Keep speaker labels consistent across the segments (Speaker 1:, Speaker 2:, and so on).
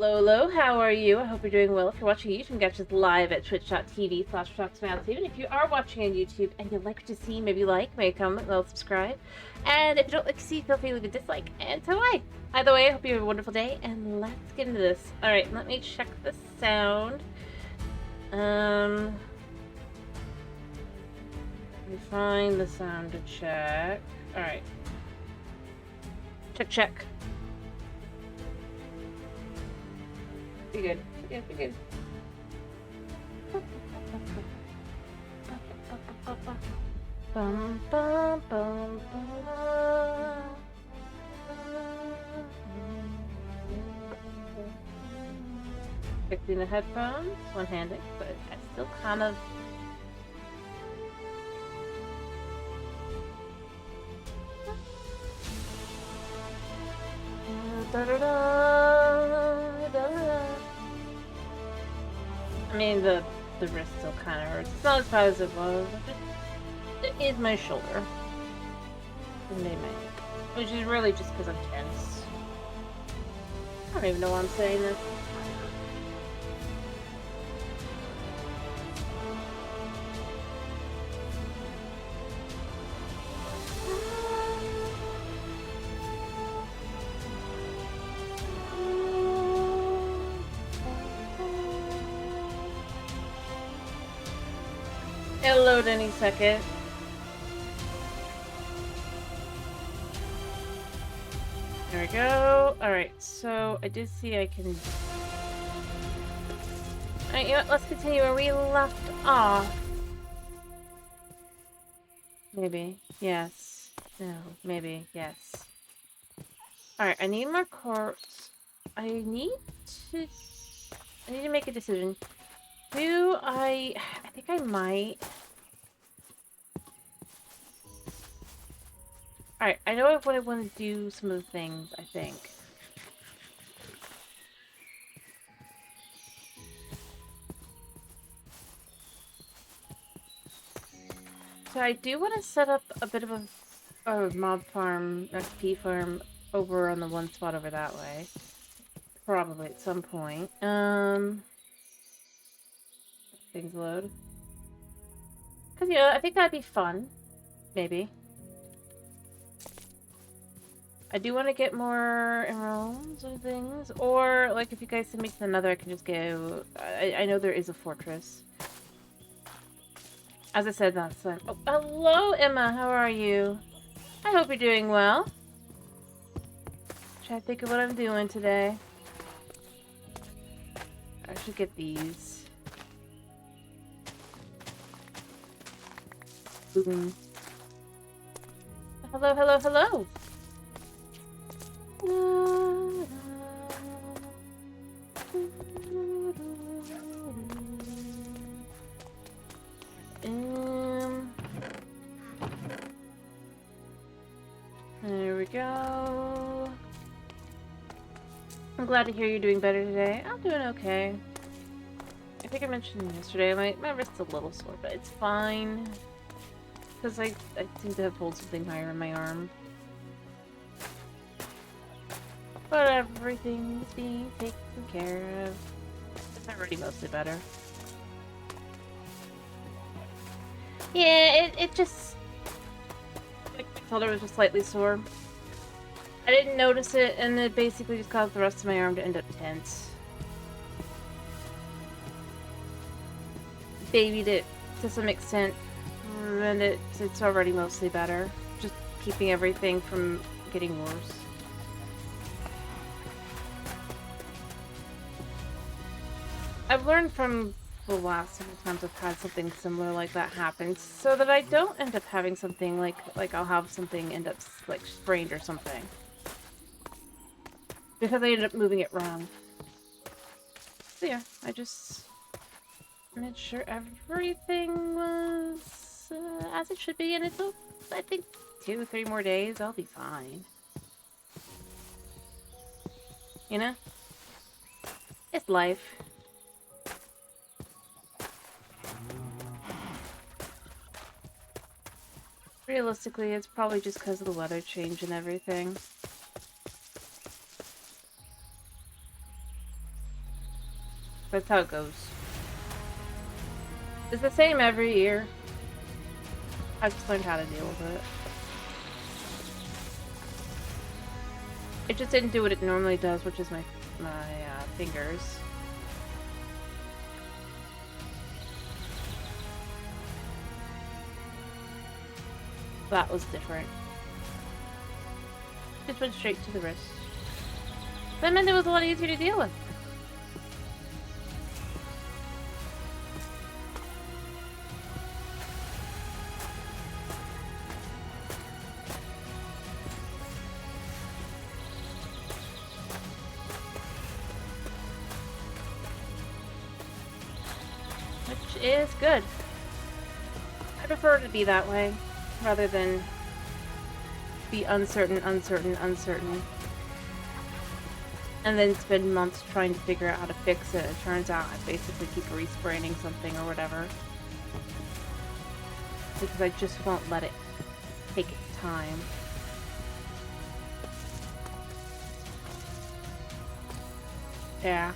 Speaker 1: Hello, hello, how are you? I hope you're doing well. If you're watching YouTube, you can catch us live at twitch.tv/FoxMouth. Even if you are watching on YouTube and you'd like to see, maybe like, maybe comment, maybe subscribe. And if you don't like to see, feel free to leave a dislike, and so I. Either way, I hope you have a wonderful day, and let's get into this. Alright, let me check the sound. Let me find the sound to check. Alright. Check. Be good. Be good. Bum, bum, bum, bum. Fixing the headphones, one-handed, but I still kind of... I mean, the wrist still kind of hurts. It's not as bad as it was. It is my shoulder. Which is really just because I'm tense. I don't even know why I'm saying this. It'll load any second. There we go. Alright, so I did see I can... Alright, you know what? Let's continue where we left off. Maybe. Yes. No. Maybe. Yes. Alright, I need more quartz. I need to make a decision. I think I might... Alright, I know what I want to do some of the things, I think. So I do want to set up a bit of a mob farm, XP farm, over on the one spot over that way. Probably at some point. Things load. Because, you know, I think that'd be fun. Maybe. I do want to get more emeralds or things. Or, like, if you guys send me to another, I can just go... I know there is a fortress. As I said last time. Oh, hello, Emma. How are you? I hope you're doing well. Try to think of what I'm doing today. I should get these. Boom. Hello, hello, hello. There we go. I'm glad to hear you're doing better today. I'm doing okay. I think I mentioned yesterday, my wrist's a little sore, but it's fine. Because I seem to have pulled something higher in my arm. But everything's being taken care of. It's already mostly better. Yeah, it just... my shoulder was just slightly sore. I didn't notice it, and it basically just caused the rest of my arm to end up tense. Babied it to some extent, and it's already mostly better. Just keeping everything from getting worse. I've learned from the last several times I've had something similar like that happen, so that I don't end up having something like I'll have something end up like sprained or something. Because I ended up moving it wrong. So yeah, I just made sure everything was as it should be, and it's, I think, 2 or 3 more days, I'll be fine. You know? It's life. Realistically, it's probably just because of the weather change and everything. That's how it goes. It's the same every year. I just learned how to deal with it. It just didn't do what it normally does, which is my fingers. That was different. Just went straight to the wrist. That meant it was a lot easier to deal with. Which is good. I prefer it to be that way, rather than be uncertain, and then spend months trying to figure out how to fix it. It turns out I basically keep respraining something or whatever. Because I just won't let it take its time. Yeah.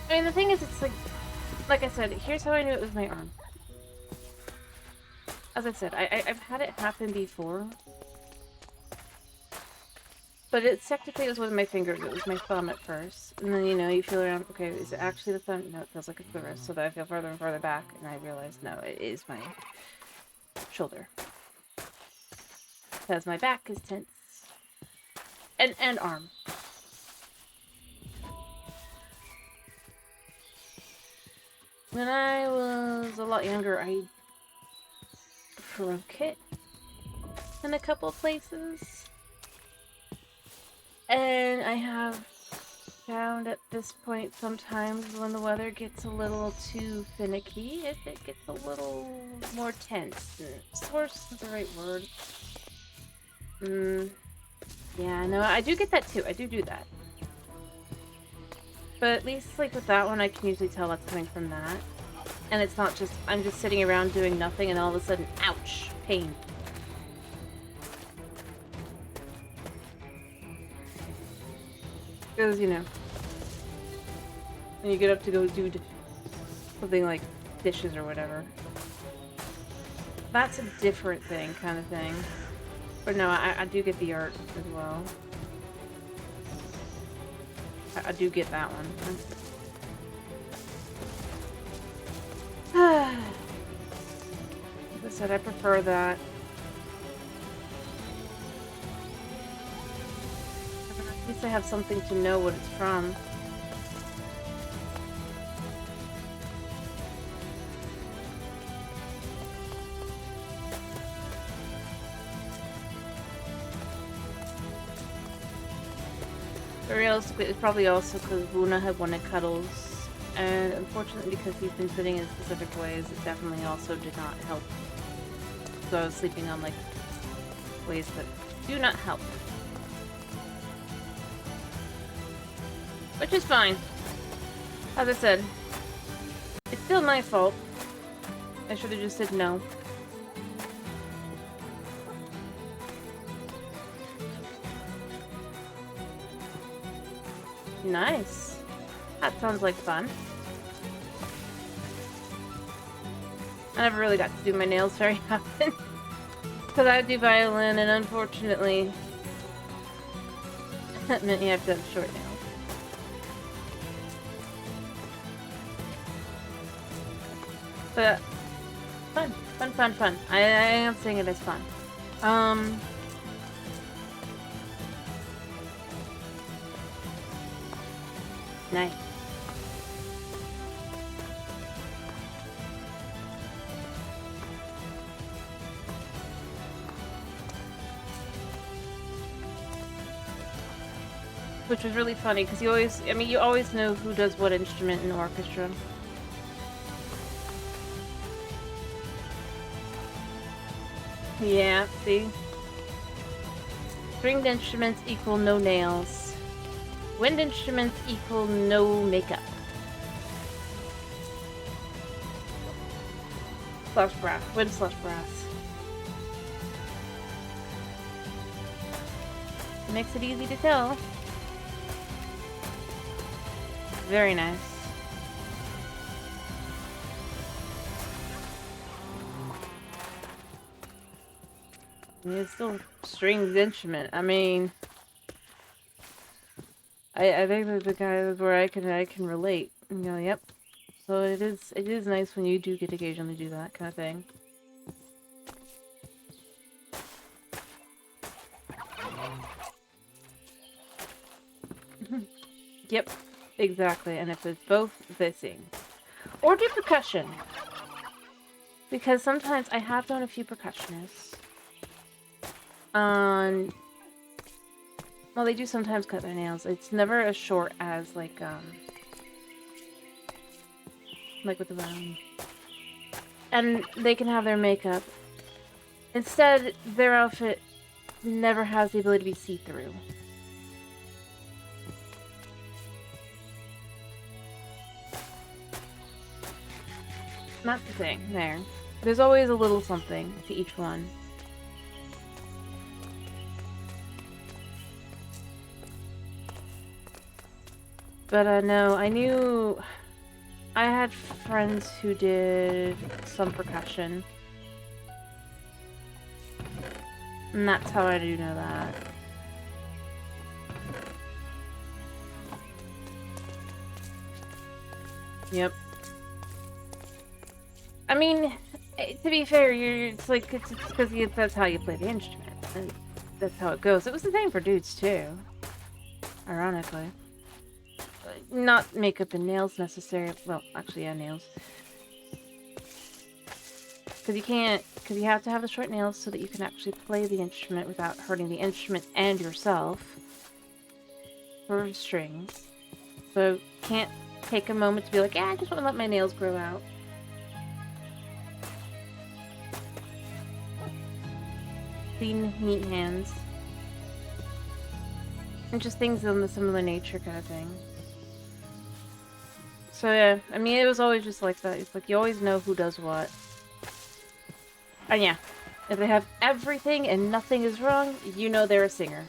Speaker 1: I mean, the thing is, it's like I said, here's how I knew it was my arm. As I said, I've had it happen before. But technically it was one of my fingers. It was my thumb at first. And then, you know, you feel around, okay, is it actually the thumb? No, it feels like it's the wrist. So then I feel further and further back, and I realized, no, it is my shoulder. Because my back is tense. And arm. When I was a lot younger, I broke it in a couple of places. And I have found at this point sometimes when the weather gets a little too finicky, if it gets a little more tense. Source is the right word. Yeah, no, I do get that too. I do that. But at least, like, with that one, I can usually tell that's coming from that. And it's not just, I'm just sitting around doing nothing and all of a sudden, ouch, pain. Because, you know, when you get up to go do something like dishes or whatever. That's a different thing, kind of thing. But no, I do get the art as well. I do get that one. Like I said, I prefer that. At least I have something to know what it's from. But realistically, it's probably also because Luna had wanted cuddles, and unfortunately because he's been sitting in specific ways, it definitely also did not help. So I was sleeping on, like, ways that do not help. Which is fine. As I said, it's still my fault. I should have just said no. Nice. That sounds like fun. I never really got to do my nails very often. Because I do violin, and unfortunately, that meant you have to have short nails. But fun. I am saying it as fun. Nice. Which was really funny because you always know who does what instrument in the orchestra. Yeah, see? Stringed instruments equal no nails. Wind instruments equal no makeup. Slash brass. Wind slash brass. Makes it easy to tell. Very nice. I mean, it's still a stringed instrument. I mean, I think that the guy is where I can relate. You know, yep. So it is nice when you do get to occasionally do that kind of thing. Yep, exactly. And if it's both, they sing. Or do percussion. Because sometimes I have known a few percussionists. Well, they do sometimes cut their nails. It's never as short as, like with the bone. And they can have their makeup. Instead, their outfit never has the ability to be see-through. That's the thing, there. There's always a little something to each one. But, no, I had friends who did some percussion. And that's how I do know that. Yep. I mean, to be fair, it's because that's how you play the instrument. And that's how it goes. It was the same for dudes, too. Ironically. Not makeup and nails necessarily. Well, actually, yeah, nails. Because you have to have the short nails so that you can actually play the instrument without hurting the instrument and yourself. For strings. So, can't take a moment to be like, yeah, I just want to let my nails grow out. Clean, neat hands. And just things of the similar nature kind of thing. So yeah, I mean, it was always just like that. It's like, you always know who does what. And yeah, if they have everything and nothing is wrong, you know they're a singer.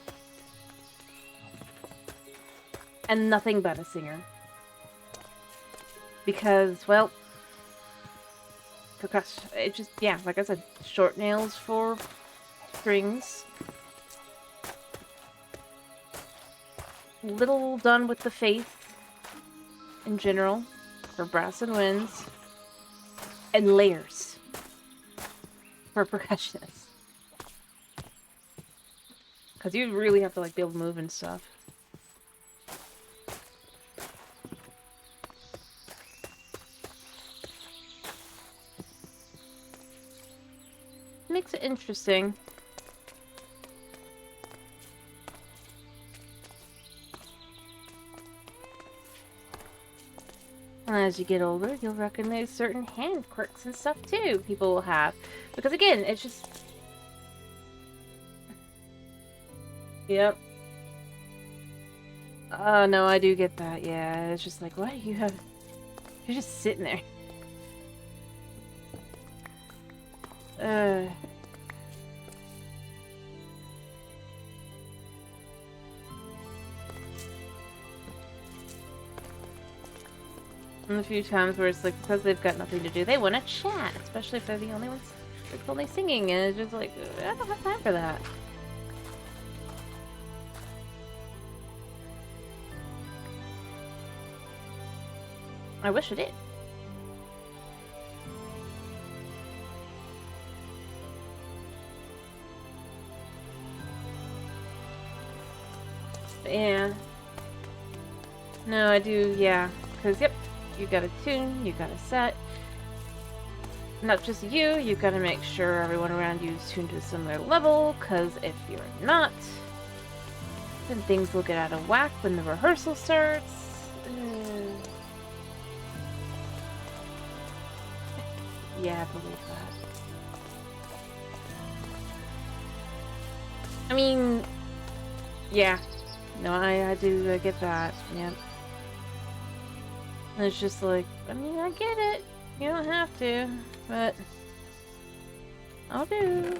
Speaker 1: And nothing but a singer. Because, well, percussion, it just, yeah, like I said, short nails for strings. Little done with the face in general for brass and winds. And layers for percussionists. Because you really have to, like, be able to move and stuff. Makes it interesting. And as you get older, you'll recognize certain hand quirks and stuff too people will have. Because again, it's just... Yep. Oh, no, I do get that, yeah. It's just like, what? You're just sitting there. And a few times where it's like, because they've got nothing to do, they want to chat, especially if they're the only ones that's only singing, and it's just like, I don't have time for that. I wish I did. But yeah. No, I do, yeah. Because, yep, you got a tune, you got a set. Not just you gotta make sure everyone around you is tuned to a similar level, because if you're not, then things will get out of whack when the rehearsal starts. Yeah, I believe that. I mean, yeah. No, I do get that. Yeah. And it's just like, I mean, I get it. You don't have to, but I'll do.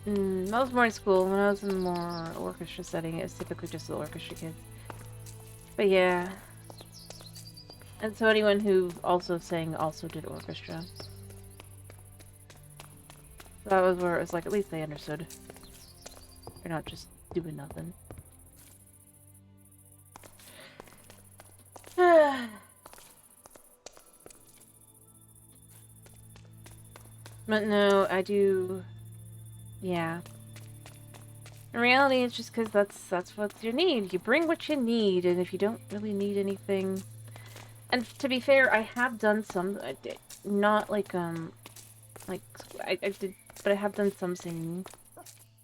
Speaker 1: That was more in school. When I was in the more orchestra setting, it was typically just the orchestra kids. But yeah. And so anyone who also sang also did orchestra. That was where it was like, at least they understood. You're not just doing nothing. But no, I do... Yeah. In reality, it's just because that's what you need. You bring what you need, and if you don't really need anything... And to be fair, I have done some... Not like, I did... But I have done some singing.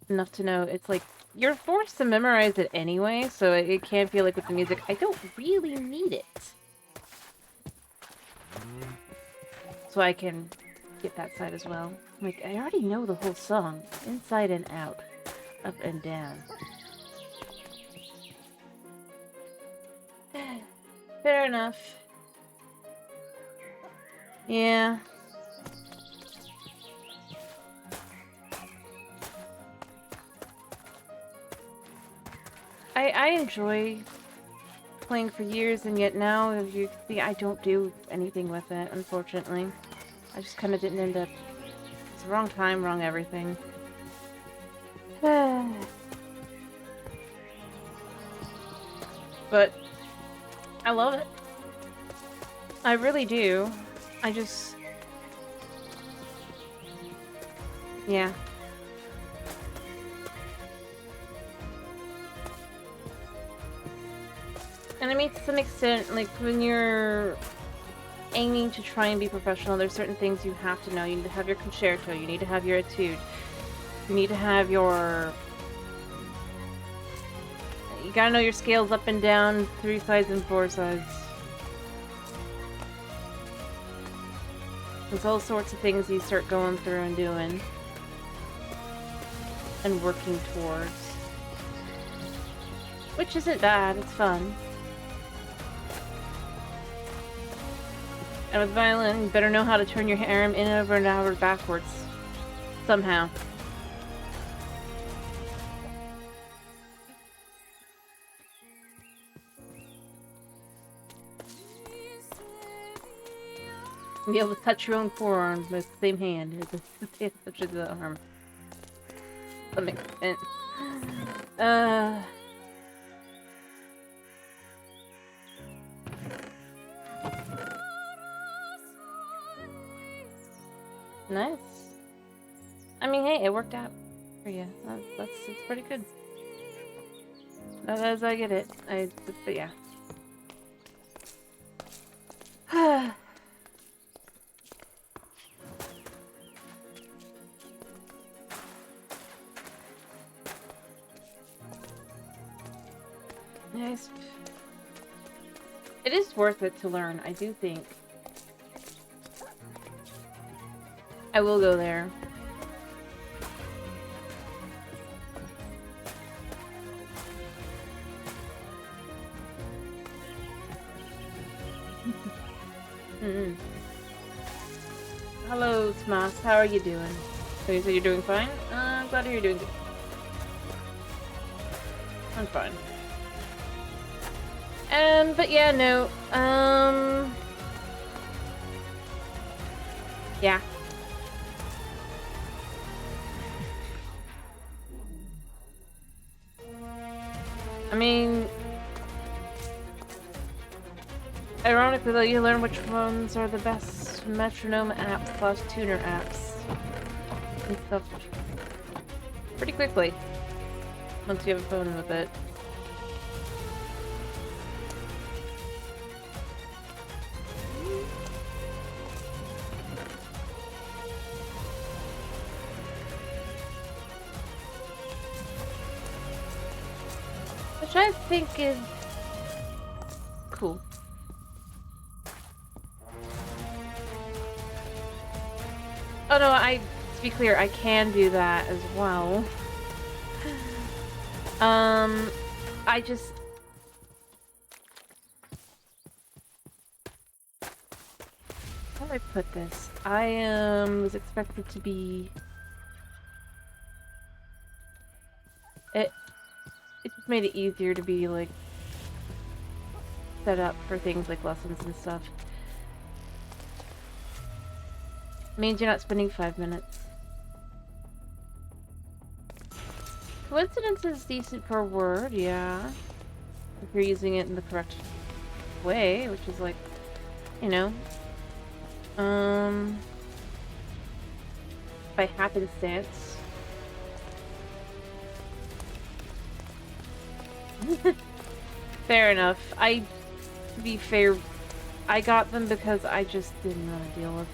Speaker 1: Enough to know it's like... You're forced to memorize it anyway, so it can feel like with the music, I don't really need it. So I can get that side as well. Like, I already know the whole song, inside and out, up and down. Fair enough. Yeah. I enjoy playing for years, and yet now, as you see, I don't do anything with it, unfortunately. I just kind of didn't end up... It's the wrong time, wrong everything. But I love it. I really do. I just... Yeah. And I mean, to some extent, like, when you're aiming to try and be professional, there's certain things you have to know. You need to have your concerto, you need to have your etude, you need to have your... You gotta know your scales up and down, 3 sides and 4 sides. There's all sorts of things you start going through and doing. And working towards. Which isn't bad, it's fun. And with violin, you better know how to turn your arm in and over and outward backwards. Somehow. Be able to touch your own forearms with the same hand. Touch the arm. That makes sense. Nice. I mean, hey, it worked out for you. That's pretty good. As I get it, but yeah. Nice. It is worth it to learn, I do think. I will go there. Hello, Tomas. How are you doing? So you said you're doing fine? I'm glad to hear you're doing good. I'm fine. But yeah, no. Yeah. I mean, ironically though, you learn which ones are the best metronome apps / tuner apps and stuff pretty quickly once you have a phone with it. Which I think is cool. Oh no, to be clear, I can do that as well. I just... How do I put this? I was expected to be... It just made it easier to be, like... set up for things like lessons and stuff. Means you're not spending 5 minutes. Coincidence is decent per word, yeah. If you're using it in the correct way, which is like, you know, by happenstance. Fair enough. To be fair, I got them because I just didn't want to deal with.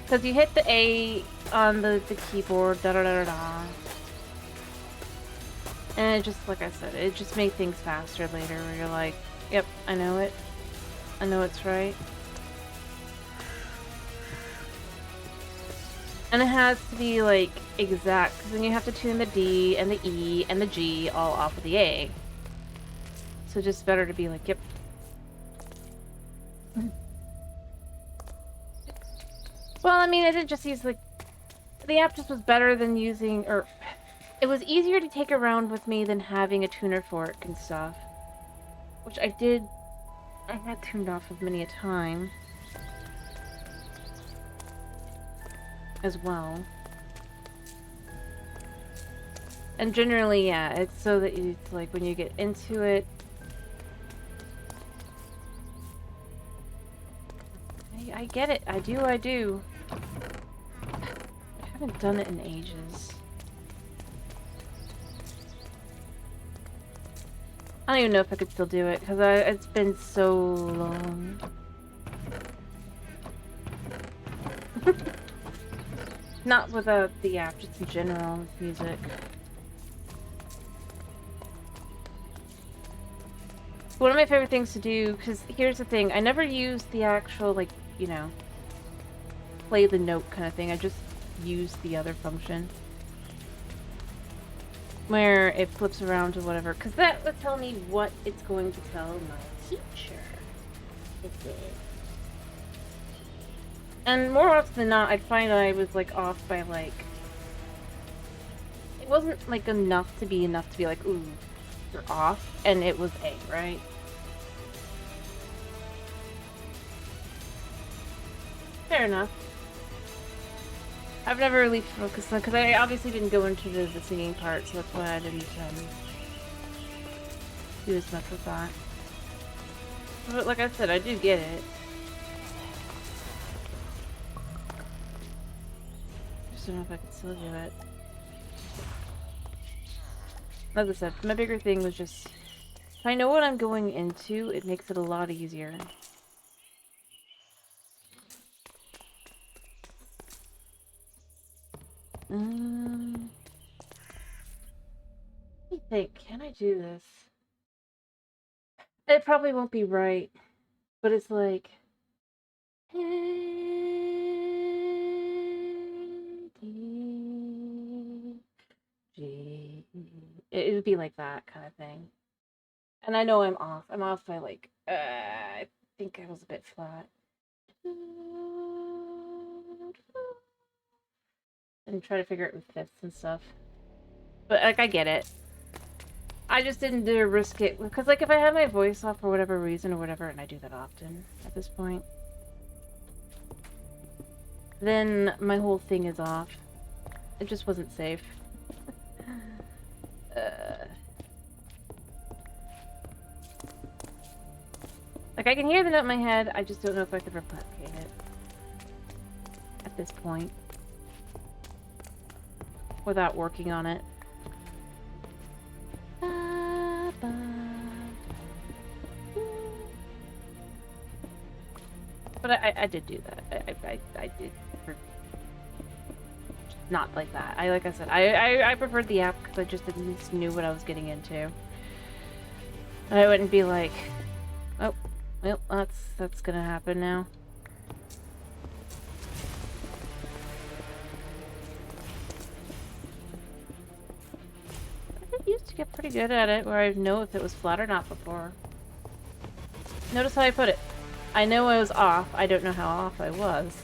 Speaker 1: Because you hit the A on the keyboard, da da da da da. And it just, like I said, it just made things faster later where you're like, yep, I know it. I know it's right. And it has to be, like, exact, because then you have to tune the D and the E and the G all off of the A. So just better to be like, yep. Well, I mean, I didn't just use, like, the app just was better than using, or it was easier to take around with me than having a tuner fork and stuff. Which I had tuned off of many a time. As well. And generally, yeah, it's so that it's like when you get into it. I get it. I do. I haven't done it in ages. I don't even know if I could still do it, because it's been so long. Not with the app, just in general, with music. One of my favorite things to do, because here's the thing, I never use the actual, like, you know, play the note kind of thing. I just use the other function. Where it flips around to whatever, because that would tell me what it's going to tell my teacher. It did. And more often than not, I'd find I was, like, off by, like... It wasn't, like, enough to be like, ooh, you're off, and it was A, right? Fair enough. I've never really focused on, because I obviously didn't go into the singing part, so that's why I didn't do as much with that. But like I said, I do get it. Just don't know if I can still do it. Like I said, my bigger thing was just, if I know what I'm going into, it makes it a lot easier. Let me think, can I do this? It probably won't be right, but it's like... It would be like that kind of thing. And I know I'm off. I'm off by like, I think I was a bit flat. And try to figure it with fifths and stuff. But like, I get it. I just didn't risk it, because like if I had my voice off for whatever reason or whatever, and I do that often at this point, then my whole thing is off. It just wasn't safe. Like, I can hear the note in my head, I just don't know if I could replicate it. At this point. Without working on it. But I did do that. I did. Not like that. Like I said, I preferred the app because I just at least knew what I was getting into. And I wouldn't be like, oh, well, that's gonna happen now. I used to get pretty good at it, where I know if it was flat or not before. Notice how I put it. I know I was off. I don't know how off I was.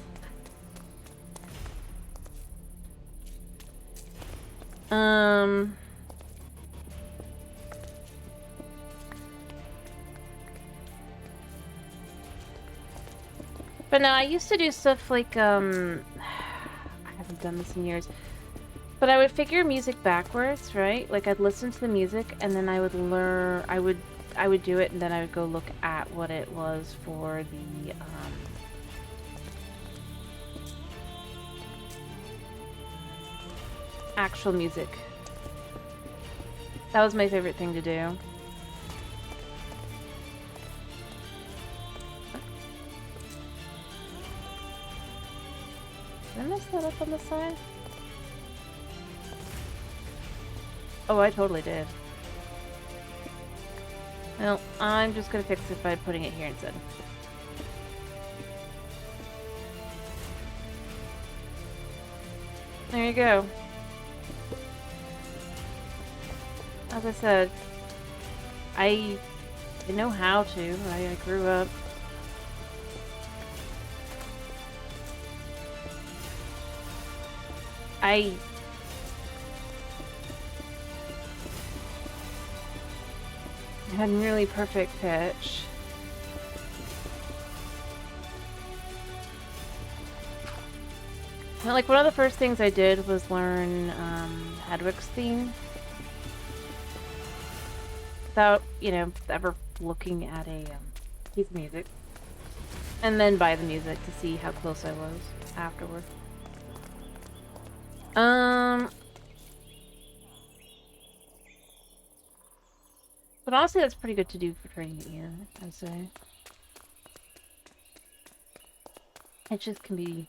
Speaker 1: But no, I used to do stuff like, I haven't done this in years. But I would figure music backwards, right? Like I'd listen to the music and then I would learn, I would do it and then I would go look at what it was for the, actual music. That was my favorite thing to do. Did I mess that up on the side? Oh, I totally did. Well, I'm just gonna fix it by putting it here instead. There you go. As I said, I know how to. I grew up. I had nearly perfect pitch. And, like, one of the first things I did was learn Hedwig's theme. Without, you know, ever looking at a piece of music. And then buy the music to see how close I was afterward. But honestly, that's pretty good to do for training your ear, I'd say. It just can be...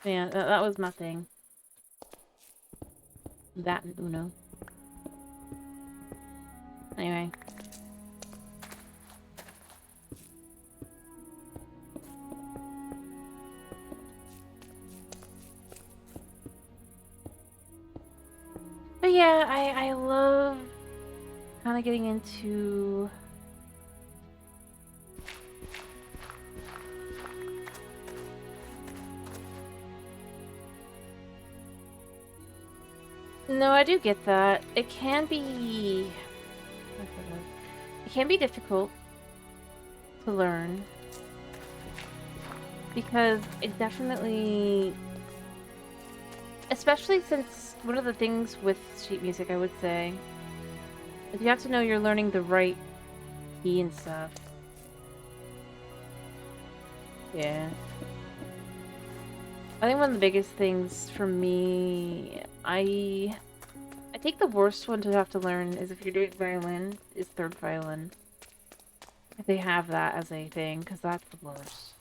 Speaker 1: Yeah, that was my thing. That and Uno. Anyway. But yeah, I love kind of getting into... No, I do get that. It can be... It can be difficult to learn. Because it definitely... Especially since one of the things with sheet music, I would say, is you have to know you're learning the right key and stuff. Yeah. I think one of the biggest things for me, I think the worst one to have to learn is if you're doing violin, is third violin. If they have that as a thing, because that's the worst.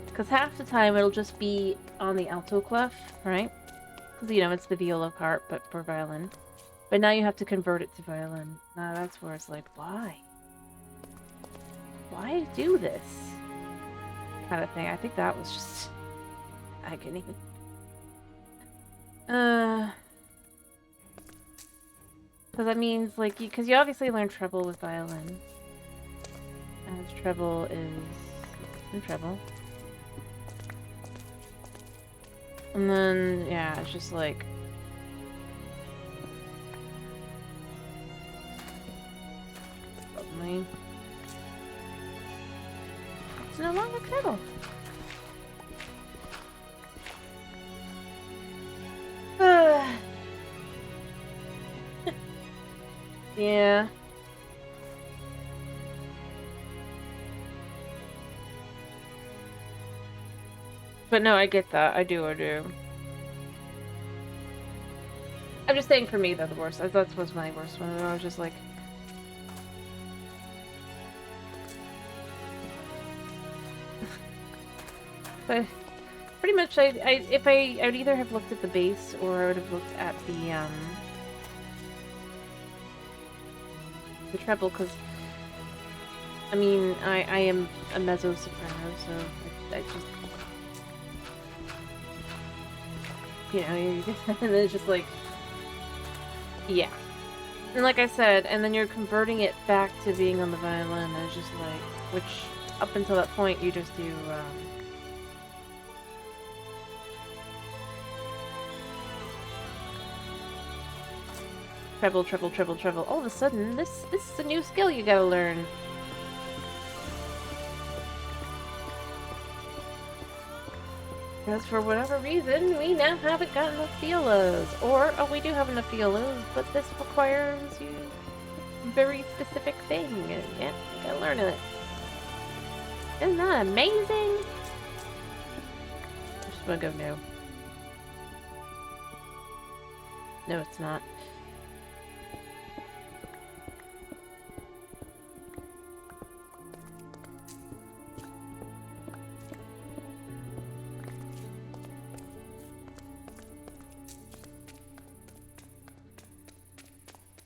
Speaker 1: Because half the time it'll just be on the alto clef, right? Because, you know, it's the viola part, but for violin. But now you have to convert it to violin. Now that's where it's like, why? Why do this? Kind of thing. I think that was just agony. Because that means, like, because you obviously learn treble with violin. And treble is in treble. And then, yeah, it's just like... Suddenly... It's no longer treble. Yeah. But no, I get that. I do. I'm just saying for me, though, the worst. That was my worst one. I was just like... But pretty much, I would either have looked at the bass or I would have looked at the treble, because I mean, I am a mezzo soprano, so I just, you know, and it's just like, yeah. And like I said, and then you're converting it back to being on the violin, and it's just like, which up until that point, you just do, treble, treble, treble, treble. All of a sudden, this is a new skill you gotta learn. Because for whatever reason, we now haven't got enough violas. Or, oh, we do have enough violas, but this requires you a very specific thing. And yeah, you gotta learn it. Isn't that amazing? I just wanna go no. No, it's not.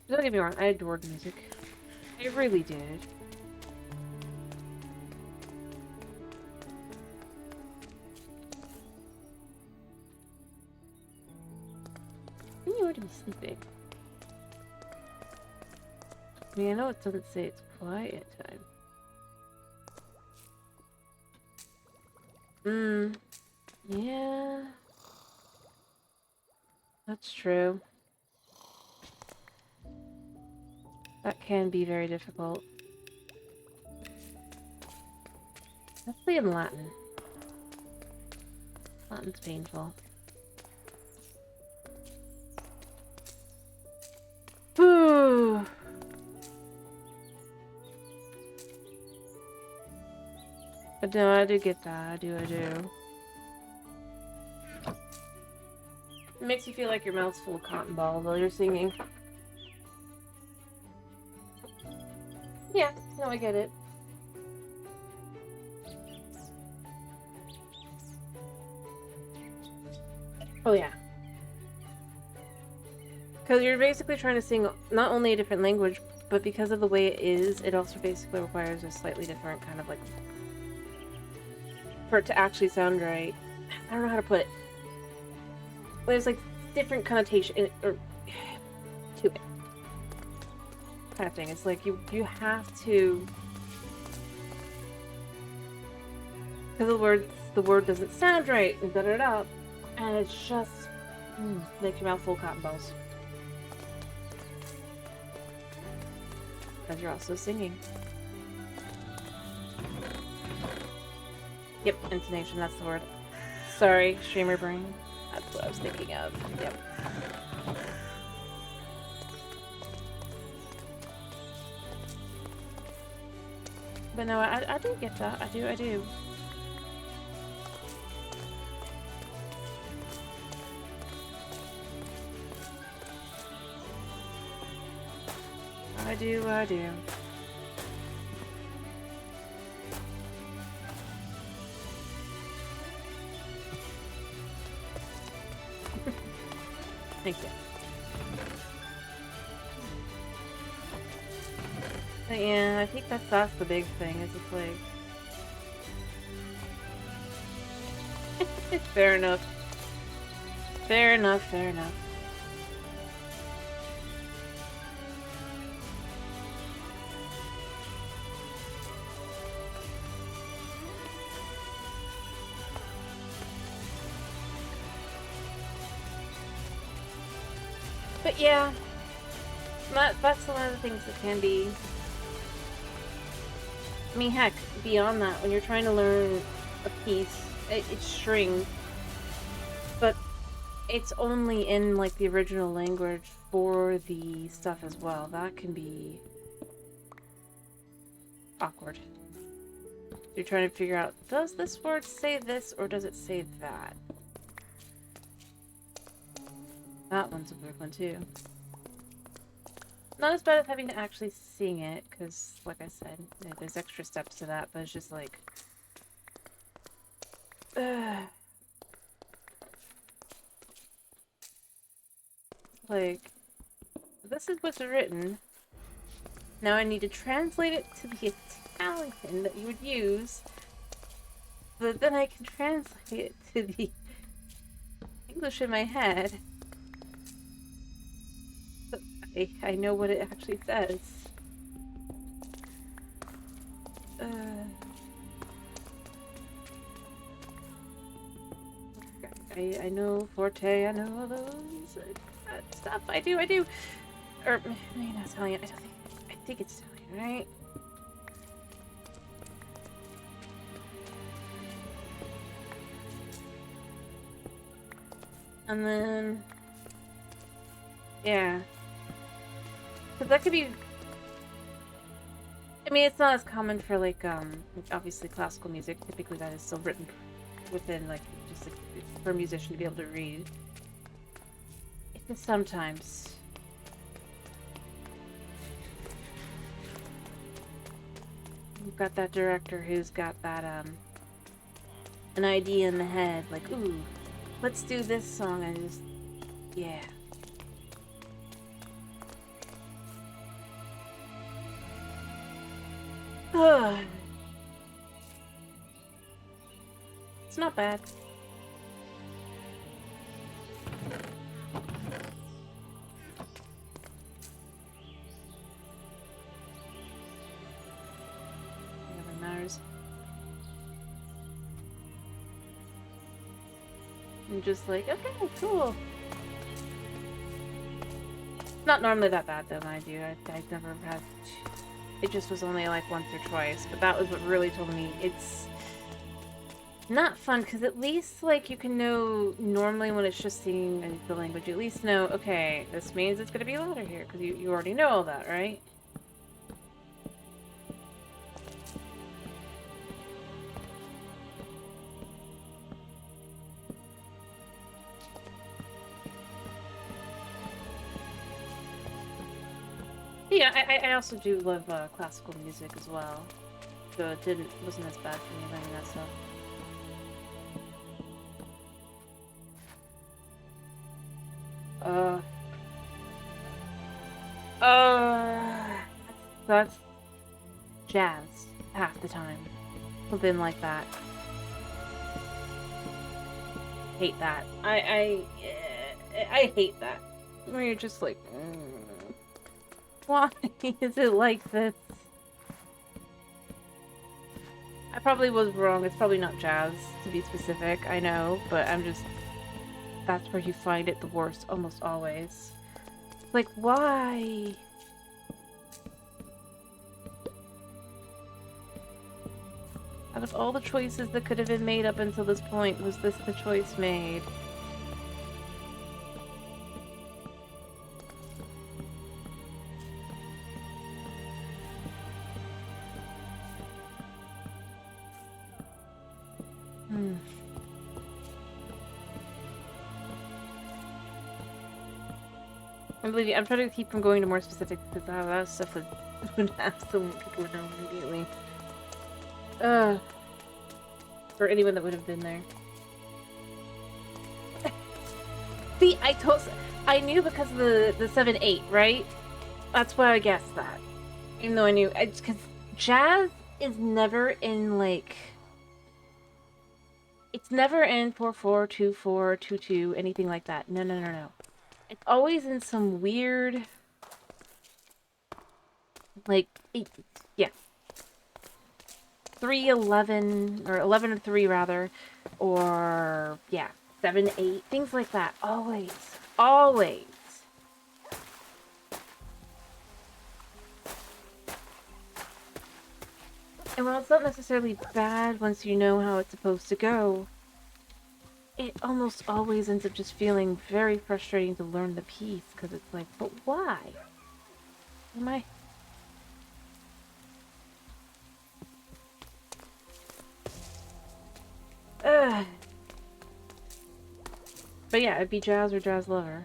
Speaker 1: Don't get me wrong, I adored music. I really did. I knew to be sleeping. I mean, I know it doesn't say it's quiet time. Yeah. That's true. That can be very difficult. Especially in Latin. Latin's painful. Whew. But no, I do get that. I do. It makes you feel like your mouth's full of cotton balls while you're singing. Yeah, no, I get it. Oh, yeah. Because you're basically trying to sing not only a different language, but because of the way it is, it also basically requires a slightly different kind of like... for it to actually sound right. I don't know how to put it. There's like different connotation to it. Kind of thing. It's like you have to... because the word doesn't sound right, and da-da-da, and it's just... makes your mouth full of cotton balls. Because you're also singing. Yep, intonation, that's the word. Sorry, streamer brain. That's what I was thinking of. Yep. But no, I do get that. I do. I do. Thank you. But yeah, I think that's the big thing, is it's like... Fair enough. Fair enough. But yeah, that's one of the things that can be... I mean, heck, beyond that, when you're trying to learn a piece, it's string, but it's only in, like, the original language for the stuff as well. That can be awkward. You're trying to figure out, does this word say this, or does it say that? That one's a weird one, too. Not as bad as having to actually sing it, because, like I said, there's extra steps to that, but it's just like... like, this is what's written. Now I need to translate it to the Italian that you would use, but then I can translate it to the English in my head. I know what it actually says. I know Forte, I know all those stuff. I do. Or maybe not Italian. I think it's Italian, right? And then, yeah. Because that could be... I mean, it's not as common for, like, obviously classical music. Typically that is still written within, like, just like, for a musician to be able to read. It's sometimes... You've got that director who's got that, an idea in the head, like, ooh, let's do this song, and just, yeah. It's not bad. Never matters. I'm just like, okay, cool. Not normally that bad, though, mind you. I never had... It just was only, like, once or twice. But that was what really told me it's not fun, because at least, like, you can know normally when it's just singing the language, you at least know, okay, this means it's going to be louder here, because you already know all that, right? Yeah, I also do love classical music as well, so it wasn't as bad for me learning that stuff. That's jazz half the time. Something like that. Hate that. I hate that. Where you're just like, why is it like this? I probably was wrong. It's probably not jazz, to be specific. I know, but I'm just... That's where you find it the worst, almost always. Like, why? Out of all the choices that could have been made up until this point, was this the choice made? I believe you. I'm trying to keep from going to more specific because that stuff would absolutely people would know immediately. For anyone that would have been there. See, I knew because of the 7-8, right? That's why I guessed that. Even though I knew, because jazz is never in like. It's never in 4/4, 2/4, 2/2, anything like that. No. It's always in some weird, like, yeah, 3/11 or 11/3 rather, or yeah, 7/8, things like that. Always. And while it's not necessarily bad once you know how it's supposed to go, it almost always ends up just feeling very frustrating to learn the piece, because it's like, but why? Am I... Ugh. But yeah, it'd be jazz or jazz lover.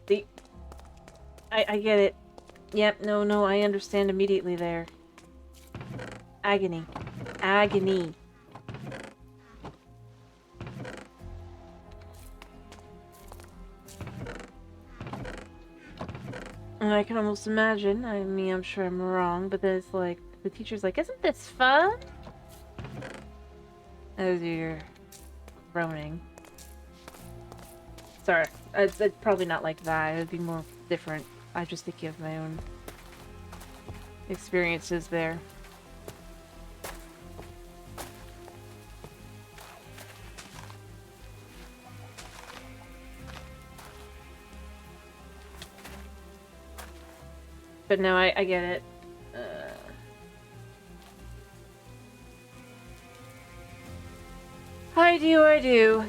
Speaker 1: See? I get it. Yep, no, I understand immediately there. Agony. And I can almost imagine, I mean, I'm sure I'm wrong, but then it's like, the teacher's like, isn't this fun? As you're groaning. Sorry, it's probably not like that, it would be more different. I just think of my own experiences there. But no, I get it. I do.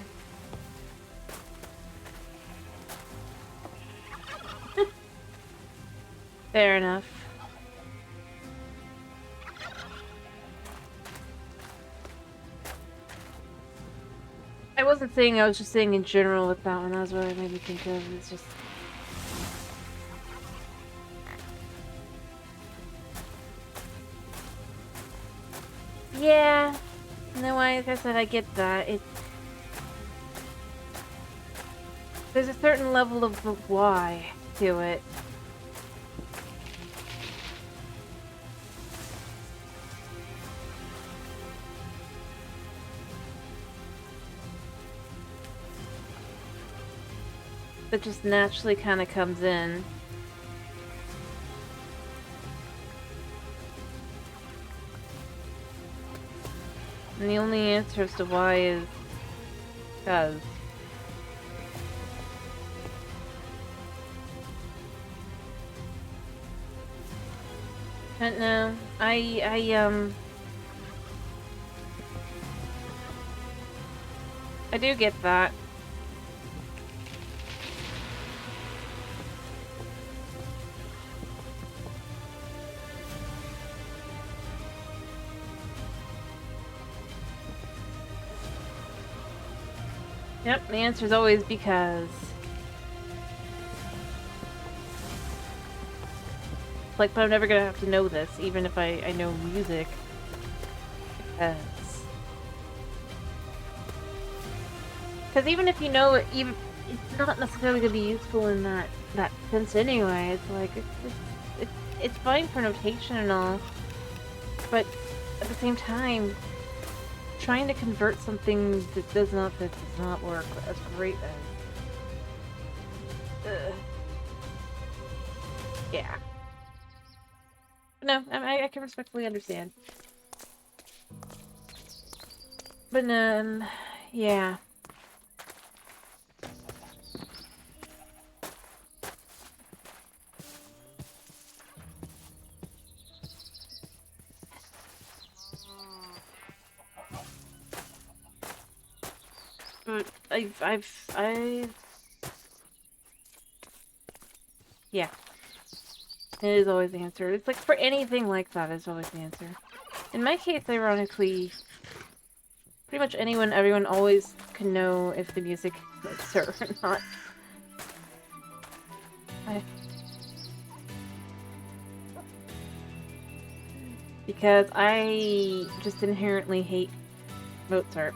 Speaker 1: Fair enough. I wasn't saying, I was just saying in general with that one. That's what it made me think of. It's just... Yeah. No, like I said, I get that. There's a certain level of why to it. That just naturally kind of comes in. And the only answer as to why is because. I don't know. I do get that. Yep, the answer is always because. Like, but I'm never gonna have to know this, even if I know music. Because even if you know it, even it's not necessarily gonna be useful in that sense anyway. It's like it's fine for notation and all, but at the same time, trying to convert something that does not work as great as. Yeah. No, I can respectfully understand. But yeah. But yeah. It is always the answer. It's like for anything like that, it's always the answer. In my case, ironically, pretty much everyone always can know if the music is served or not. Because I just inherently hate Mozart.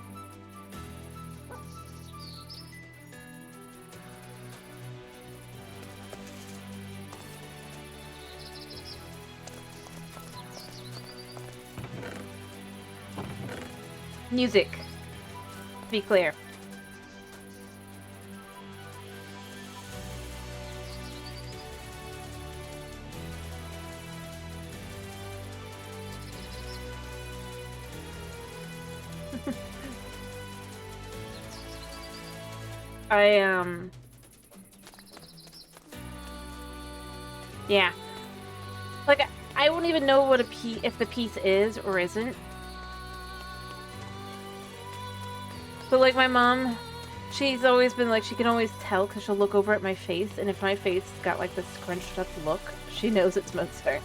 Speaker 1: Music, to be clear. Yeah. Like, I won't even know what if the piece is or isn't. But like my mom, she's always been like, she can always tell because she'll look over at my face, and if my face has got like this scrunched up look, she knows it's Mozart.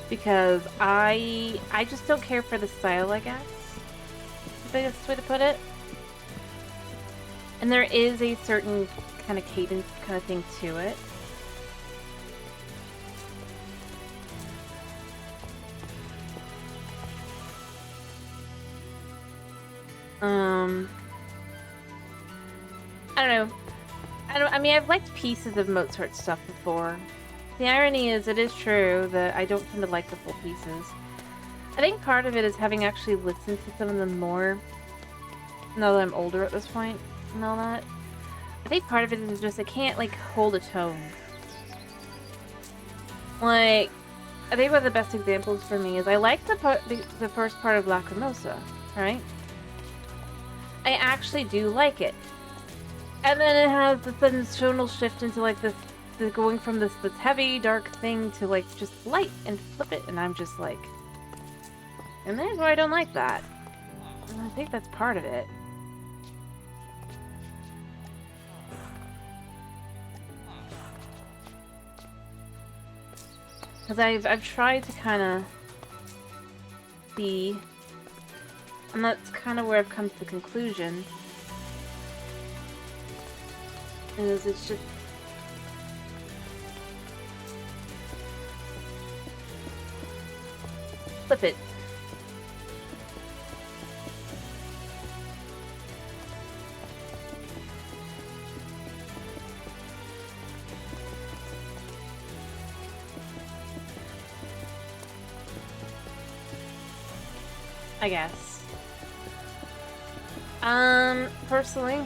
Speaker 1: Because I just don't care for the style, I guess. The best way to put it. And there is a certain kind of cadence kind of thing to it. I don't know. I mean, I've liked pieces of Mozart stuff before. The irony is, it is true that I don't tend to like the full pieces. I think part of it is having actually listened to some of them more, now that I'm older at this point, and all that. I think part of it is just I can't, like, hold a tone. Like, I think one of the best examples for me is I like the first part of Lacrimosa, right? I actually do like it. And then it has the sudden tonal shift into like this, going from this heavy, dark thing to like just light and flip it. And I'm just like, and there's why I don't like that. And I think that's part of it. Because I've tried to kind of see, and that's kind of where I've come to the conclusion, is it's just flip it. I guess. Personally,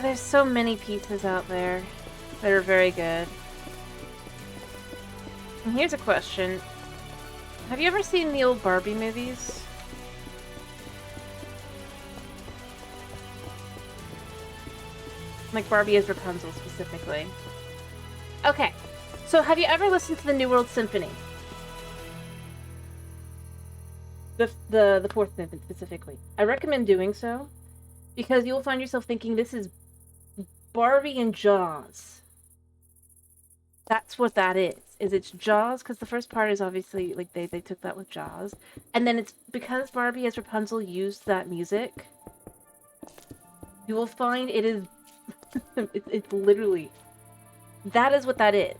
Speaker 1: there's so many pieces out there that are very good. And here's a question. Have you ever seen the old Barbie movies? Like Barbie as Rapunzel, specifically. Okay. So, have you ever listened to the New World Symphony? The fourth movement, specifically. I recommend doing so, because you'll find yourself thinking this is Barbie and Jaws. That's what that is. It's Jaws, because the first part is obviously, like, they took that with Jaws. And then it's because Barbie as Rapunzel used that music, you will find it is... it's literally... That is what that is.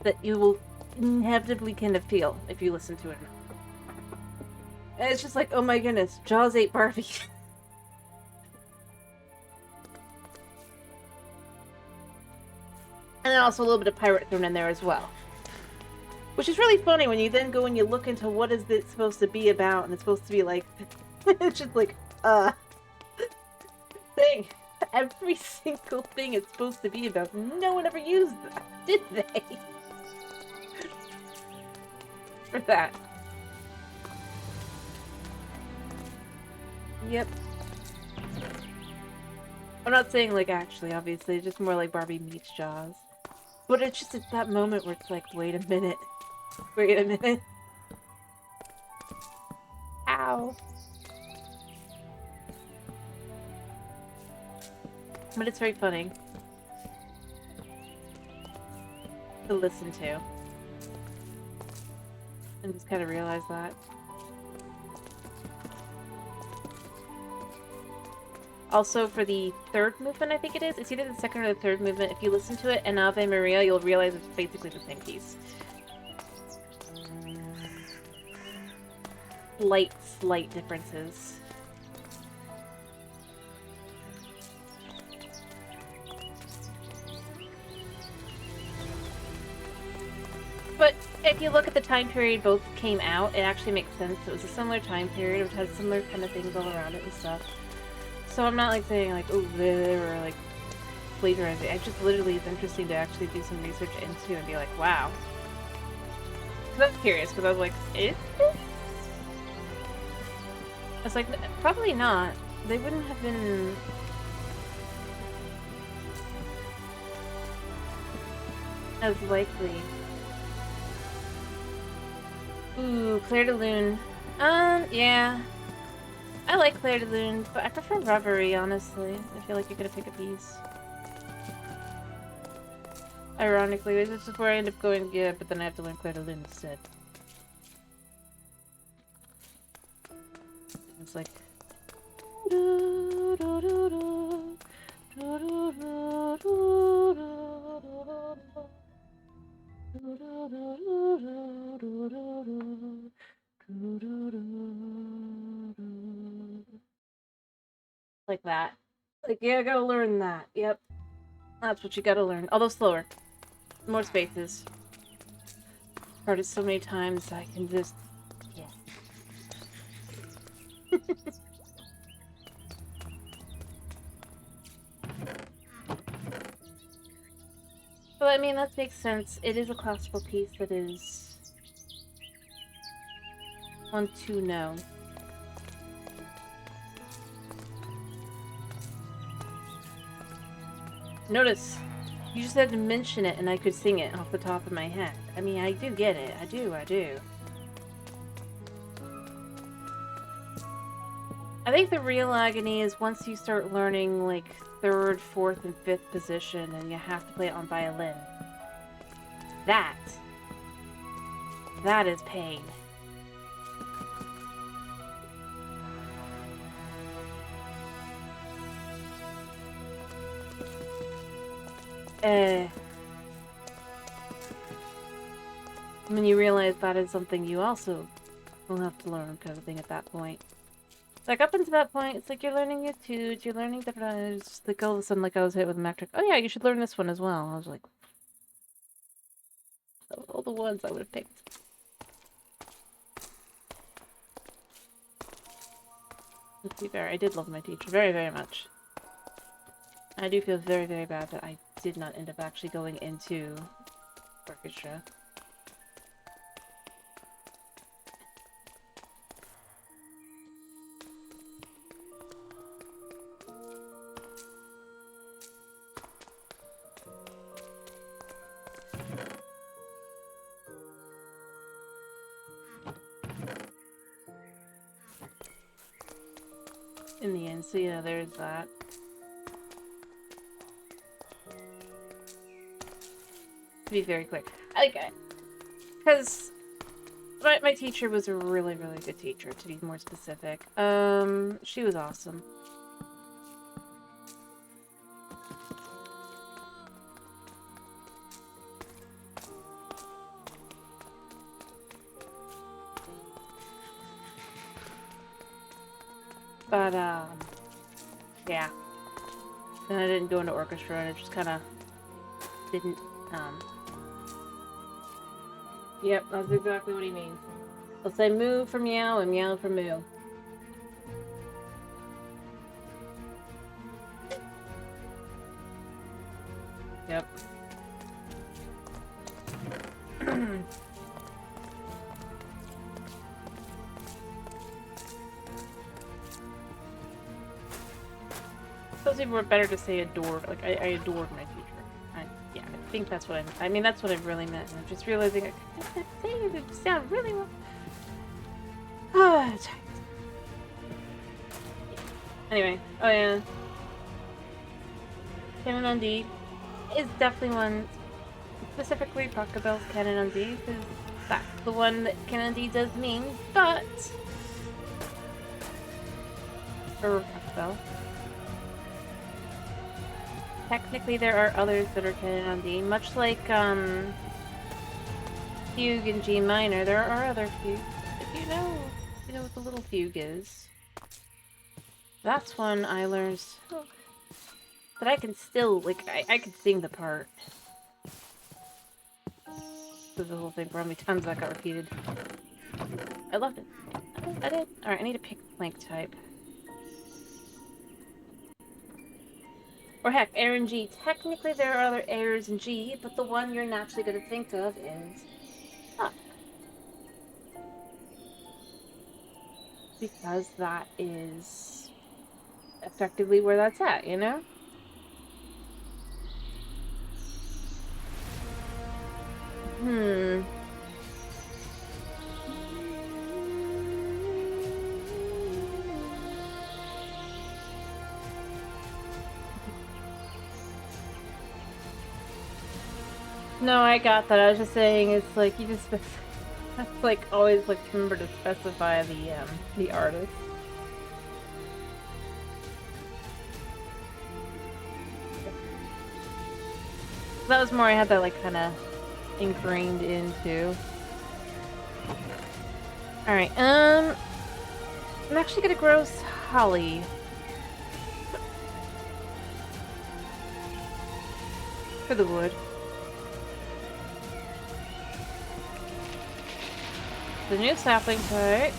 Speaker 1: That you will inevitably kind of feel if you listen to it. And it's just like, oh my goodness, Jaws ate Barbie. And then also a little bit of pirate thrown in there as well. Which is really funny when you then go and you look into what is it supposed to be about, and it's supposed to be like, it's just like, thing. Every single thing it's supposed to be about. No one ever used that, did they? For that. Yep. I'm not saying, like, actually, obviously, it's just more like Barbie meets Jaws. But it's just at that moment where it's like, wait a minute. Wait a minute. Ow. But it's very funny to listen to. And just kind of realize that. Also, for the third movement, I think it is, it's either the second or the third movement. If you listen to it in Ave Maria, you'll realize it's basically the same piece. Slight differences. But if you look at the time period both came out, it actually makes sense. It was a similar time period, which had similar kind of things all around it and stuff. So I'm not like saying like, oh, they were like plagiarizing. I just literally, it's interesting to actually do some research into and be like, wow. Because I was curious, because I was like, is this? I was like, probably not. They wouldn't have been... as likely. Ooh, Claire de Lune. Yeah. I like Claire de Lune, but I prefer Reverie, honestly. I feel like you're gonna pick a piece. Ironically, this is where I end up going, yeah, but then I have to learn Claire de Lune instead. It's like... like that. Like, yeah, I gotta learn that. Yep. That's what you gotta learn. Although slower. More spaces. Heard it so many times I can just... yeah. But I mean, that makes sense. It is a classical piece that is... one to know. Notice, you just had to mention it and I could sing it off the top of my head. I mean, I do get it. I do. I think the real agony is once you start learning, like, 3rd, 4th, and 5th position and you have to play it on violin. That is pain. When you realize that is something you also will have to learn, kind of thing, at that point. Like, up until that point, it's like you're learning etudes, you're learning different... It's just like, all of a sudden, like, I was hit with a metric. Oh yeah, you should learn this one as well. I was like... all the ones I would have picked. Let's be fair, I did love my teacher very, very much. I do feel very, very bad that I did not end up actually going into orchestra. In the end, so yeah, there's that. To be very quick. Because my teacher was a really, really good teacher, to be more specific. She was awesome. But, yeah. Then I didn't go into orchestra, and it just kind of didn't, Yep, that's exactly what he means. I'll say moo for meow and meow for moo. Yep. Those people were better to say adored. Like, I adored my teacher. Yeah, I think that's what I mean, that's what I really meant. And I'm just realizing I can't say it. It sound really well. Anyway, oh yeah. Canon on D is definitely one, specifically Rockabell's Canon on D, because that's the one that Canon on D does mean, but... Or Rockabell. Technically, there are others that are canon on D, much like fugue in G minor. There are other fugues. If you know what the little fugue is. That's one I learned, but I can still, like, I can sing the part. So the whole thing, for how many times that got repeated. I loved it. I did. All right, I need to pick blank type. Or heck, air in G. Technically, there are other airs in G, but the one you're naturally going to think of is up. Because that is effectively where that's at, you know? No, I got that. I was just saying, it's like, you just, that's like, always, like, remember to specify the artist. That was more, I had that, like, kind of ingrained into. Alright, I'm actually gonna grow holly. For the wood. The new sapling type.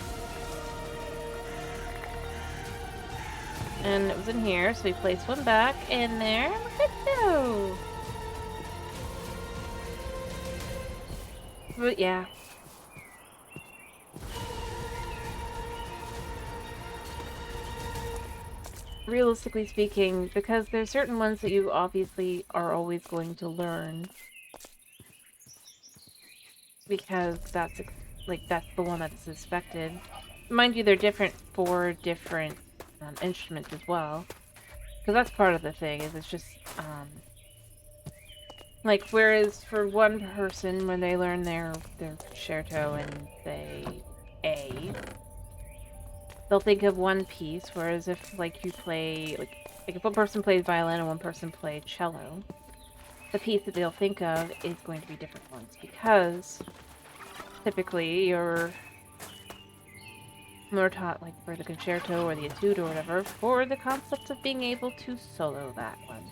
Speaker 1: And it was in here, so we placed one back in there. Look at that! But yeah. realistically speaking, because there's certain ones that you obviously are always going to learn. Because that's, that's the one that's expected. Mind you, they're different for different instruments as well. Because that's part of the thing, is it's just, like, whereas for one person, when they learn their concerto and they A, they'll think of one piece, whereas if, like, you play, like if one person plays violin and one person plays cello, the piece that they'll think of is going to be different ones, because typically you're more taught, like, for the concerto or the etude or whatever, for the concept of being able to solo that one.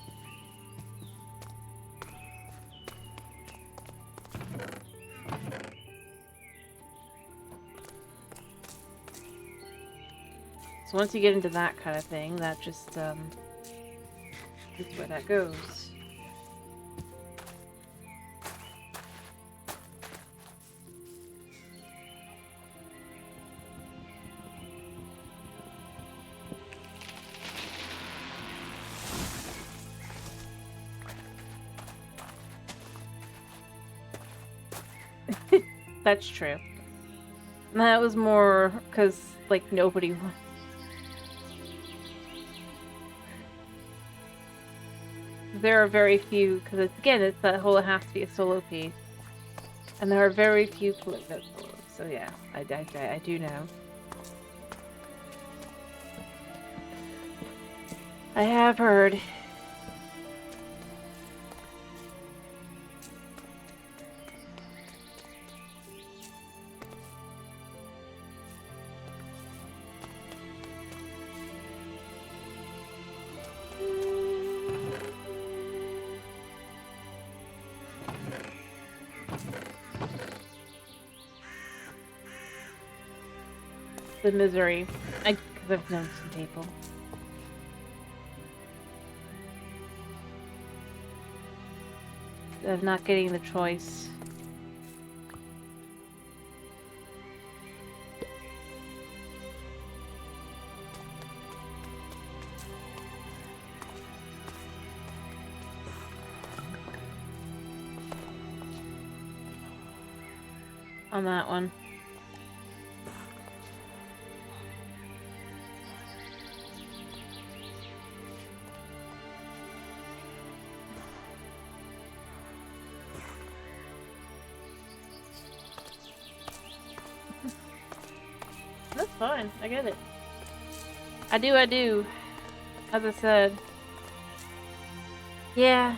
Speaker 1: So once you get into that kind of thing, that just, is where that goes. That's true. That was more because, like, nobody wants. There are very few, because again, it's that whole, it has to be a solo piece. And there are very few political solos, so yeah, I do know. I have heard. The misery. Because I've known some people. Of not getting the choice. On that one. That's fine. I get it. I do. As I said. Yeah.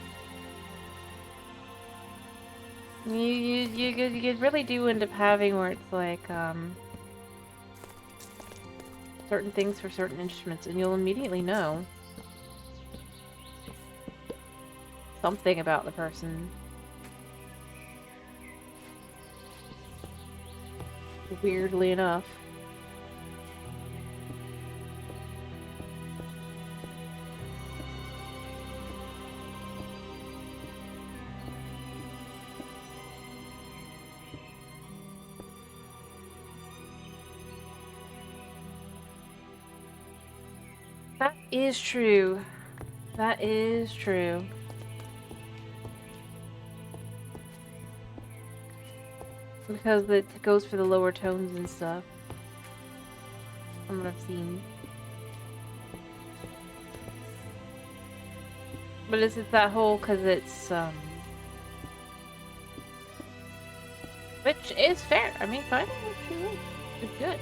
Speaker 1: You really do end up having where it's like, certain things for certain instruments, and you'll immediately know something about the person. Weirdly enough. That is true. That is true. Because it goes for the lower tones and stuff. From what I've seen. But is it that whole, because it's, which is fair. I mean, finding what you like is good.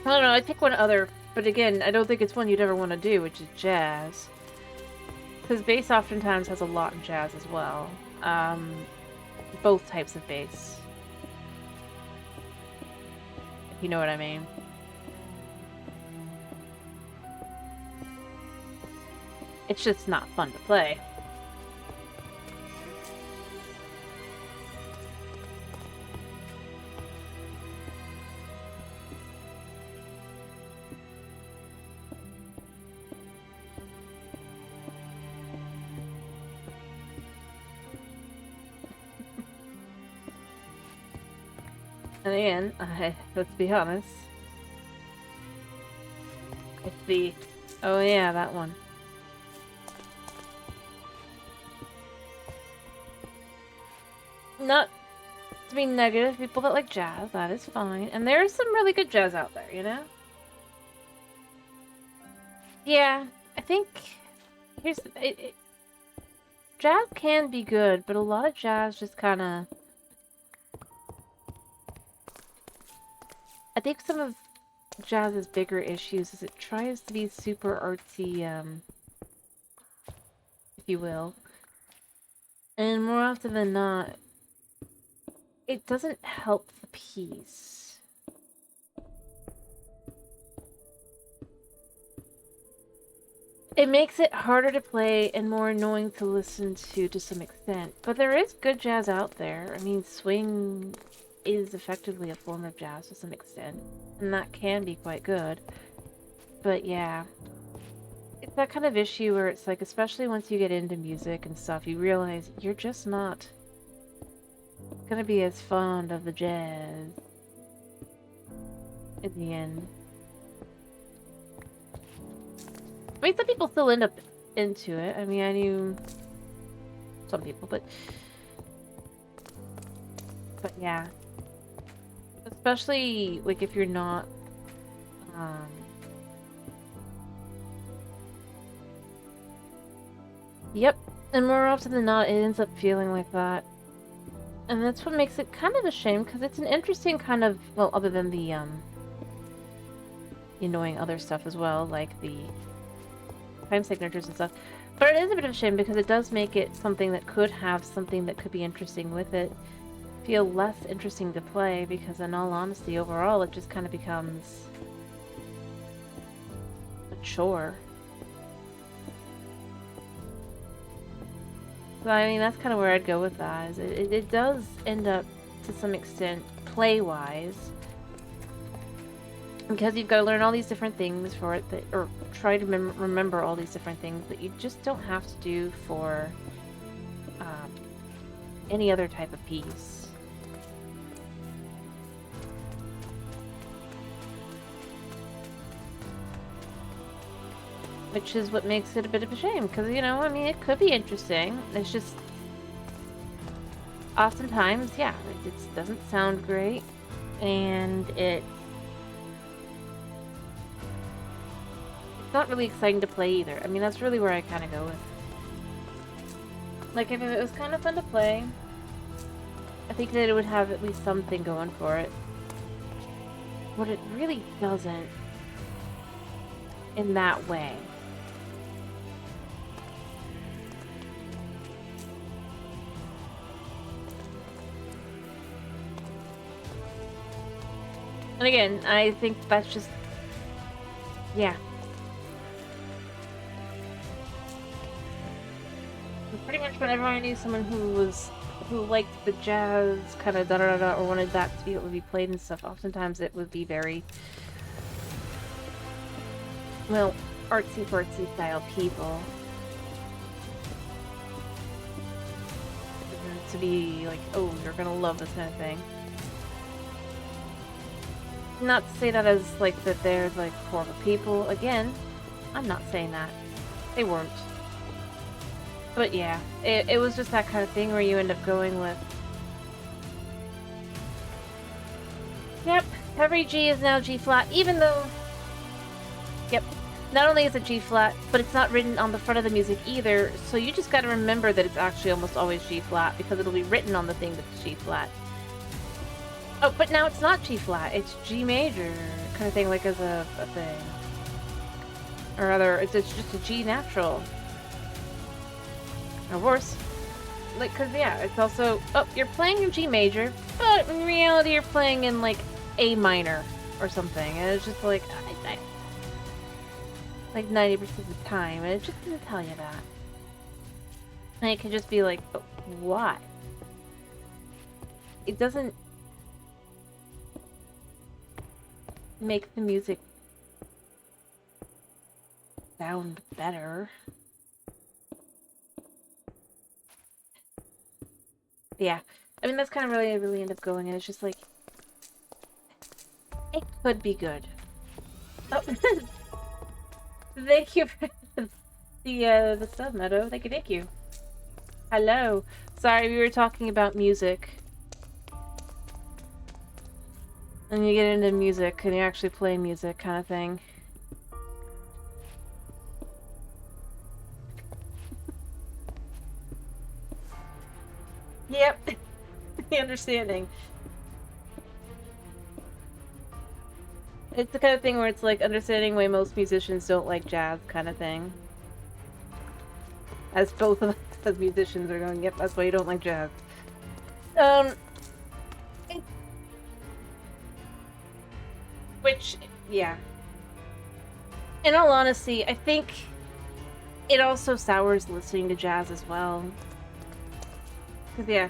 Speaker 1: I don't know, I'd pick one other, but again, I don't think it's one you'd ever want to do, which is jazz. Because bass oftentimes has a lot in jazz as well. Both types of bass. If you know what I mean. It's just not fun to play. And again, let's be honest. It's the... Oh yeah, that one. Not to be negative, people that like jazz, that is fine. And there's some really good jazz out there, you know? Yeah, I think... Here's... Jazz can be good, but a lot of jazz just kind of... I think some of jazz's bigger issues is it tries to be super artsy, if you will. And more often than not, it doesn't help the piece. It makes it harder to play and more annoying to listen to some extent. But there is good jazz out there. I mean, swing is effectively a form of jazz to some extent. And that can be quite good. But yeah. It's that kind of issue where it's like, especially once you get into music and stuff, you realize you're just not gonna be as fond of the jazz in the end. I mean, some people still end up into it. I mean, I knew some people, but yeah. Especially, like, if you're not, Yep, and more often than not, it ends up feeling like that. And that's what makes it kind of a shame, because it's an interesting kind of, well, other than the annoying other stuff as well, like the time signatures and stuff. But it is a bit of a shame because it does make it something that could have something that could be interesting with it feel less interesting to play, because in all honesty, overall, it just kind of becomes a chore. So, I mean, that's kind of where I'd go with that. Is it does end up, to some extent, play-wise, because you've got to learn all these different things for it, that, or try to remember all these different things that you just don't have to do for any other type of piece. Which is what makes it a bit of a shame, because, you know, I mean, it could be interesting. It's just, oftentimes, yeah, it just doesn't sound great, and it's not really exciting to play either. I mean, that's really where I kind of go with. Like, if it was kind of fun to play, I think that it would have at least something going for it. What it really doesn't in that way. And again, I think that's just, yeah. Pretty much whenever I knew someone who liked the jazz kind of da-da-da-da, or wanted that to be able to be played and stuff, oftentimes it would be very, well, artsy-fartsy style people. To be like, oh, you're gonna love this kind of thing. Not to say that as, like, that they're, like, horrible people. Again, I'm not saying that. They weren't. But yeah, it was just that kind of thing where you end up going with, yep, every G is now G flat, even though, yep, not only is it G flat, but it's not written on the front of the music either, so you just gotta remember that it's actually almost always G flat, because it'll be written on the thing that's G flat. Oh, but now it's not G flat, it's G major, kind of thing, like as a thing. Or rather, it's just a G natural. Or worse. Like, cause yeah, it's also, oh, you're playing in G major, but in reality you're playing in, like, A minor or something, and it's just like, like 90% of the time, and it just doesn't tell you that. And it can just be like, oh, why? It doesn't make the music sound better. Yeah, I mean, that's kind of really, I really end up going, and it's just like, it could be good. Oh. Thank you for the sub, Meadow. Thank you, thank you. Hello. Sorry, we were talking about music. And you get into music, and you actually play music, kind of thing. Yep. The understanding. It's the kind of thing where it's like understanding why most musicians don't like jazz, kind of thing. As both of us as musicians are going, yep, that's why you don't like jazz. Which, yeah. In all honesty, I think it also sours listening to jazz as well. Cause yeah,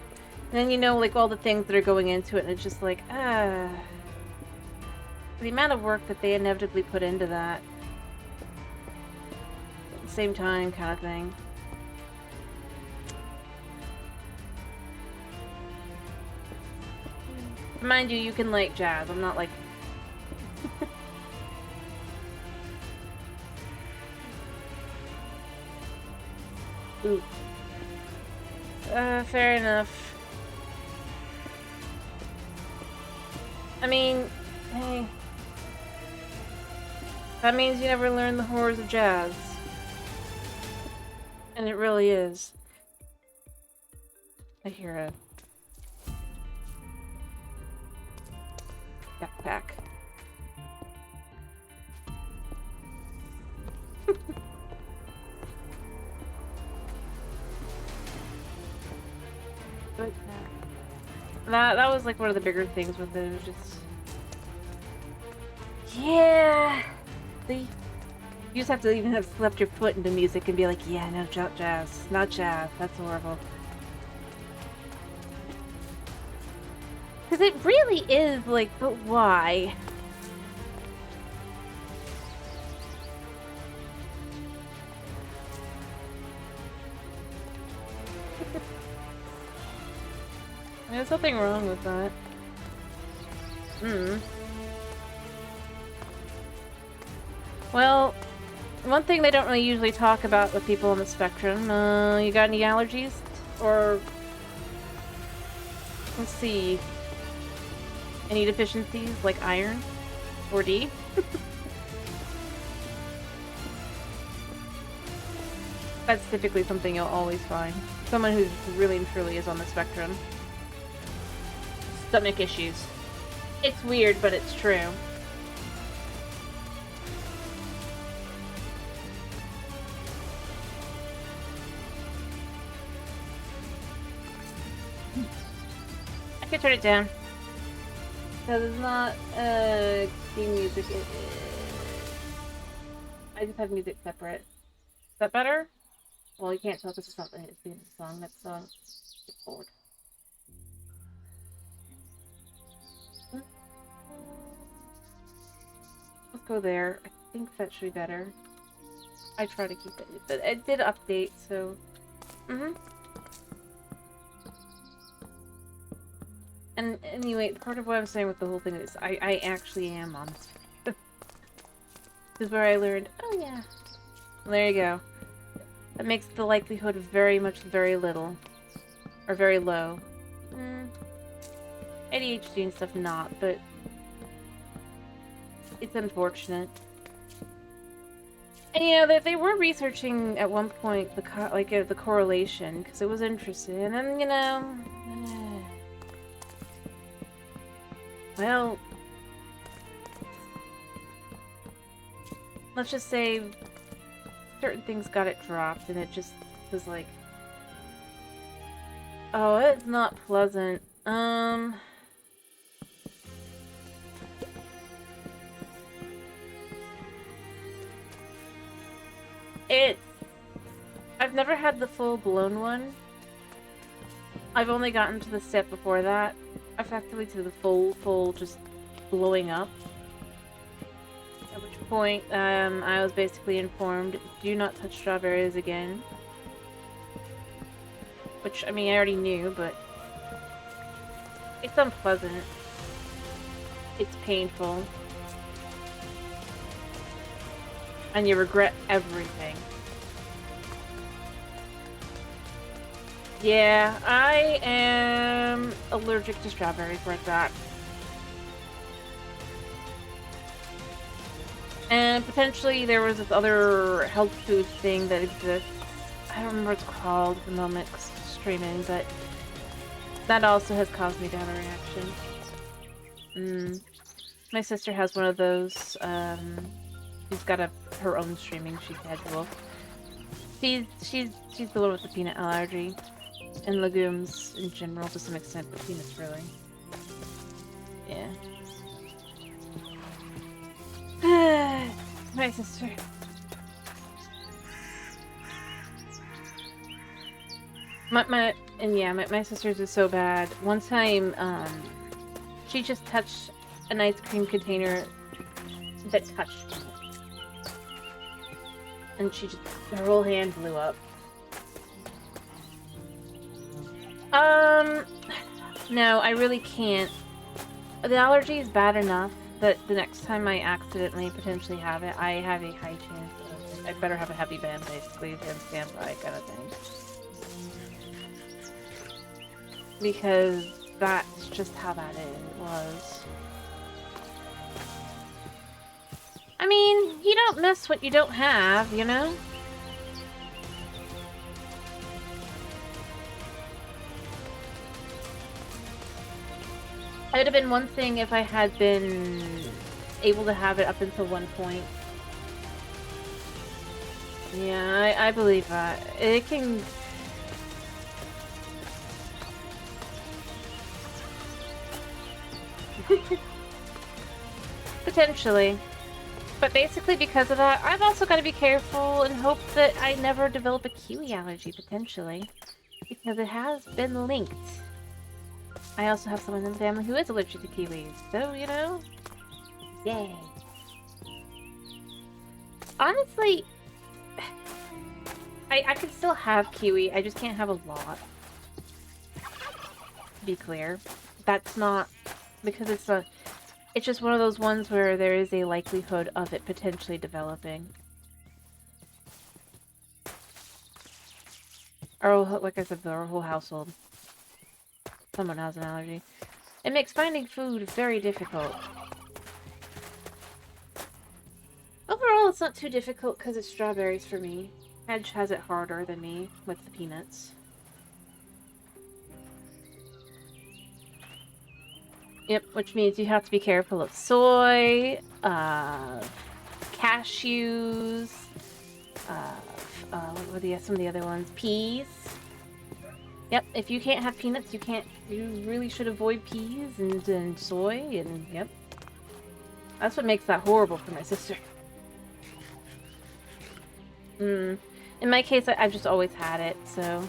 Speaker 1: and then you know like all the things that are going into it, and it's just like, the amount of work that they inevitably put into that. At the same time, kind of thing. Mind you, you can like jazz. I'm not like. Ooh. Fair enough. I mean, hey. That means you never learn the horrors of jazz. And it really is. I hear a backpack. But that was like one of the bigger things with it. It was just, yeah. You just have to even have slept your foot into music and be like, yeah, no, jazz, not jazz. That's horrible. Because it really is like, but why? There's nothing wrong with that. Well, one thing they don't really usually talk about with people on the spectrum, you got any allergies? Or, let's see, any deficiencies like iron or D? That's typically something you'll always find. Someone who's really and truly is on the spectrum. Stomach issues. It's weird, but it's true. I could turn it down. Because it's not game music. I just have music separate. Is that better? Well, you can't tell because it's not the song. That's forward. Let's go there. I think that should be better. I try to keep it, but it did update, so. And anyway, part of what I'm saying with the whole thing is I actually am on this. This is where I learned, oh yeah. Well, there you go. That makes the likelihood of very little. Or very low. ADHD and stuff not, but it's unfortunate. And you know, they were researching at one point the correlation, because it was interesting, and then, you know... Well... Let's just say certain things got it dropped, and it just was like... Oh, it's not pleasant. I've never had the full-blown one. I've only gotten to the step before that. Effectively to the full just blowing up. At which point, I was basically informed, do not touch strawberries again. Which, I mean, I already knew, but... It's unpleasant. It's painful. And you regret everything. Yeah, I am allergic to strawberries like that. And potentially there was this other health food thing that exists. I don't remember what it's called at the moment because it's streaming, but that also has caused me to have a reaction. My sister has one of those. She's got her own streaming schedule. She's the one with the peanut allergy. And legumes in general to some extent, but peanuts really. Yeah. My sister. My sister's is so bad. One time, she just touched an ice cream container that touched me. And her whole hand blew up. No, I really can't. The allergy is bad enough that the next time I accidentally potentially have it, I have a high chance of it. I better have a heavy band, basically, and standby kind of thing. Because that's just how that was. I mean, you don't miss what you don't have, you know? It would have been one thing if I had been able to have it up until one point. Yeah, I believe that. It can... Potentially. But basically because of that, I've also got to be careful and hope that I never develop a kiwi allergy, potentially. Because it has been linked. I also have someone in the family who is allergic to kiwis, so, you know? Yay. Honestly, I can still have kiwi, I just can't have a lot. To be clear. That's not... Because it's just one of those ones where there is a likelihood of it potentially developing. Or, like I said, our whole household. Someone has an allergy. It makes finding food very difficult. Overall, it's not too difficult because it's strawberries for me. Hedge has it harder than me with the peanuts. Yep, which means you have to be careful of soy, cashews, what are some of the other ones? Peas. Yep, if you can't have peanuts, you really should avoid peas and soy, and yep. That's what makes that horrible for my sister. In my case, I've just always had it, so...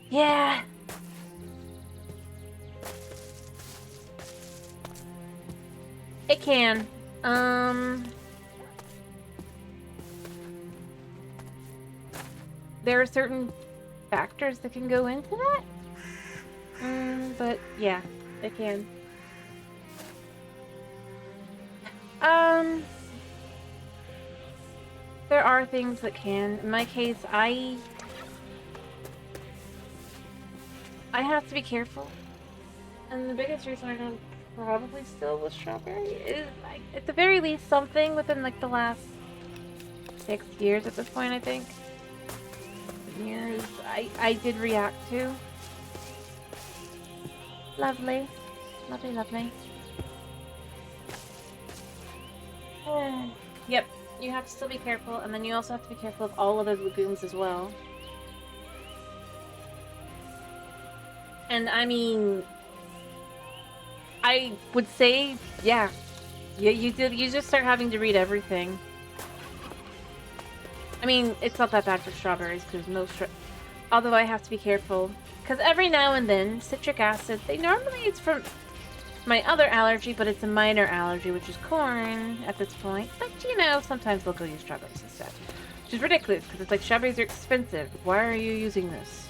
Speaker 1: Yeah! It can. There are certain factors that can go into that. But yeah, it can. There are things that can. In my case, I have to be careful. And the biggest reason I don't probably still with strawberry is, like, at the very least, something within, like, the last 6 years at this point, I think. Years I did react to. Lovely. Lovely, lovely. Yep, you have to still be careful, and then you also have to be careful of all of those legumes as well. And I mean, I would say, yeah, you just start having to read everything. I mean, it's not that bad for strawberries, because although I have to be careful, because every now and then, citric acid, normally it's from my other allergy, but it's a minor allergy, which is corn at this point. But, you know, sometimes they'll go use strawberries instead. Which is ridiculous, because it's like, strawberries are expensive. Why are you using this?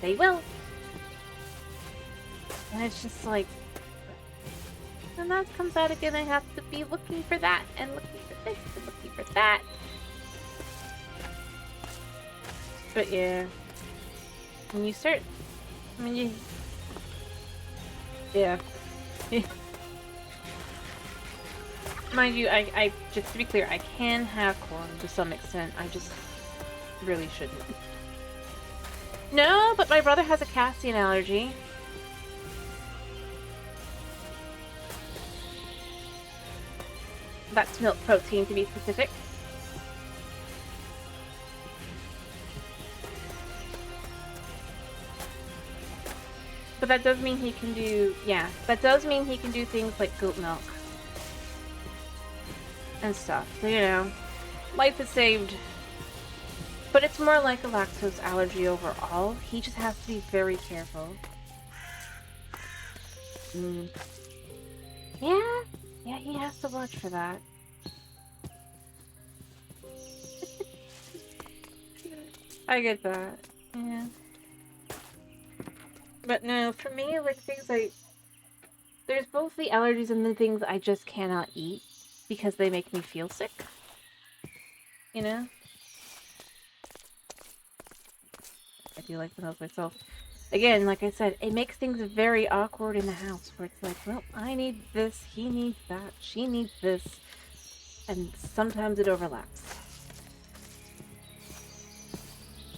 Speaker 1: They will. And it's just like... and that comes out again, I have to be looking for that, and looking for this, and looking for that. But yeah. When you start... I mean, you... Yeah. Mind you, I just to be clear, I can have corn to some extent. I just really shouldn't. No, but my brother has a casein allergy. That's milk protein, to be specific. But that does mean he can do... Yeah, that does mean he can do things like goat milk. And stuff. So, you know, life is saved. But it's more like a lactose allergy overall. He just has to be very careful. Yeah, he has to watch for that. I get that. Yeah. But no, for me, like, things there's both the allergies and the things I just cannot eat because they make me feel sick. You know? I do like the milk myself. Again, like I said, it makes things very awkward in the house where it's like, well, I need this, he needs that, she needs this, and sometimes it overlaps.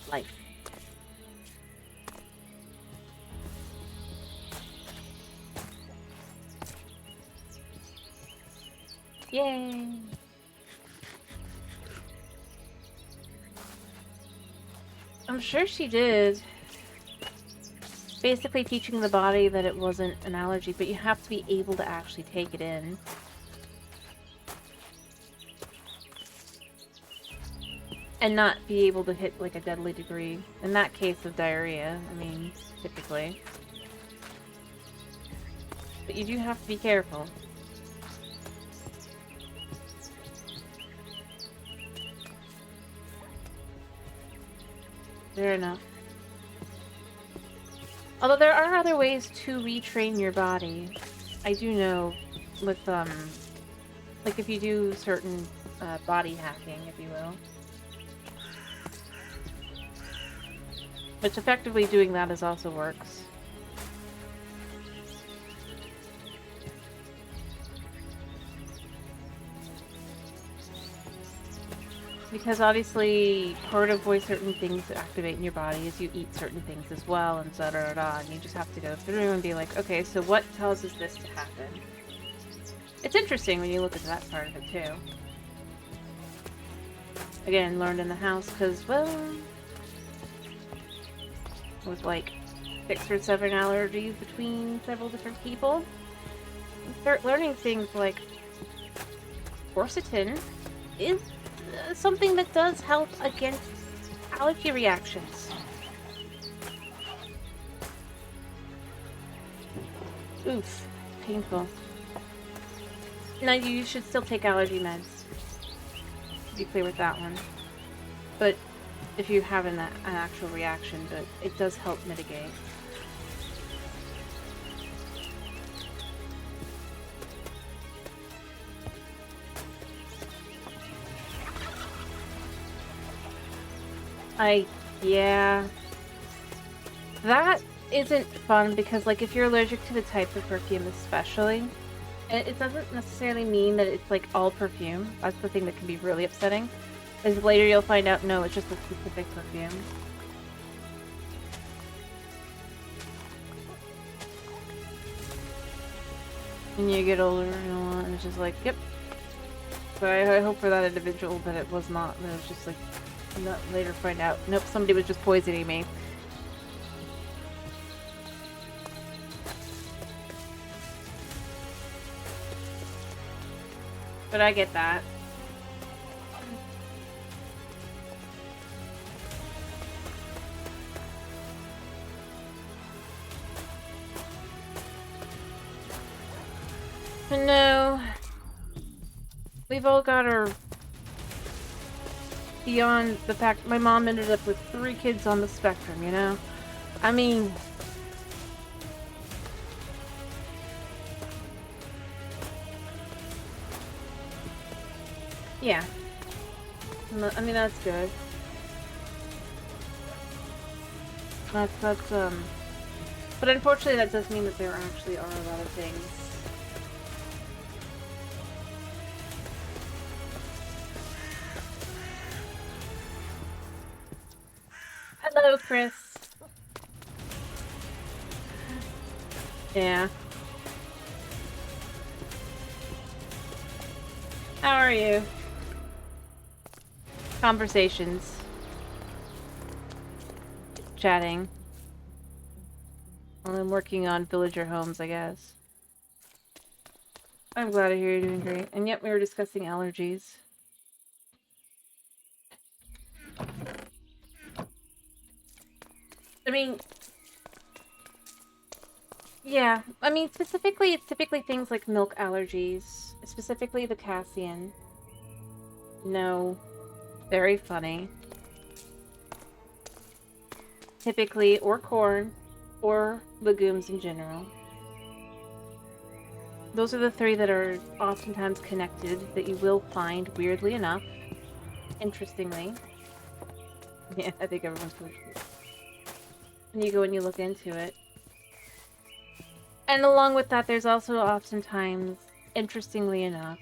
Speaker 1: Life. Yay! I'm sure she did. Basically teaching the body that it wasn't an allergy, but you have to be able to actually take it in. And not be able to hit, like, a deadly degree. In that case of diarrhea, I mean, typically. But you do have to be careful. Fair enough. Although there are other ways to retrain your body. I do know with, like if you do certain body hacking, if you will. Which effectively doing that is also works. Because obviously, part of why certain things activate in your body is you eat certain things as well, and da-da-da-da, and you just have to go through and be like, okay, so what causes this to happen? It's interesting when you look at that part of it, too. Again, learned in the house, because, well, with like 6 or 7 allergies between several different people, you start learning things like quercetin is something that does help against allergy reactions. Oof, painful. Now you should still take allergy meds. To be clear with that one. But if you have an actual reaction, but it does help mitigate. Yeah. That isn't fun because, like, if you're allergic to the type of perfume especially, it doesn't necessarily mean that it's, like, all perfume. That's the thing that can be really upsetting. Is later you'll find out, no, it's just a specific perfume. When you get older and it's just like, yep. So I hope for that individual that it was not. That it was just like, not later find out, nope, somebody was just poisoning me. But I get that. But no, we've all got our... Beyond the fact my mom ended up with 3 kids on the spectrum, you know? I mean... Yeah. I mean, that's good. That's But unfortunately, that does mean that there actually are a lot of things. Hello, Chris. Yeah. How are you? Conversations. Chatting. Well, I'm working on villager homes, I guess. I'm glad to hear you're doing great. And yet, we were discussing allergies. I mean, yeah. I mean, specifically, it's typically things like milk allergies. Specifically the Cassian. No. Very funny. Typically, or corn, or legumes in general. Those are the three that are oftentimes connected that you will find, weirdly enough. Interestingly. Yeah, I think everyone's confused. And you go and you look into it. And along with that, there's also oftentimes, interestingly enough,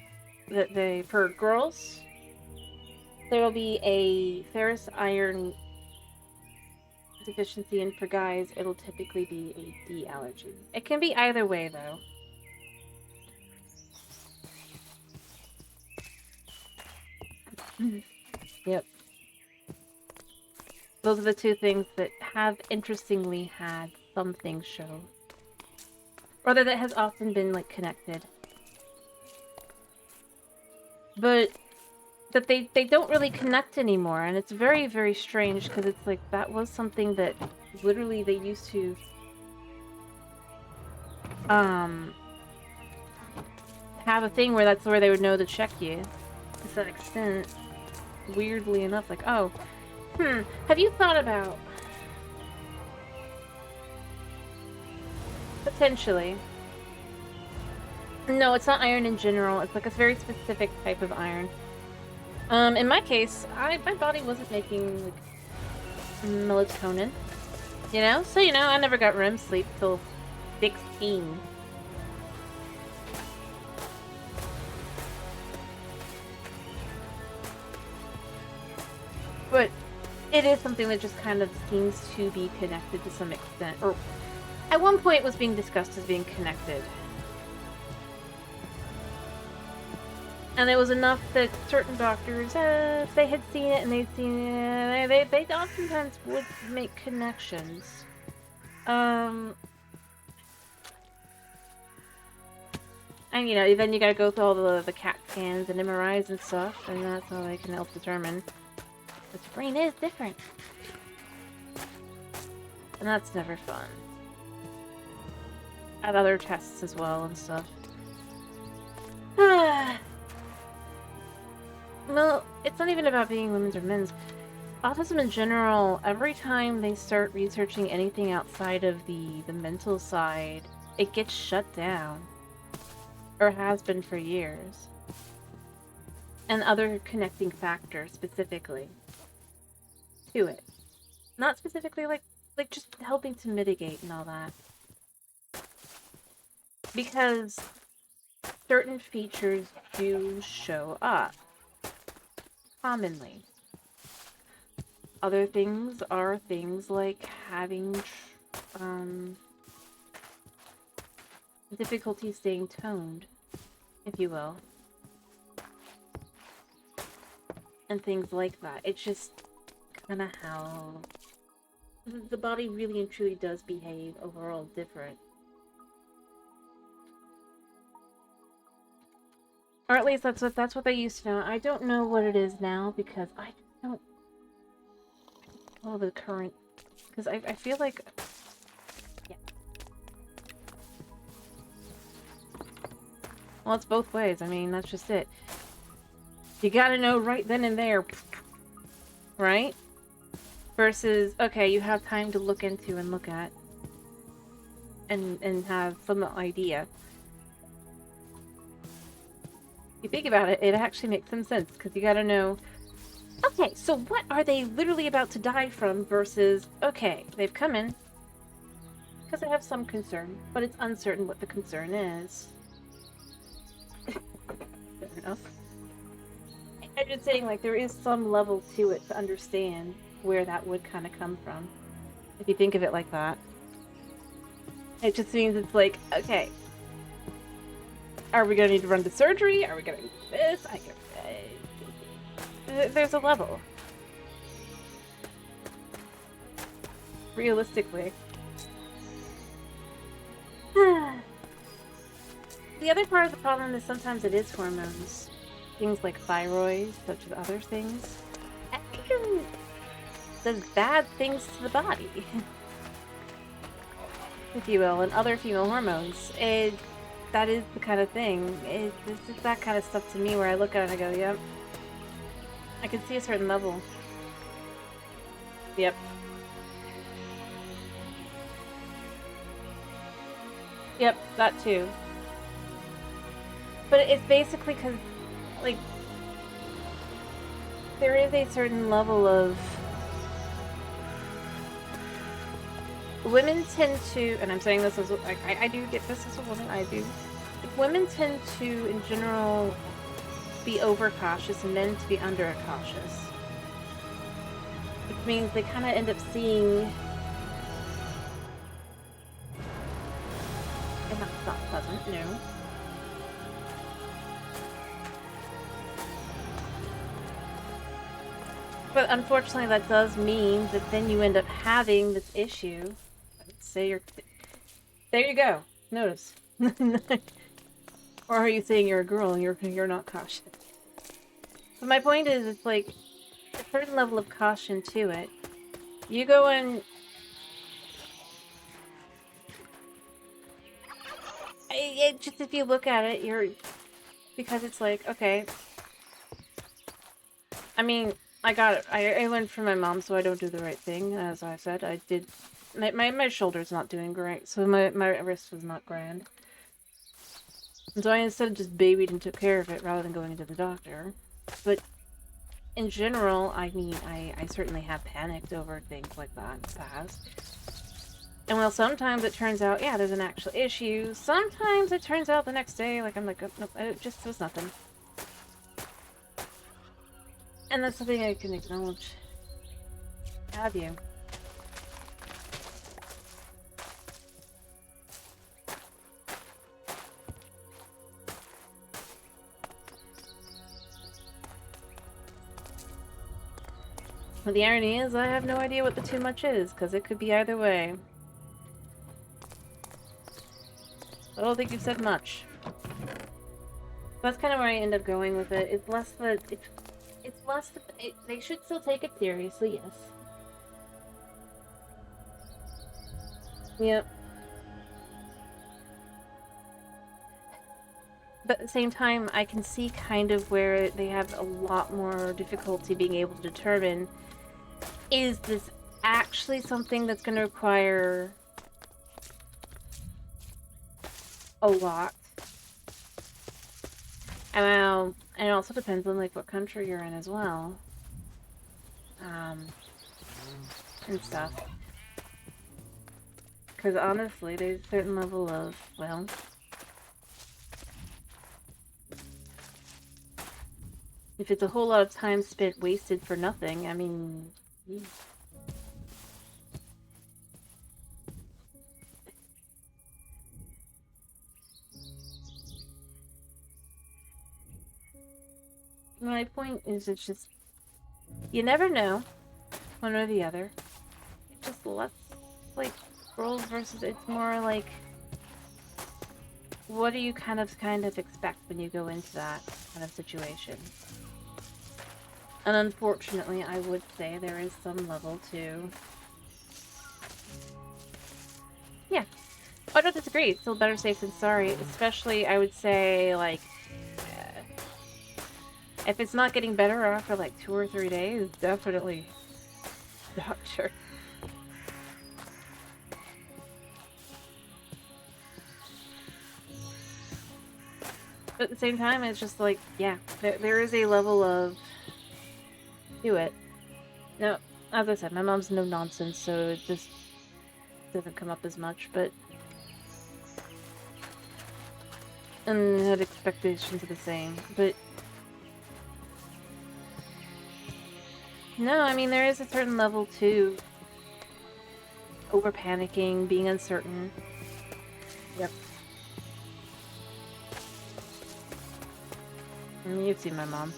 Speaker 1: that for girls, there will be a ferrous iron deficiency, and for guys, it'll typically be a D allergy. It can be either way, though. Yep. Those are the two things that have interestingly had something show. Or that has often been, like, connected. But that they don't really connect anymore, and it's very, very strange, because it's like, that was something that literally they used to, have a thing where that's where they would know to check you. To that extent. Weirdly enough, like, oh, have you thought about potentially? No, it's not iron in general. It's like a very specific type of iron. In my case, my body wasn't making like melatonin, you know. So I never got REM sleep till 16. But it is something that just kind of seems to be connected to some extent, or at one point was being discussed as being connected. And it was enough that certain doctors, if they had seen it and they'd seen it, they oftentimes would make connections. And then you gotta go through all the CAT scans and MRIs and stuff, and that's how they can help determine. The brain is different. And that's never fun. Add other tests as well and stuff. Well, it's not even about being women's or men's. Autism in general, every time they start researching anything outside of the mental side, it gets shut down. Or has been for years. And other connecting factors, specifically. To it. Not specifically like just helping to mitigate and all that. Because certain features do show up. Commonly. Other things are things like having difficulty staying toned, if you will. And things like that. It's just kind of how the body really and truly does behave overall different. Or at least that's what they used to know. I don't know what it is now because I don't know the current. Because I feel like, yeah. Well, it's both ways. I mean, that's just it. You gotta know right then and there, right? Versus, okay, you have time to look into and look at, and have some idea. You think about it, it actually makes some sense, because you gotta know, okay, so what are they literally about to die from versus, okay, they've come in because they have some concern, but it's uncertain what the concern is. Fair enough. I'm just saying, like, there is some level to it to understand where that would kind of come from, if you think of it like that. It just means it's like, okay, are we gonna need to run to surgery? Are we gonna do this? There's a level. Realistically. The other part of the problem is sometimes it is hormones. Things like thyroid, such as other things. Estrogen does bad things to the body, if you will, and other female hormones. That is the kind of thing. This is that kind of stuff to me where I look at it and I go, yep. I can see a certain level. Yep. Yep, that too. But it's basically because, like, there is a certain level of... Women tend to, and I'm saying this as, like, I do get this as a woman, I do. Women tend to, in general, be over-cautious and men to be under-cautious. Which means they kind of end up seeing... And that's not pleasant, no. But unfortunately that does mean that then you end up having this issue. Say you're... There you go. Notice. Or are you saying you're a girl and you're not cautious? But my point is, it's like a certain level of caution to it. You go in... just if you look at it, you're... Because it's like, okay... I mean, I got it. I learned from my mom, so I don't do the right thing. As I said, I did... My shoulder's not doing great, so my wrist was not grand. And so I instead just babied and took care of it rather than going into the doctor. But in general, I mean, I certainly have panicked over things like that in the past. And well, sometimes it turns out, yeah, there's an actual issue. Sometimes it turns out the next day, like, I'm like, oh, nope, it just was nothing. And that's something I can acknowledge. Have you? But the irony is, I have no idea what the too much is, because it could be either way. I don't think you've said much. That's kind of where I end up going with it. It's less that... It's less that... They should still take it seriously, yes. Yep. But at the same time, I can see kind of where they have a lot more difficulty being able to determine, is this actually something that's going to require a lot? And it also depends on, like, what country you're in as well. And stuff. Because honestly, there's a certain level of, well... If it's a whole lot of time spent wasted for nothing, I mean... My point is, it's just... You never know, one or the other. It's just less, like, roles versus... It's more like... What do you kind of expect when you go into that kind of situation? And unfortunately, I would say there is some level to... Yeah. Oh, I don't disagree. It's still better safe than sorry. Especially, I would say, like... if it's not getting better after, like, 2 or 3 days, definitely... Doctor. But at the same time, it's just like, yeah, there is a level of do it. Now, as I said, my mom's no nonsense, so it just doesn't come up as much, but and had expectations are the same, but no, I mean, there is a certain level to over panicking, being uncertain. Yep. I mean, you've seen my mom.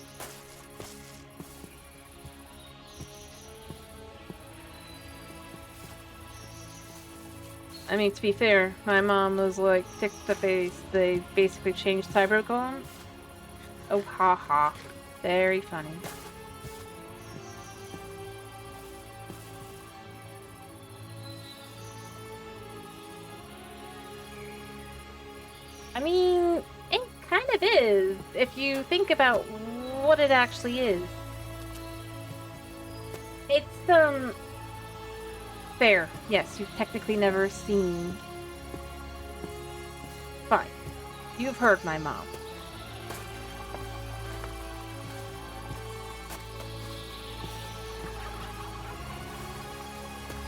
Speaker 1: I mean, to be fair, my mom was like ticked that they basically changed Cybergone. Oh, ha ha. Very funny. I mean, it kind of is, if you think about what it actually is. It's, fair. Yes, you've technically never seen... Fine. You've heard my mom.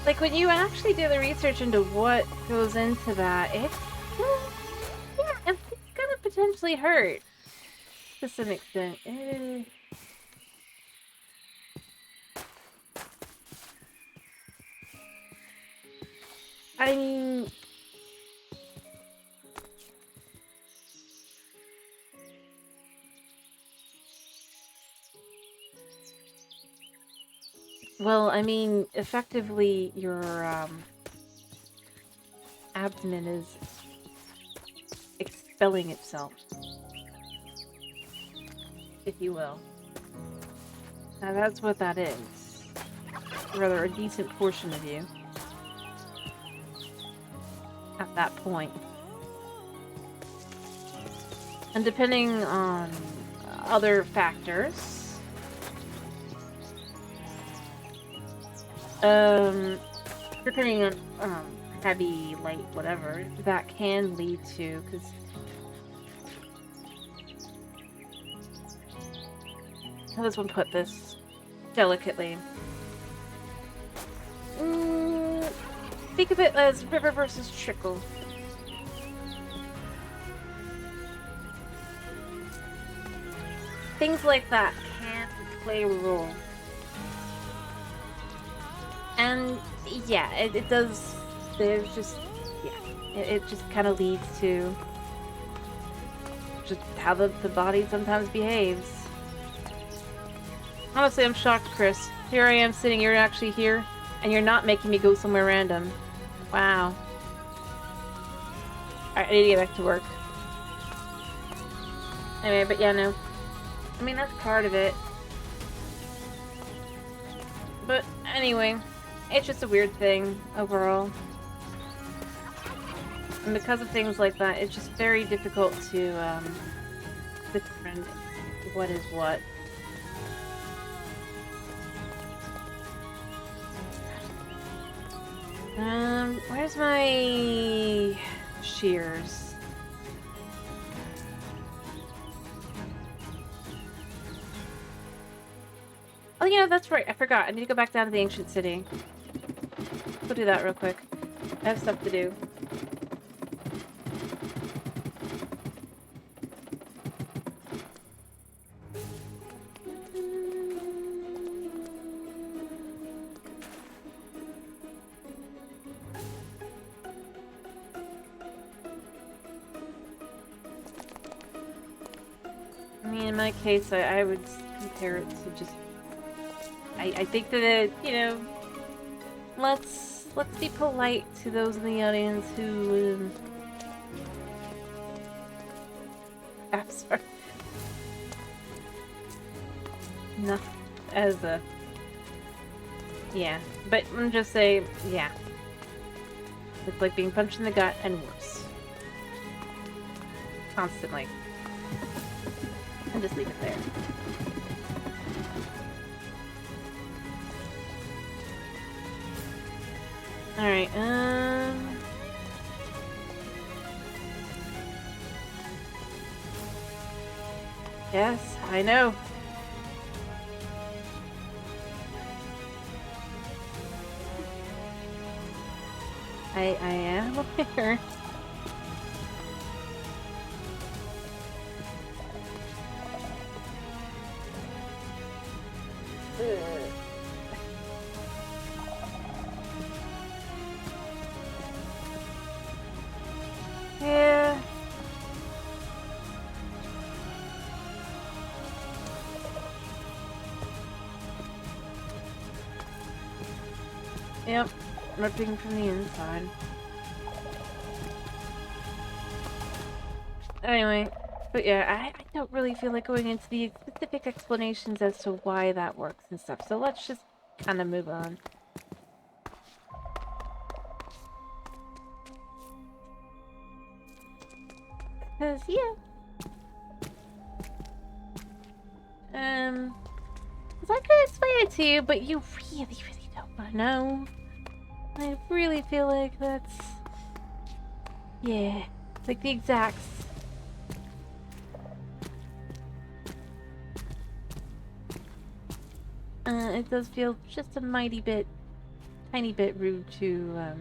Speaker 1: Like, when you actually do the research into what goes into that, it's... yeah, it's gonna potentially hurt. To some extent. I mean... Well, I mean, effectively, your, abdomen is expelling itself, if you will. Now, that's what that is. Rather, a decent portion of you. At that point. And depending on other factors... depending on, heavy, light, whatever, that can lead to, because... How does one put this delicately? Think of it as river versus trickle. Things like that can play a role. And yeah, it does, there's just, yeah, it just kind of leads to just how the body sometimes behaves. Honestly, I'm shocked, Chris. Here I am sitting, you're actually here, and you're not making me go somewhere random. Wow. Alright, I need to get back to work. Anyway, but yeah, no. I mean, that's part of it. But anyway... It's just a weird thing, overall. And because of things like that, it's just very difficult to, determine what is what. Where's my... shears? Oh yeah, that's right, I forgot. I need to go back down to the ancient city. Go do that real quick. I have stuff to do. I mean, in my case, I would compare it to just... I think that it, you know... Let's be polite to those in the audience who... I'm sorry. Not as a... Yeah, but I'm just say, yeah. It's like being punched in the gut and worse. Constantly. And just leave it there. Alright, Yes, I know. I am aware. Yeah. Yep. Ripping from the inside. Anyway, but yeah, I don't really feel like going into the specific explanations as to why that works and stuff, so let's just kind of move on. Cause yeah. Cause I could explain it to you, but you really, really don't want to know. I really feel like that's... yeah, like the exacts. It does feel just a mighty bit, tiny bit rude to,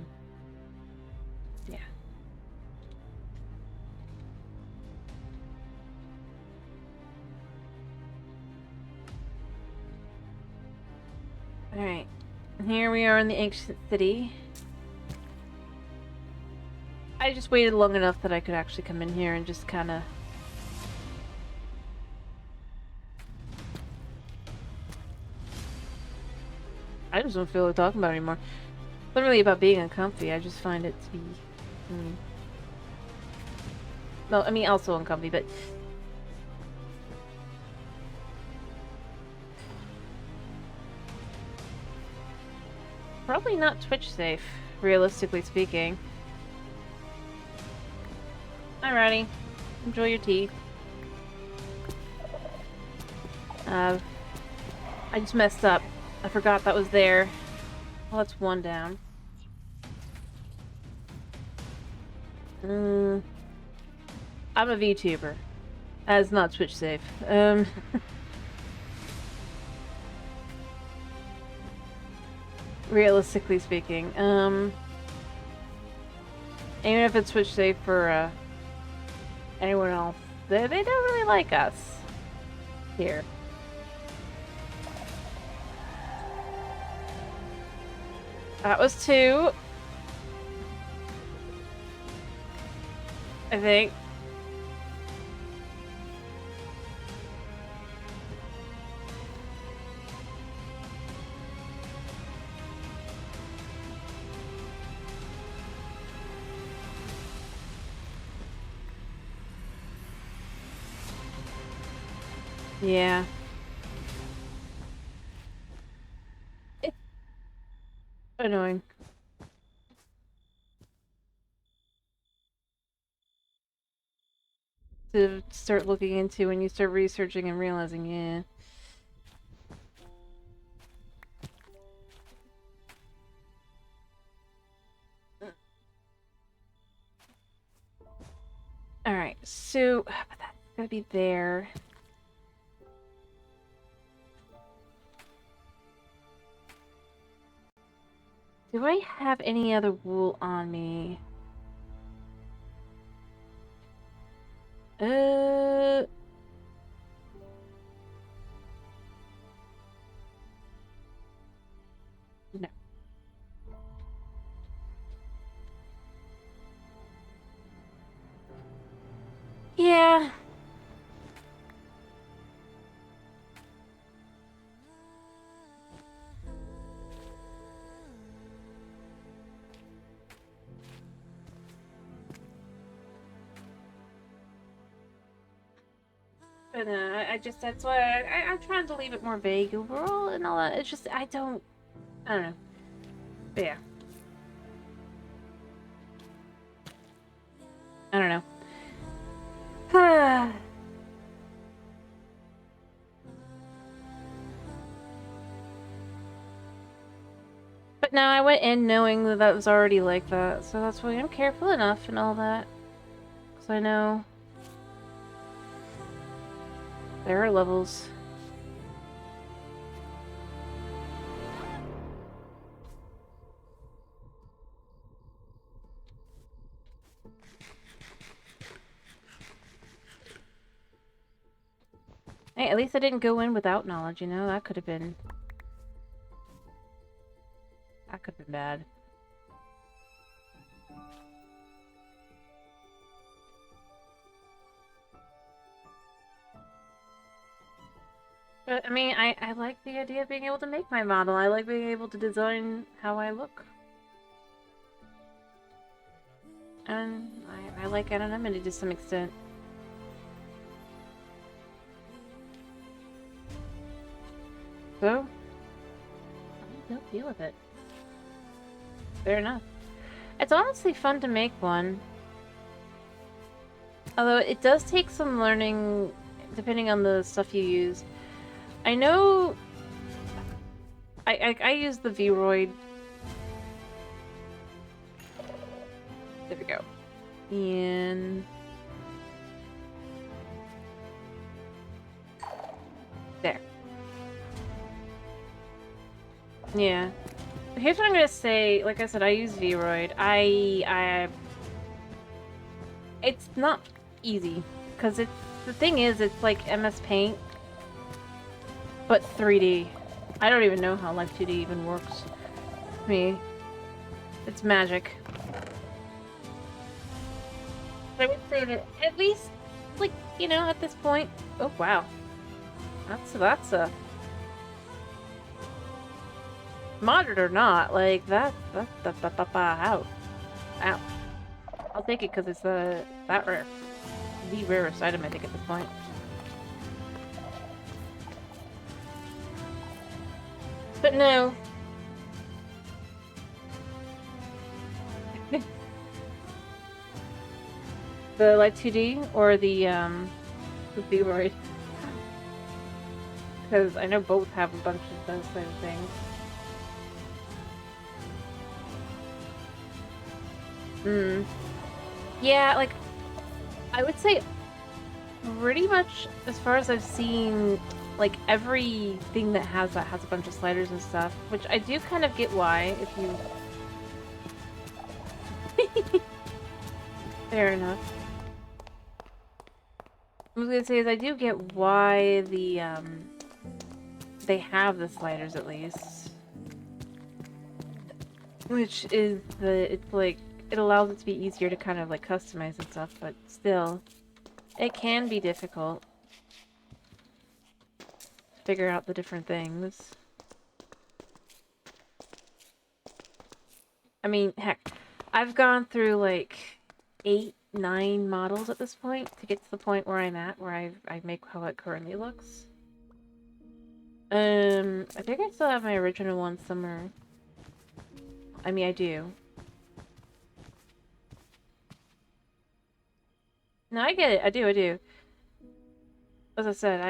Speaker 1: yeah. Alright, here we are in the ancient city. I just waited long enough that I could actually come in here and just kind of... I just don't feel like talking about it anymore. It's not really about being uncomfy, I just find it to be... Well, I mean, also uncomfy, but... probably not Twitch safe, realistically speaking. Alrighty. Enjoy your tea. I just messed up. I forgot that was there. Well, that's one down. I'm a VTuber. That's not Twitch safe. Realistically speaking. Even if it's Twitch safe for, anyone else, they don't really like us here. That was 2. I think. Yeah. It's annoying. To start looking into when you start researching and realizing, yeah. Alright, so but that's gotta be there. Do I have any other wool on me? No. Yeah. But I just, that's why I'm trying to leave it more vague overall and all that. It's just, I don't know. But yeah. I don't know. But now I went in knowing that that was already like that, so that's why I'm careful enough and all that. Because I know... There are levels. Hey, at least I didn't go in without knowledge, you know? That could have been... That could have been bad. But, I mean, I like the idea of being able to make my model. I like being able to design how I look. And I like anonymity to some extent. So, don't deal with it. Fair enough. It's honestly fun to make one. Although it does take some learning, depending on the stuff you use. I know... I use the Vroid. There we go. And... there. Yeah. Here's what I'm gonna say. Like I said, I use Vroid. It's not easy. Because it's... The thing is, it's like MS Paint, but 3D. I don't even know how Live 2D even works. To me. It's magic. I would say that at least, like, you know, at this point... Oh, wow. That's a... Modded or not, like, out. Ow. I'll take it because it's that rare. The rarest item, I think, at this point. But no. The Light 2D or the Vroid? Because I know both have a bunch of those kind of things. Yeah, like, I would say pretty much as far as I've seen, like, everything that has a bunch of sliders and stuff, which I do kind of get why, if you... Fair enough. I was gonna say is I do get why the, they have the sliders at least. Which is it's like, it allows it to be easier to kind of like customize and stuff, but still, it can be difficult to figure out the different things. I mean, heck, I've gone through like 8, 9 models at this point to get to the point where I'm at, where I make how it currently looks. I think I still have my original one somewhere. I mean, I do. No, I get it. I do. As I said,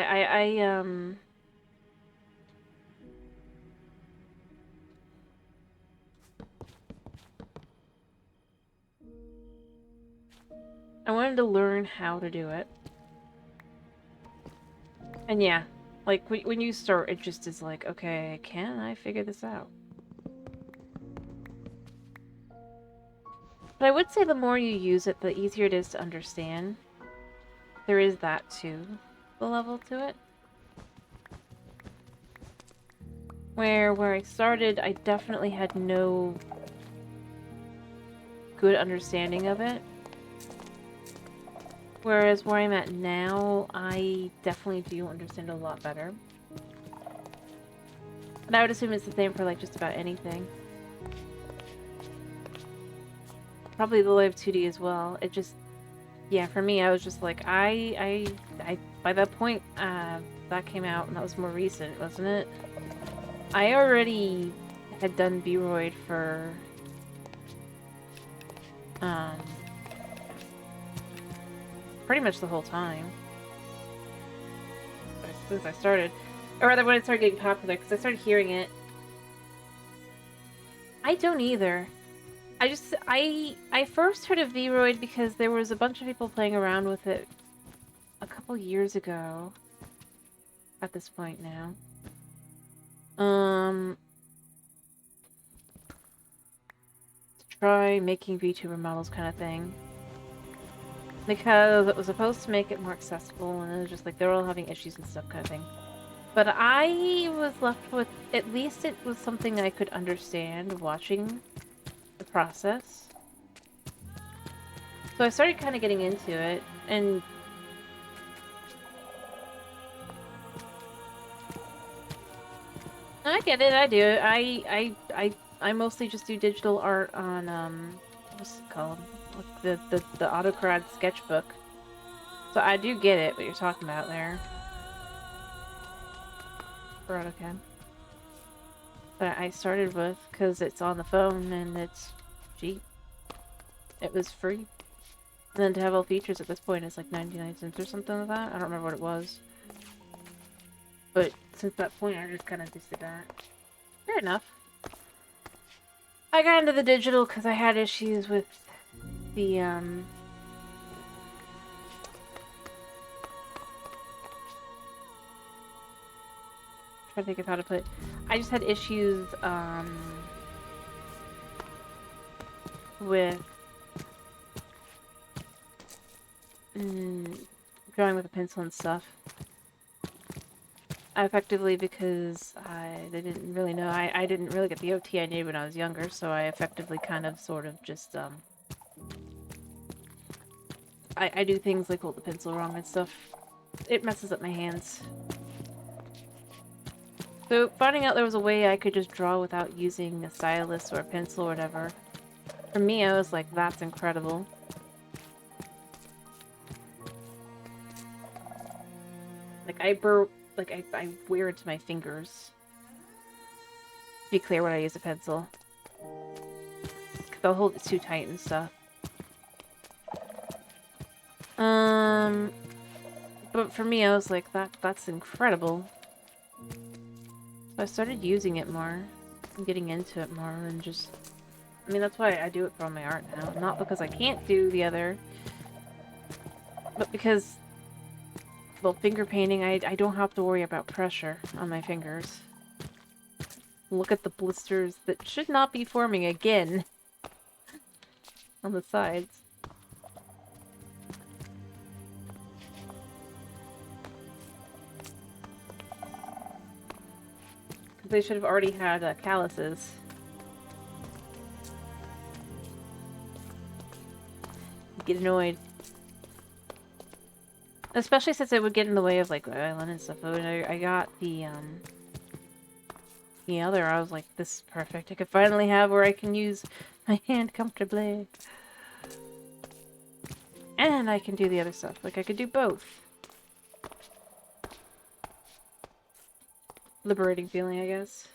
Speaker 1: I wanted to learn how to do it. And yeah, like, when you start, it just is like, okay, can I figure this out? But I would say the more you use it, the easier it is to understand. There is that too, the level to it. Where I started, I definitely had no good understanding of it. Whereas where I'm at now, I definitely do understand a lot better. And I would assume it's the same for like just about anything. Probably the Live 2D as well. It just, yeah, for me, I was just like, I by that point, that came out, and that was more recent, wasn't it? I already had done Vroid for, pretty much the whole time. Since I started. Or rather, when it started getting popular, because I started hearing it. I don't either. I first heard of Vroid because there was a bunch of people playing around with it a couple years ago. at this point now. To try making VTuber models kind of thing. Because it was supposed to make it more accessible, and it was just like they were all having issues and stuff kind of thing. But I was left with, at least it was something I could understand watching the process. So I started kind of getting into it, and I get it, I do. I mostly just do digital art on, what's it called? Like the AutoCAD sketchbook. So I do get it, what you're talking about there. For AutoCAD. That I started with because it's on the phone and it's cheap. It was free. And then to have all features at this point is like 99 cents or something like that. I don't remember what it was. But since that point, I just kind of just did that. Fair enough. I got into the digital because I had issues with the, trying to think of how to put it. I just had issues, with drawing with a pencil and stuff. Effectively because they didn't really know. I didn't really get the OT I needed when I was younger, so I effectively kind of sort of just, I do things like hold the pencil wrong and stuff. It messes up my hands. So finding out there was a way I could just draw without using a stylus or a pencil or whatever, for me I was like, that's incredible. Like I wear into my fingers. To be clear when I use a pencil. Because I'll hold it too tight and stuff. But for me, I was like, that's incredible. So I started using it more. And getting into it more and just... I mean, that's why I do it for all my art now. Not because I can't do the other. But because... Well, finger painting, I don't have to worry about pressure on my fingers. Look at the blisters that should not be forming again on the sides. Because they should have already had calluses. Get annoyed. Especially since it would get in the way of, like, the island and stuff. When I got the other, I was like, this is perfect. I could finally have where I can use my hand comfortably. And I can do the other stuff. Like, I could do both. Liberating feeling, I guess.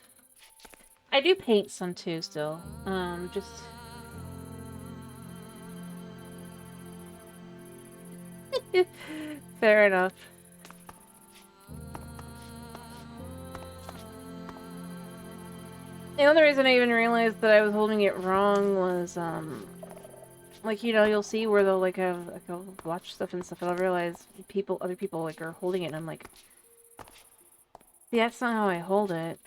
Speaker 1: I do paint some, too, still. Just... Fair enough. The other reason I even realized that I was holding it wrong was, like, you know, you'll see where they'll, like, have, like, I'll watch stuff and stuff, and I'll realize other people, like, are holding it, and I'm like, see, that's not how I hold it.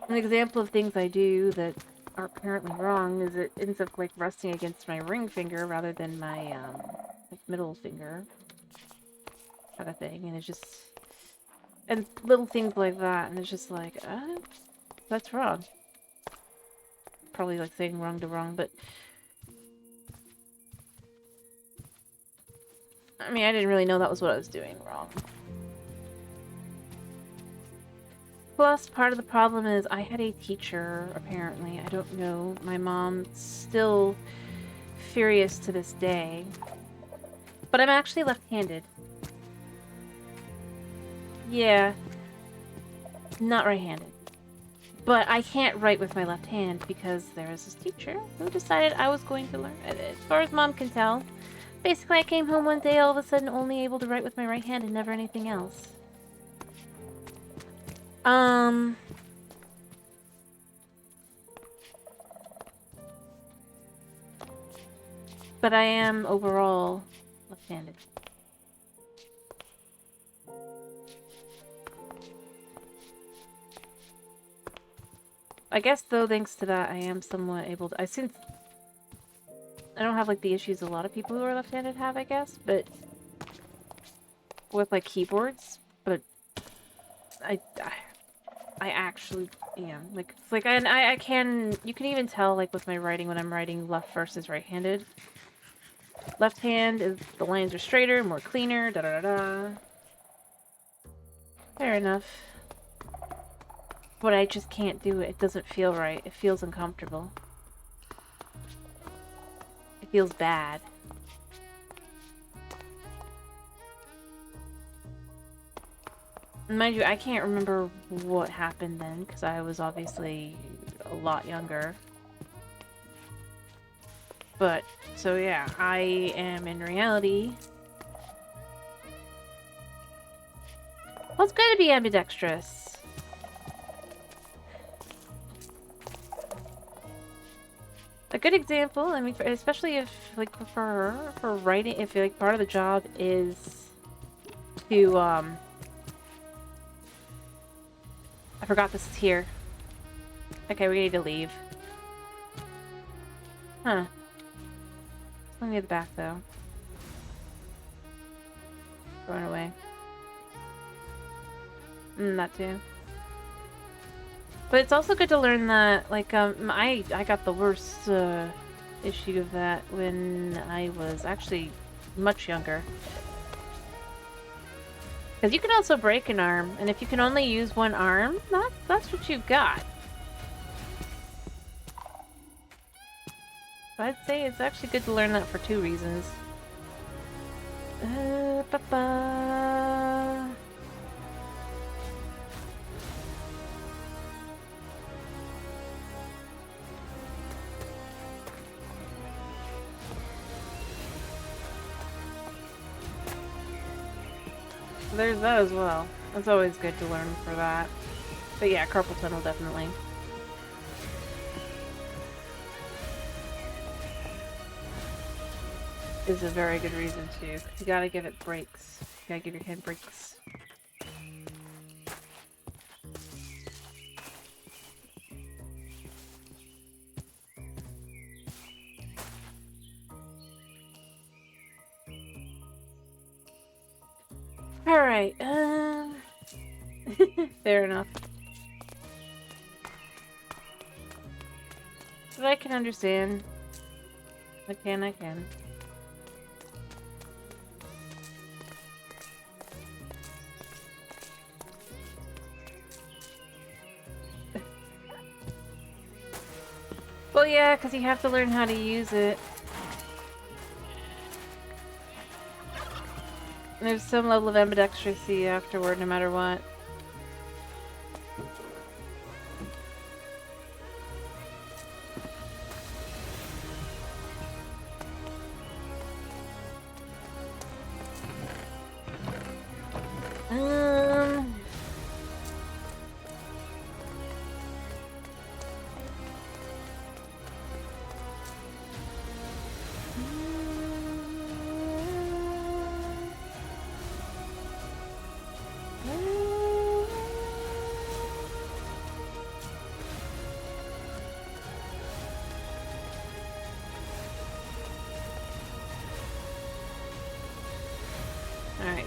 Speaker 1: An example of things I do that are apparently wrong is it ends up, like, resting against my ring finger rather than my, like, middle finger. Kind of thing, and it's just... And little things like that, and it's just like, that's wrong. Probably, like, saying wrong to wrong, but... I mean, I didn't really know that was what I was doing wrong. Plus, part of the problem is I had a teacher, apparently. I don't know. My mom's still furious to this day. But I'm actually left-handed. Yeah. Not right-handed. But I can't write with my left hand because there is this teacher who decided I was going to learn it. As far as Mom can tell. Basically, I came home one day all of a sudden only able to write with my right hand and never anything else. But I am overall left-handed. I guess, though, thanks to that, I am somewhat able to... Since I don't have, like, the issues a lot of people who are left-handed have, I guess, but... With, like, keyboards, but... I actually am. Like, it's like, I can... You can even tell, like, with my writing, when I'm writing left versus right-handed. Left hand, is the lines are straighter, more cleaner, da-da-da-da. Fair enough. But I just can't do it. It doesn't feel right. It feels uncomfortable. It feels bad. Mind you, I can't remember what happened then, because I was obviously a lot younger. But, so yeah, I am in reality... Well, it's good to be ambidextrous. A good example, I mean, especially if, like, for her, for writing, if, like, part of the job is to, I forgot this is here. Okay, we need to leave. Huh. It's only at the back, though. Going away. That too. But it's also good to learn that, like, I got the worst, issue of that when I was actually much younger. Because you can also break an arm, and if you can only use one arm, that's what you've got. So I'd say it's actually good to learn that for two reasons. There's that as well. It's always good to learn for that. But yeah, carpal tunnel definitely. Is a very good reason too. You gotta give it breaks. You gotta give your hand breaks. Alright, fair enough. But I can understand. I can. Well, yeah, because you have to learn how to use it. There's some level of ambidextrosy afterward, no matter what.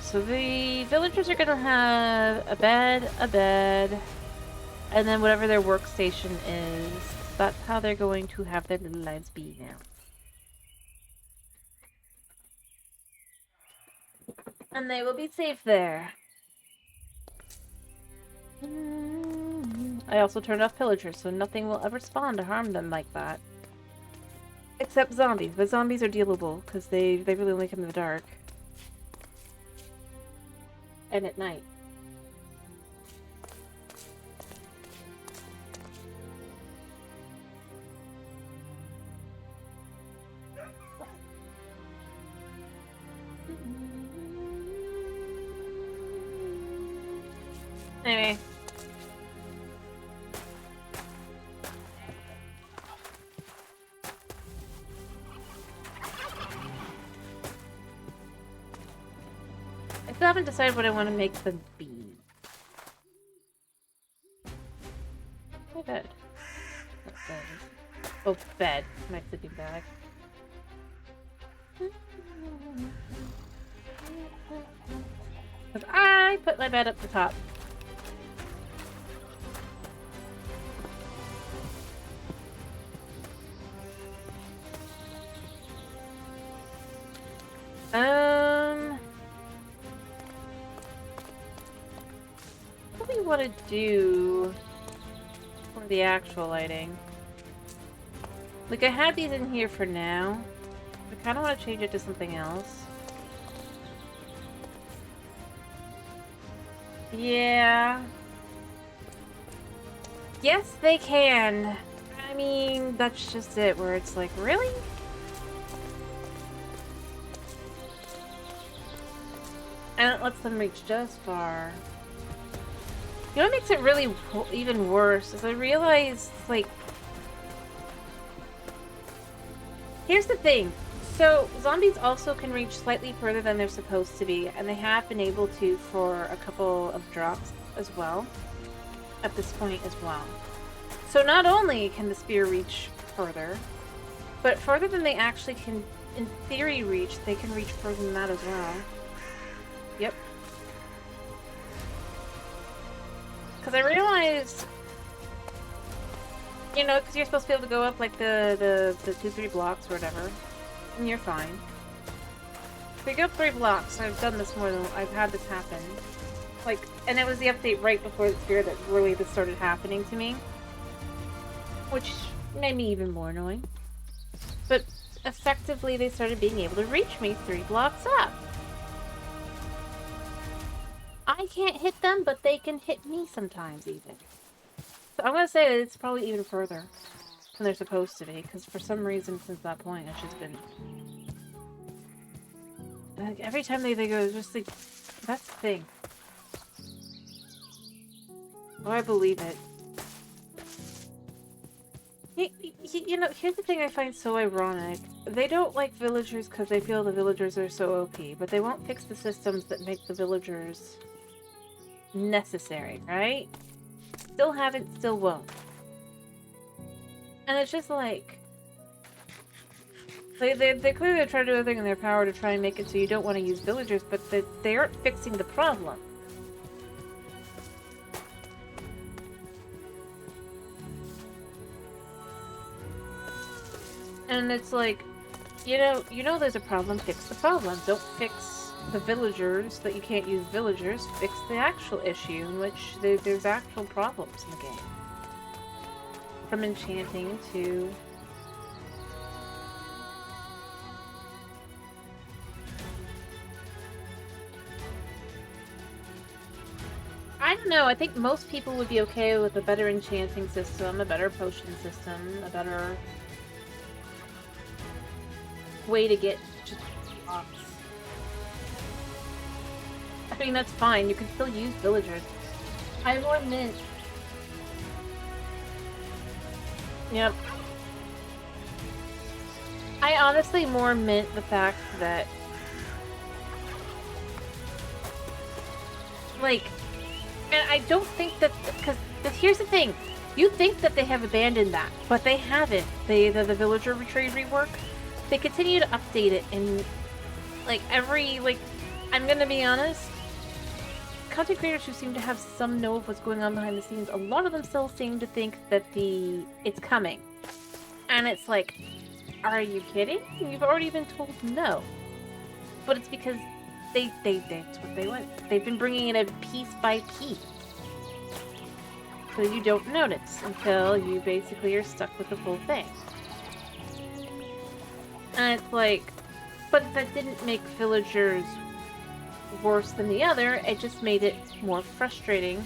Speaker 1: So the villagers are gonna have a bed, and then whatever their workstation is. That's how they're going to have their little lives be now. And they will be safe there. I also turned off pillagers, so nothing will ever spawn to harm them like that. Except zombies, but zombies are dealable, because they really only come in the dark. And at night. Anyway. I still haven't decided what I want to make them be. My bad. Oh, bed. My sleeping bag. Because I put my bed up the top. What do we want to do for the actual lighting? Like, I had these in here for now. I kind of want to change it to something else. Yeah. Yes, they can. I mean, that's just it, where it's like, really? And it lets them reach just far. You know what makes it really even worse is I realized, like... Here's the thing. So, zombies also can reach slightly further than they're supposed to be, and they have been able to for a couple of drops as well. At this point as well. So not only can the spear reach further, but further than they actually can, in theory, reach, they can reach further than that as well. Yep. Because I realized, you know, because you're supposed to be able to go up like the 2-3 blocks or whatever, and you're fine. If you go up 3 blocks, I've done this more than, I've had this happen. Like, and it was the update right before the spear that really this started happening to me. Which made me even more annoying. But effectively they started being able to reach me 3 blocks up. I can't hit them, but they can hit me sometimes even. So I'm gonna say that it's probably even further than they're supposed to be, because for some reason since that point it's just been... Like, every time they go, it's just like... That's the thing. Oh, I believe it. You know, here's the thing I find so ironic. They don't like villagers because they feel the villagers are so OP, but they won't fix the systems that make the villagers necessary, right? Still haven't, still won't. And it's just like... They clearly try to do everything in their power to try and make it so you don't want to use villagers, but they aren't fixing the problem. And it's like, you know there's a problem, fix the problem. Don't fix the villagers that you can't use villagers, fix the actual issue in which there's actual problems in the game. From enchanting to... I don't know, I think most people would be okay with a better enchanting system, a better potion system, a better... way to get just blocks. I mean, that's fine. You can still use villagers. I more mint. Yep. I honestly more mint the fact that, like, and I don't think that, because here's the thing. You think that they have abandoned that, but they haven't. The villager retreat rework. They continue to update it in, like, every, like, I'm gonna be honest, content creators who seem to have some know of what's going on behind the scenes, a lot of them still seem to think that it's coming. And it's like, are you kidding? You've already been told no. But it's because that's what they want. They've been bringing it in piece by piece. So you don't notice until you basically are stuck with the full thing. And it's like, but that didn't make villagers worse than the other, it just made it more frustrating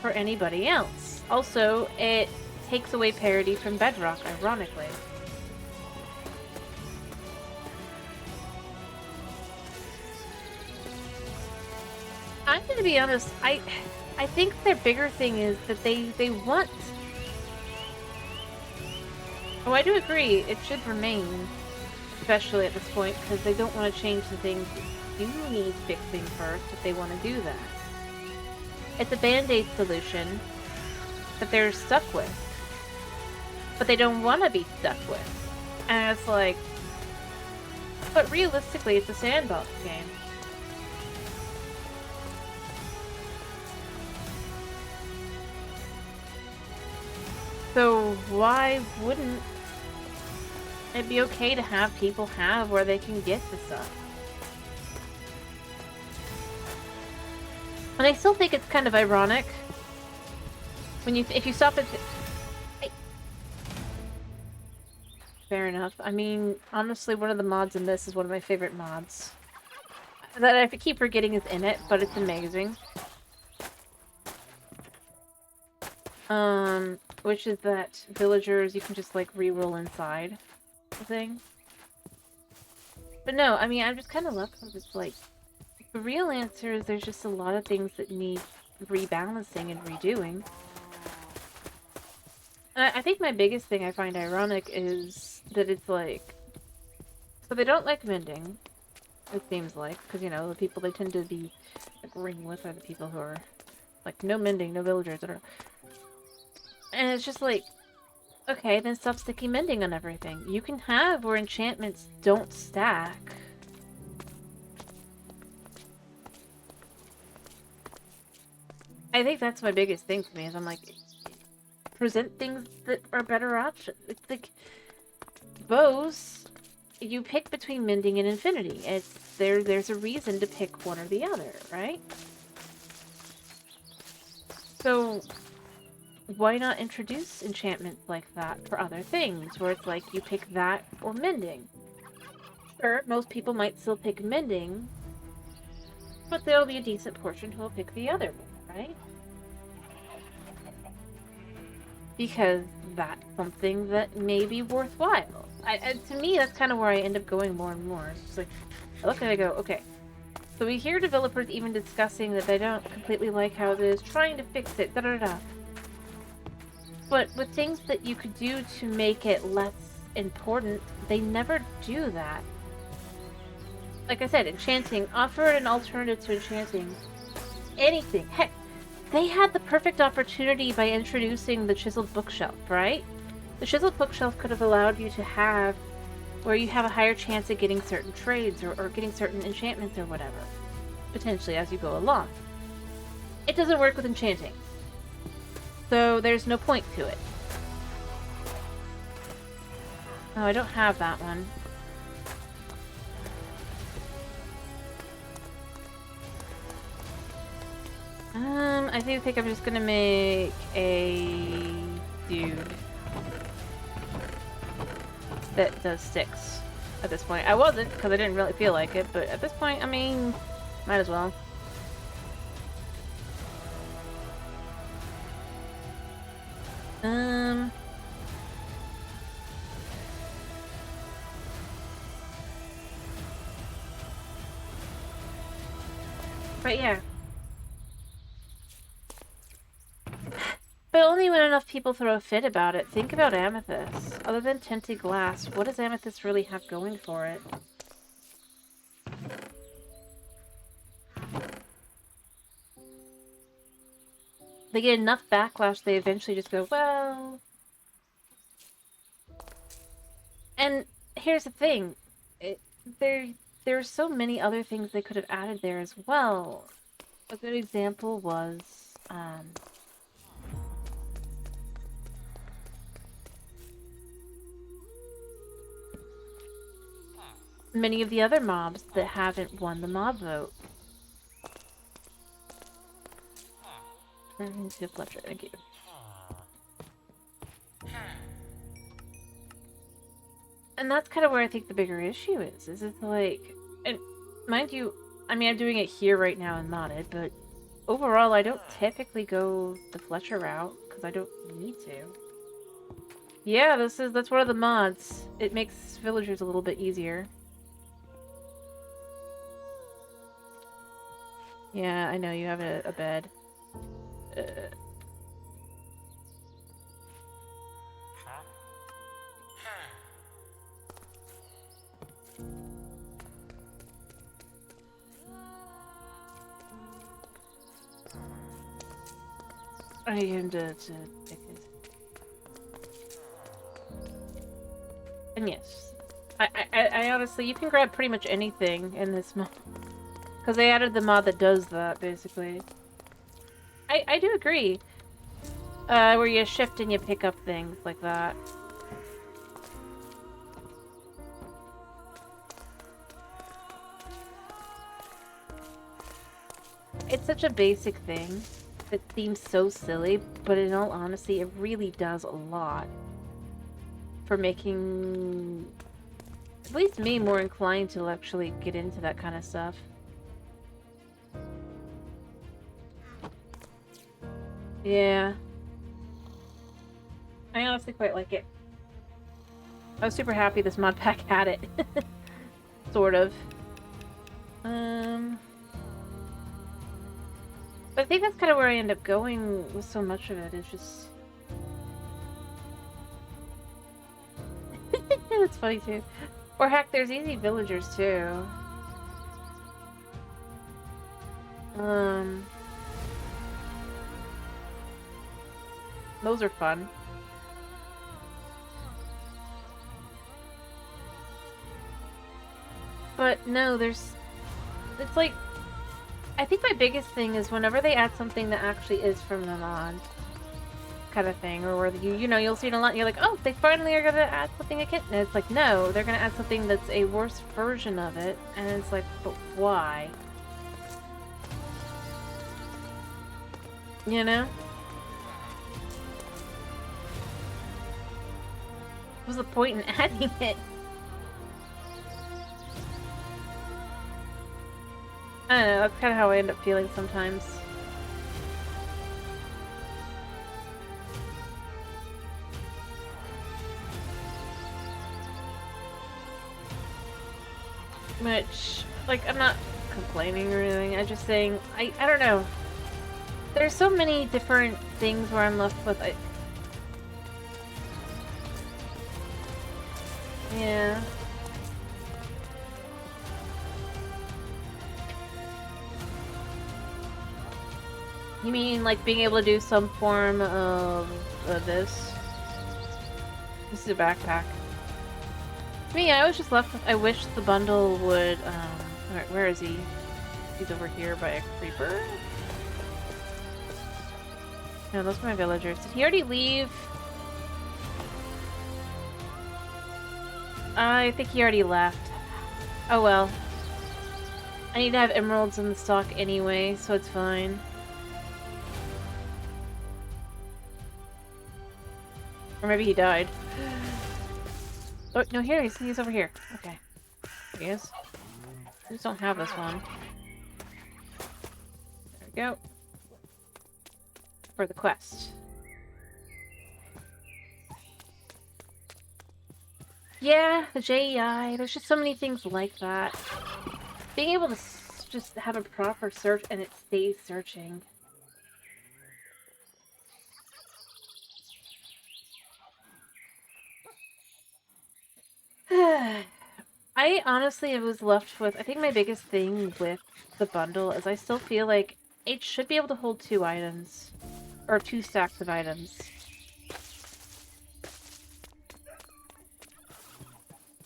Speaker 1: for anybody else. Also, it takes away parity from Bedrock, ironically. I'm gonna be honest, I think their bigger thing is that they want... Oh, I do agree, it should remain. Especially at this point, because they don't want to change the things that do need fixing first if they want to do that. It's a band-aid solution that they're stuck with. but they don't want to be stuck with. And it's like, but realistically, it's a sandbox game. So why wouldn't it be okay to have people have where they can get the stuff? And I still think it's kind of ironic when if you stop at... Fair enough. I mean, honestly, one of the mods in this is one of my favorite mods. That I keep forgetting is in it, but it's amazing. Which is that villagers, you can just, like, re-roll inside the thing. But no, I mean, I'm just kind of left with it's like, the real answer is there's just a lot of things that need rebalancing and redoing. I think my biggest thing I find ironic is that it's like, so they don't like mending, it seems like, because, you know, the people they tend to be agreeing with are the people who are like, no mending, no villagers, and it's just like, okay, then stop sticking mending on everything. You can have where enchantments don't stack. I think that's my biggest thing for me, is I'm like, present things that are better options. It's like, bows, you pick between mending and infinity. There's a reason to pick one or the other, right? So why not introduce enchantments like that for other things, where it's like you pick that or mending? Sure, most people might still pick mending, but there'll be a decent portion who will pick the other one, right? Because that's something that may be worthwhile. To me, that's kind of where I end up going more and more. It's just like, I look and I go, okay. So we hear developers even discussing that they don't completely like how it is, trying to fix it, da-da-da. But with things that you could do to make it less important, they never do that. Like I said, enchanting, offer an alternative to enchanting. Anything. Heck, they had the perfect opportunity by introducing the chiseled bookshelf, right? The chiseled bookshelf could have allowed you to have where you have a higher chance of getting certain trades or getting certain enchantments or whatever, potentially as you go along. It doesn't work with enchanting, so there's no point to it. Oh, I don't have that one. I think I'm just gonna make a dude that does sticks at this point. I wasn't, because I didn't really feel like it, but at this point, I mean, might as well. But yeah. But only when enough people throw a fit about it. Think about Amethyst. Other than tinted glass, what does Amethyst really have going for it? They get enough backlash, they eventually just go, well... And here's the thing. There's so many other things they could have added there as well. A good example was, many of the other mobs that haven't won the mob vote. Turn into Fletcher, thank you. And that's kind of where I think the bigger issue is it's like, and mind you, I mean, I'm doing it here right now and modded, but overall, I don't typically go the Fletcher route, because I don't need to. Yeah, that's one of the mods. It makes villagers a little bit easier. Yeah, I know, you have a bed. I need him to pick his... And yes, I honestly, you can grab pretty much anything in this mod. Because they added the mod that does that, basically. I do agree. Where you shift and you pick up things like that. It's such a basic thing that seems so silly, but in all honesty, it really does a lot for making, at least me, more inclined to actually get into that kind of stuff. Yeah. I honestly quite like it. I was super happy this mod pack had it. Sort of. But I think that's kind of where I end up going with so much of it. It's just... That's funny too. Or heck, there's easy villagers too. Those are fun. But no, there's... It's like... I think my biggest thing is whenever they add something that actually is from the mod, kind of thing, or where you know, you'll see it a lot and you're like, oh, they finally are gonna add something again. And it's like, no, they're gonna add something that's a worse version of it. And it's like, but why? You know? What's the point in adding it? I don't know, that's kind of how I end up feeling sometimes. Which, like, I'm not complaining or anything, I'm just saying, I don't know. There's so many different things where I'm left with, yeah. You mean, like, being able to do some form of this? This is a backpack. Me, I was just left with, I wish the bundle would, alright, where is he? He's over here by a creeper? No, those are my villagers. Did he already leave? I think he already left. Oh well. I need to have emeralds in the stock anyway, so it's fine. Or maybe he died. Oh, no, here, he's over here. Okay. There he is. I just don't have this one. There we go. For the quest. Yeah, the JEI. There's just so many things like that. Being able to just have a proper search and it stays searching. I honestly was left with, I think my biggest thing with the bundle is I still feel like it should be able to hold 2 items. Or 2 stacks of items.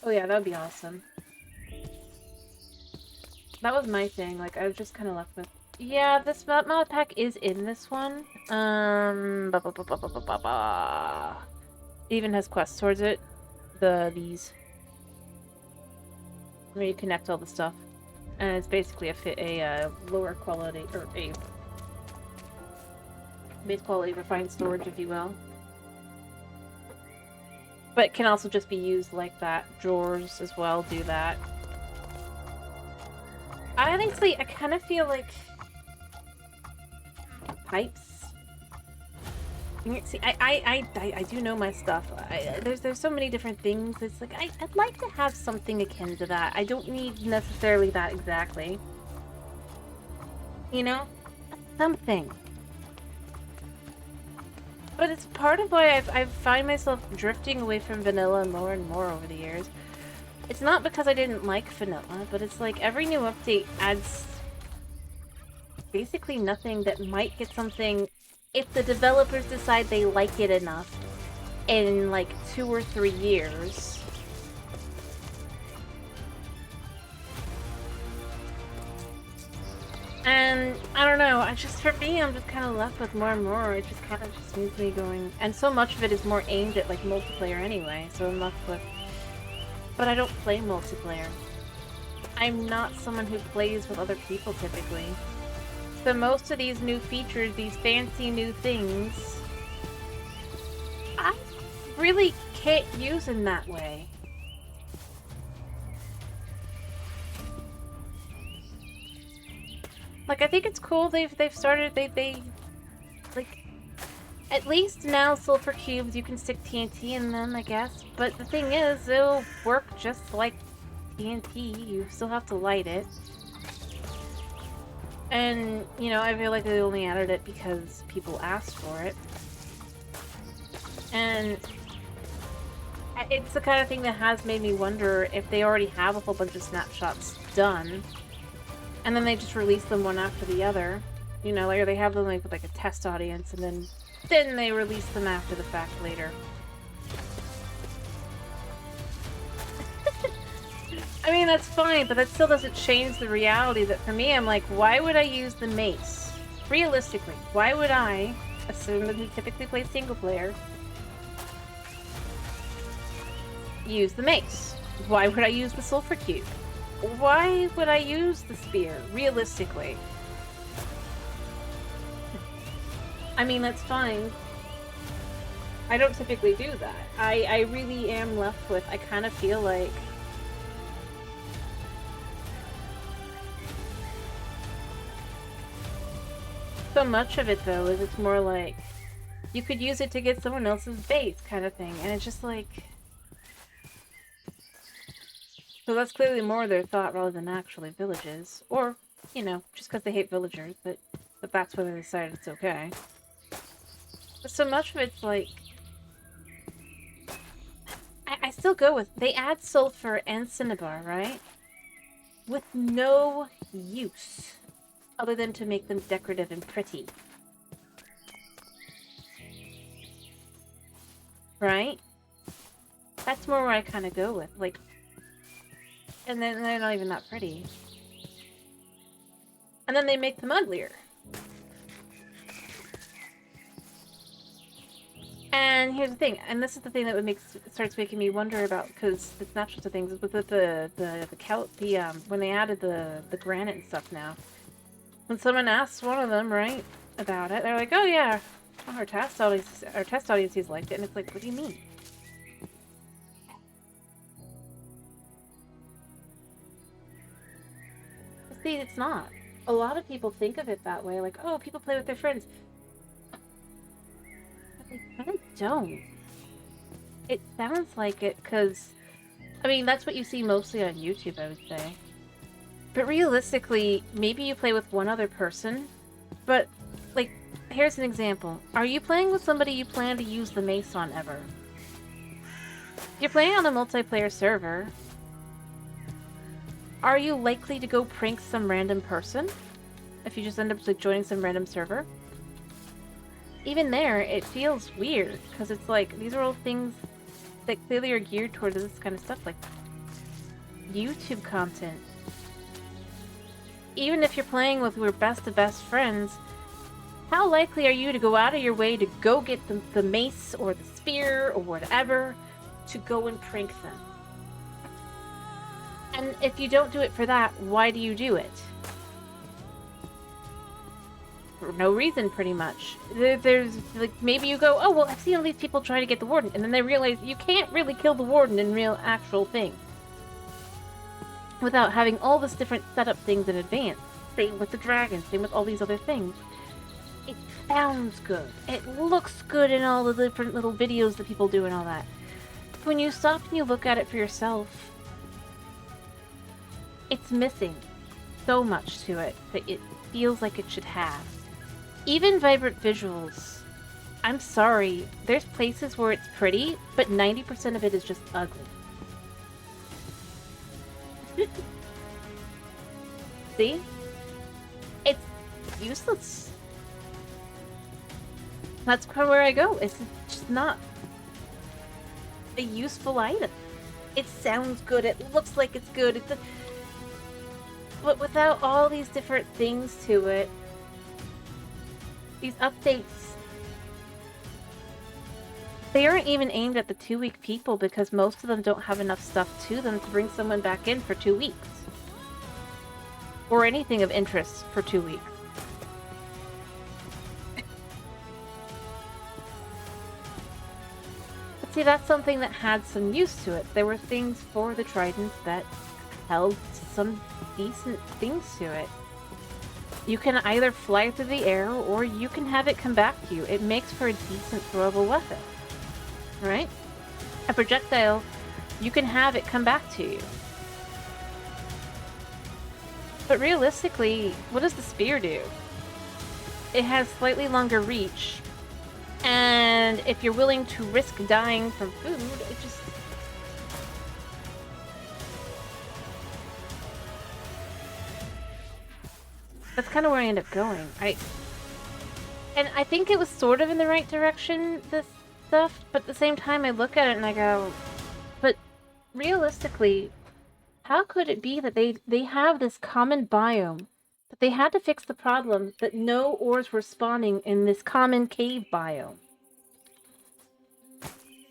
Speaker 1: Oh yeah, that would be awesome. That was my thing, like, I was just kind of left with... Yeah, this mod pack is in this one. It even has quests towards it. These. Where you connect all the stuff. And it's basically a lower quality, or a base quality refined storage, if you will. But it can also just be used like that. Drawers as well do that. Honestly, I kind of feel like pipes. See, I do know my stuff. There's so many different things. It's like I'd like to have something akin to that. I don't need necessarily that exactly. You know, something. But it's part of why I find myself drifting away from vanilla more and more over the years. It's not because I didn't like vanilla, but it's like every new update adds basically nothing that might get something if the developers decide they like it enough in like 2 or 3 years. And I don't know, for me, I'm just kind of left with more and more. It just kind of just leaves me going. And so much of it is more aimed at like multiplayer anyway, so I'm left with. But I don't play multiplayer. I'm not someone who plays with other people typically. So most of these new features, these fancy new things, I really can't use in that way. Like, I think it's cool they've started, they like, at least now sulfur cubes, you can stick TNT in them, I guess. But the thing is, it'll work just like TNT. You still have to light it. And, you know, I feel like they only added it because people asked for it. And it's the kind of thing that has made me wonder if they already have a whole bunch of snapshots done, and then they just release them one after the other. You know, or they have them like with like a test audience, and then they release them after the fact later. I mean, that's fine, but that still doesn't change the reality that for me, I'm like, why would I use the mace? Realistically, why would I, assume that who typically plays single player, use the mace? Why would I use the sulfur cube? Why would I use the spear, realistically? I mean, that's fine. I don't typically do that. I really am left with, I kind of feel like so much of it, though, is it's more like you could use it to get someone else's base kind of thing, and it's just like, so that's clearly more their thought rather than actually villages. Or, you know, just because they hate villagers, but that's when they decided it's okay. But so much of it's like, I still go with, they add sulfur and cinnabar, right? With no use, other than to make them decorative and pretty. Right? That's more where I kind of go with, like, and then they're not even that pretty. And then they make them uglier. And here's the thing, and this is the thing that starts making me wonder about, because the snapshots of things with when they added the granite and stuff now. When someone asks one of them, right, about it, they're like, "Oh yeah, our test audiences liked it," and it's like, what do you mean? See, it's not. A lot of people think of it that way, like, oh, people play with their friends. But they kind of don't. It sounds like it, because, I mean, that's what you see mostly on YouTube, I would say. But realistically, maybe you play with one other person, but, like, here's an example. Are you playing with somebody you plan to use the mace on ever? You're playing on a multiplayer server. Are you likely to go prank some random person if you just end up like joining some random server? Even there, it feels weird because it's like these are all things that clearly are geared towards this kind of stuff, like YouTube content. Even if you're playing with your best of best friends, how likely are you to go out of your way to go get the mace or the spear or whatever to go and prank them? And if you don't do it for that, why do you do it? For no reason, pretty much. There's, like, maybe you go, oh, well, I've seen all these people try to get the warden, and then they realize you can't really kill the warden in real, actual thing without having all this different setup things in advance. Same with the dragons, same with all these other things. It sounds good. It looks good in all the different little videos that people do and all that. When you stop and you look at it for yourself, it's missing so much to it that it feels like it should have. Even vibrant visuals. I'm sorry, there's places where it's pretty, but 90% of it is just ugly. See? It's useless. That's kind of where I go. It's just not a useful item. It sounds good. It looks like it's good. But without all these different things to it, these updates, they aren't even aimed at the 2-week people because most of them don't have enough stuff to them to bring someone back in for 2 weeks. Or anything of interest for 2 weeks. But see, that's something that had some use to it. There were things for the Trident that held some decent things to it. You can either fly through the air, or you can have it come back to you. It makes for a decent throwable weapon. Right? A projectile, you can have it come back to you. But realistically, what does the spear do? It has slightly longer reach, and if you're willing to risk dying from food, it just... That's kind of where I end up going. And I think it was sort of in the right direction, this stuff, but at the same time I look at it and I go, but realistically, how could it be that they have this common biome, but they had to fix the problem that no ores were spawning in this common cave biome?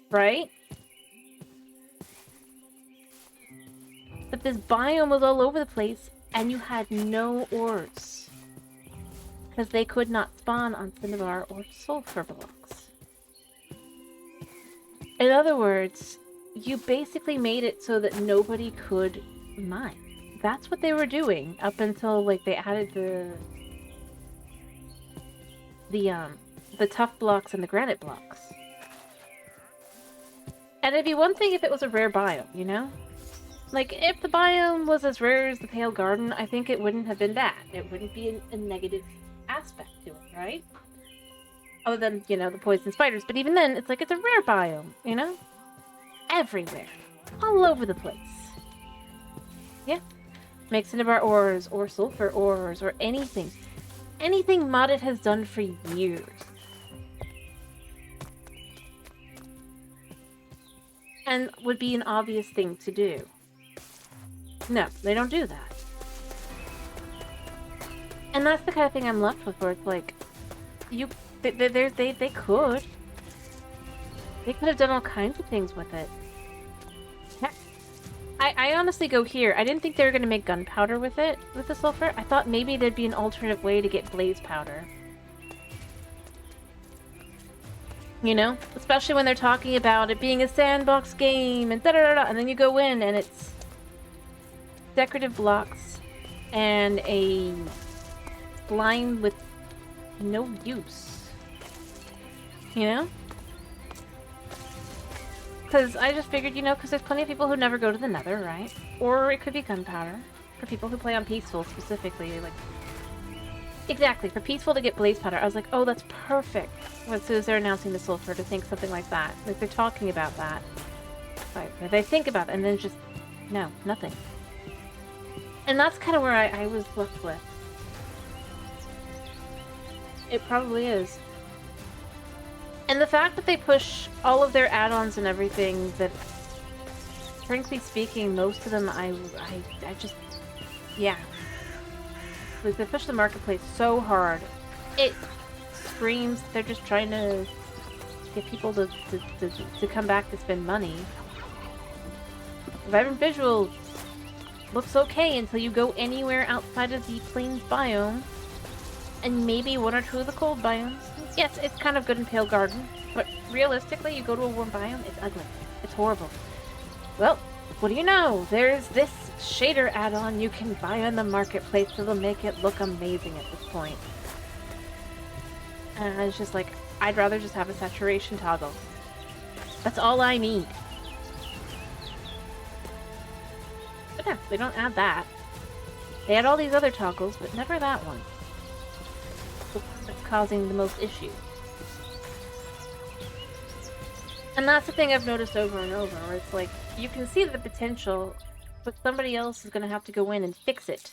Speaker 1: Right? But this biome was all over the place, and you had no ores. Because they could not spawn on cinnabar or sulfur blocks. In other words, you basically made it so that nobody could mine. That's what they were doing up until, like, they added the tough blocks and the granite blocks. And it'd be one thing if it was a rare biome, you know? Like, if the biome was as rare as the Pale Garden, I think it wouldn't have been bad. It wouldn't be a negative aspect to it, right? Other than, you know, the poison spiders. But even then, it's like, it's a rare biome, you know? Everywhere. All over the place. Yeah. Make cinnabar ores, or sulfur ores, or anything. Anything modded has done for years. And would be an obvious thing to do. No, they don't do that. And that's the kind of thing I'm left with, where it's like, they could. They could have done all kinds of things with it. Heck, I honestly go here. I didn't think they were going to make gunpowder with it, with the sulfur. I thought maybe there'd be an alternate way to get blaze powder. You know? Especially when they're talking about it being a sandbox game and da-da-da-da, and then you go in and it's decorative blocks and a slime with no use. You know? Because I just figured, you know, because there's plenty of people who never go to the Nether, right? Or it could be gunpowder. For people who play on Peaceful, specifically, like... Exactly, for Peaceful to get blaze powder, I was like, oh, that's perfect. As soon as they're announcing the sulfur, to think something like that. Like, they're talking about that. Right, they think about it, and then just... No, nothing. And that's kind of where I was left with. It probably is. And the fact that they push all of their add-ons and everything that, frankly speaking, most of them I just, yeah. Like, they push the marketplace so hard. It screams they're just trying to get people to come back to spend money. Vibrant Visual looks okay until you go anywhere outside of the Plains biome. And maybe one or two of the cold biomes. Yes, it's kind of good in Pale Garden, but realistically, you go to a warm biome, it's ugly. It's horrible. Well, what do you know? There's this shader add-on you can buy on the marketplace that'll make it look amazing at this point. And it's just like, I'd rather just have a saturation toggle. That's all I need. But no, they don't add that. They add all these other toggles, but never that one. That's causing the most issues. And that's the thing I've noticed over and over, where it's like, you can see the potential, but somebody else is going to have to go in and fix it.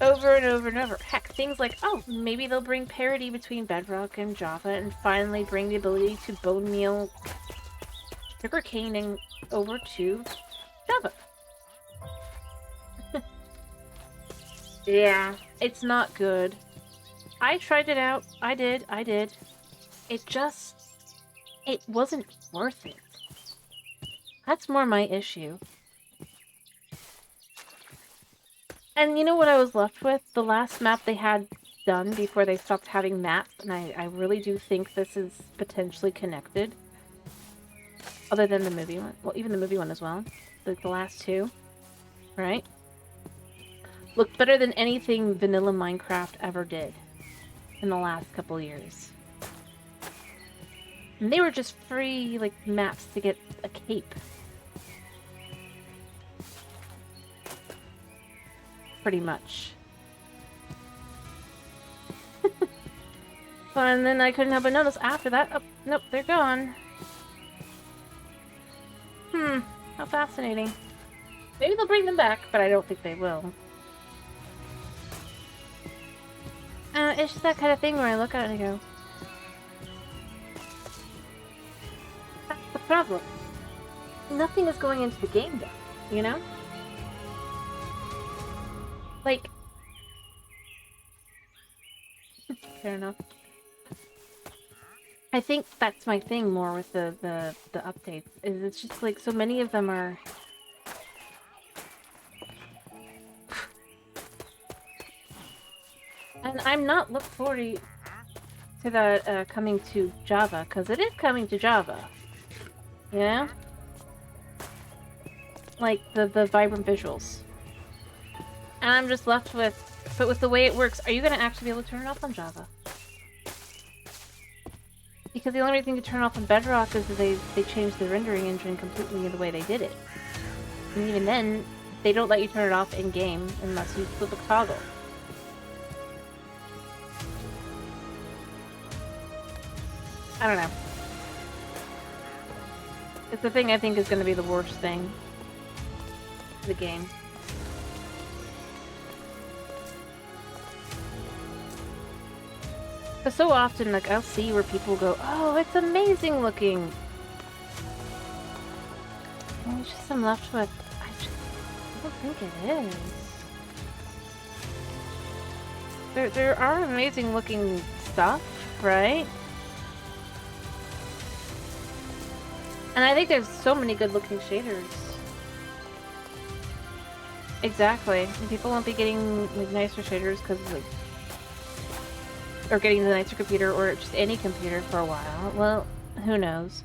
Speaker 1: Over and over and over. Heck, things like, oh, maybe they'll bring parity between Bedrock and Java and finally bring the ability to bone meal sugar caning over to Java. Yeah, it's not good. I tried it out. I did. It just... It wasn't worth it. That's more my issue. And you know what I was left with? The last map they had done before they stopped having maps, and I really do think this is potentially connected. Other than the movie one. Well, even the movie one as well. The last two. Right? Looked better than anything vanilla Minecraft ever did in the last couple years. And they were just free, like, maps to get a cape. Pretty much. And then I couldn't help but notice after that, oh, nope, they're gone. How fascinating. Maybe they'll bring them back, but I don't think they will. It's just that kind of thing where I look at it and go, that's the problem. Nothing is going into the game, though, you know? Like... Fair enough. I think that's my thing more with the updates, is it's just like so many of them are... And I'm not looking forward to that coming to Java, because it is coming to Java. You know? Like, the vibrant visuals. And I'm just left with... But with the way it works, are you going to actually be able to turn it off on Java? Because the only way thing to turn off on Bedrock is that they changed the rendering engine completely in the way they did it. And even then, they don't let you turn it off in-game unless you flip a toggle. I don't know. It's the thing I think is going to be the worst thing. The game. But so often, like, I'll see where people go, oh, it's amazing looking! And it's just I'm left with, I don't think it is. There are amazing looking stuff, right? And I think there's so many good looking shaders. Exactly. And people won't be getting, like, nicer shaders because, like, or getting the nicer computer, or just any computer for a while. Well, who knows?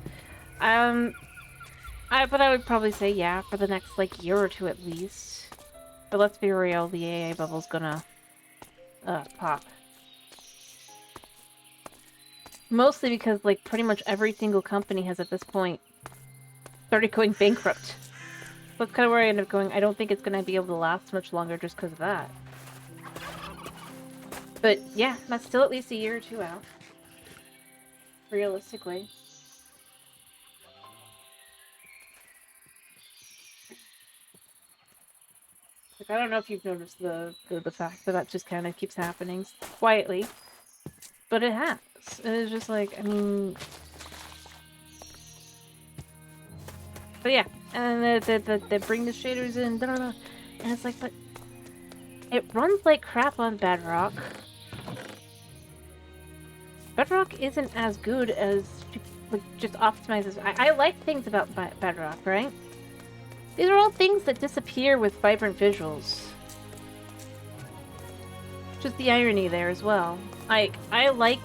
Speaker 1: But I would probably say, yeah, for the next, like, year or two at least. But let's be real, the AA bubble's gonna, pop. Mostly because, like, pretty much every single company has, at this point, started going bankrupt. That's kind of where I end up going. I don't think it's gonna be able to last much longer just because of that. But yeah, that's still at least a year or two out. Realistically. Like, I don't know if you've noticed the fact that that just kind of keeps happening quietly. But it has. It's just like, I mean... But yeah, and they bring the shaders in, da, da, da, and it's like, but... It runs like crap on Bedrock. Bedrock isn't as good as, like, just optimizes. I like things about Bedrock, right? These are all things that disappear with vibrant visuals. Just the irony there as well. Like, I like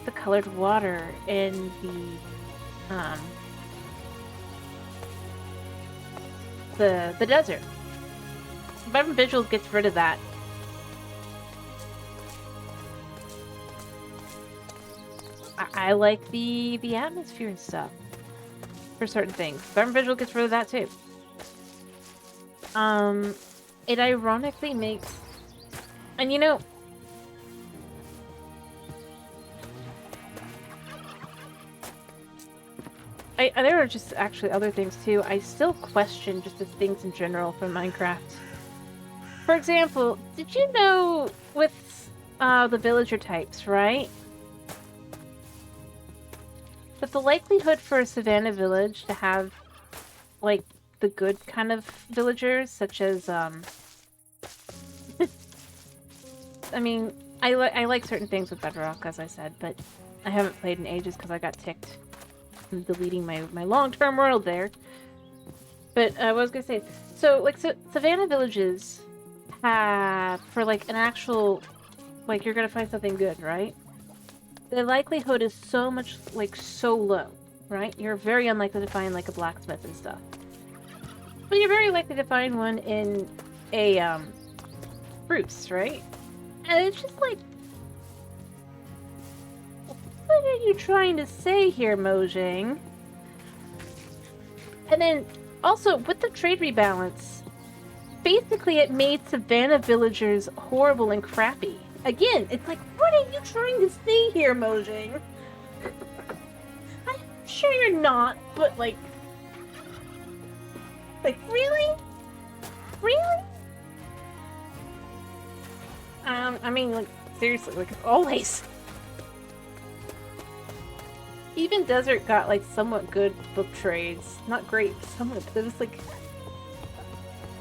Speaker 1: the colored water in the desert. Vibrant visuals gets rid of that. I like the atmosphere and stuff for certain things. Vibrant visual gets rid of that too. It ironically makes, and you know, there are just actually other things too. I still question just the things in general from Minecraft. For example, did you know with the villager types, right? But the likelihood for a savannah village to have, like, the good kind of villagers, such as, I mean, I like certain things with Bedrock, as I said, but I haven't played in ages because I got ticked from deleting my long-term world there. But I was gonna say, so like Savannah villages have, for like an actual, like you're gonna find something good, right? The likelihood is so much, like, so low, right? You're very unlikely to find like a blacksmith and stuff. But you're very likely to find one in a spruce, right? And it's just like, what are you trying to say here, Mojang? And then, also, with the trade rebalance, basically it made Savannah villagers horrible and crappy. Again, it's like, what are you trying to say here, Mojang? I'm sure you're not, but like, really? Really? I mean, like, seriously, like, always. Even Desert got, like, somewhat good book trades. Not great, but somewhat. It was, like...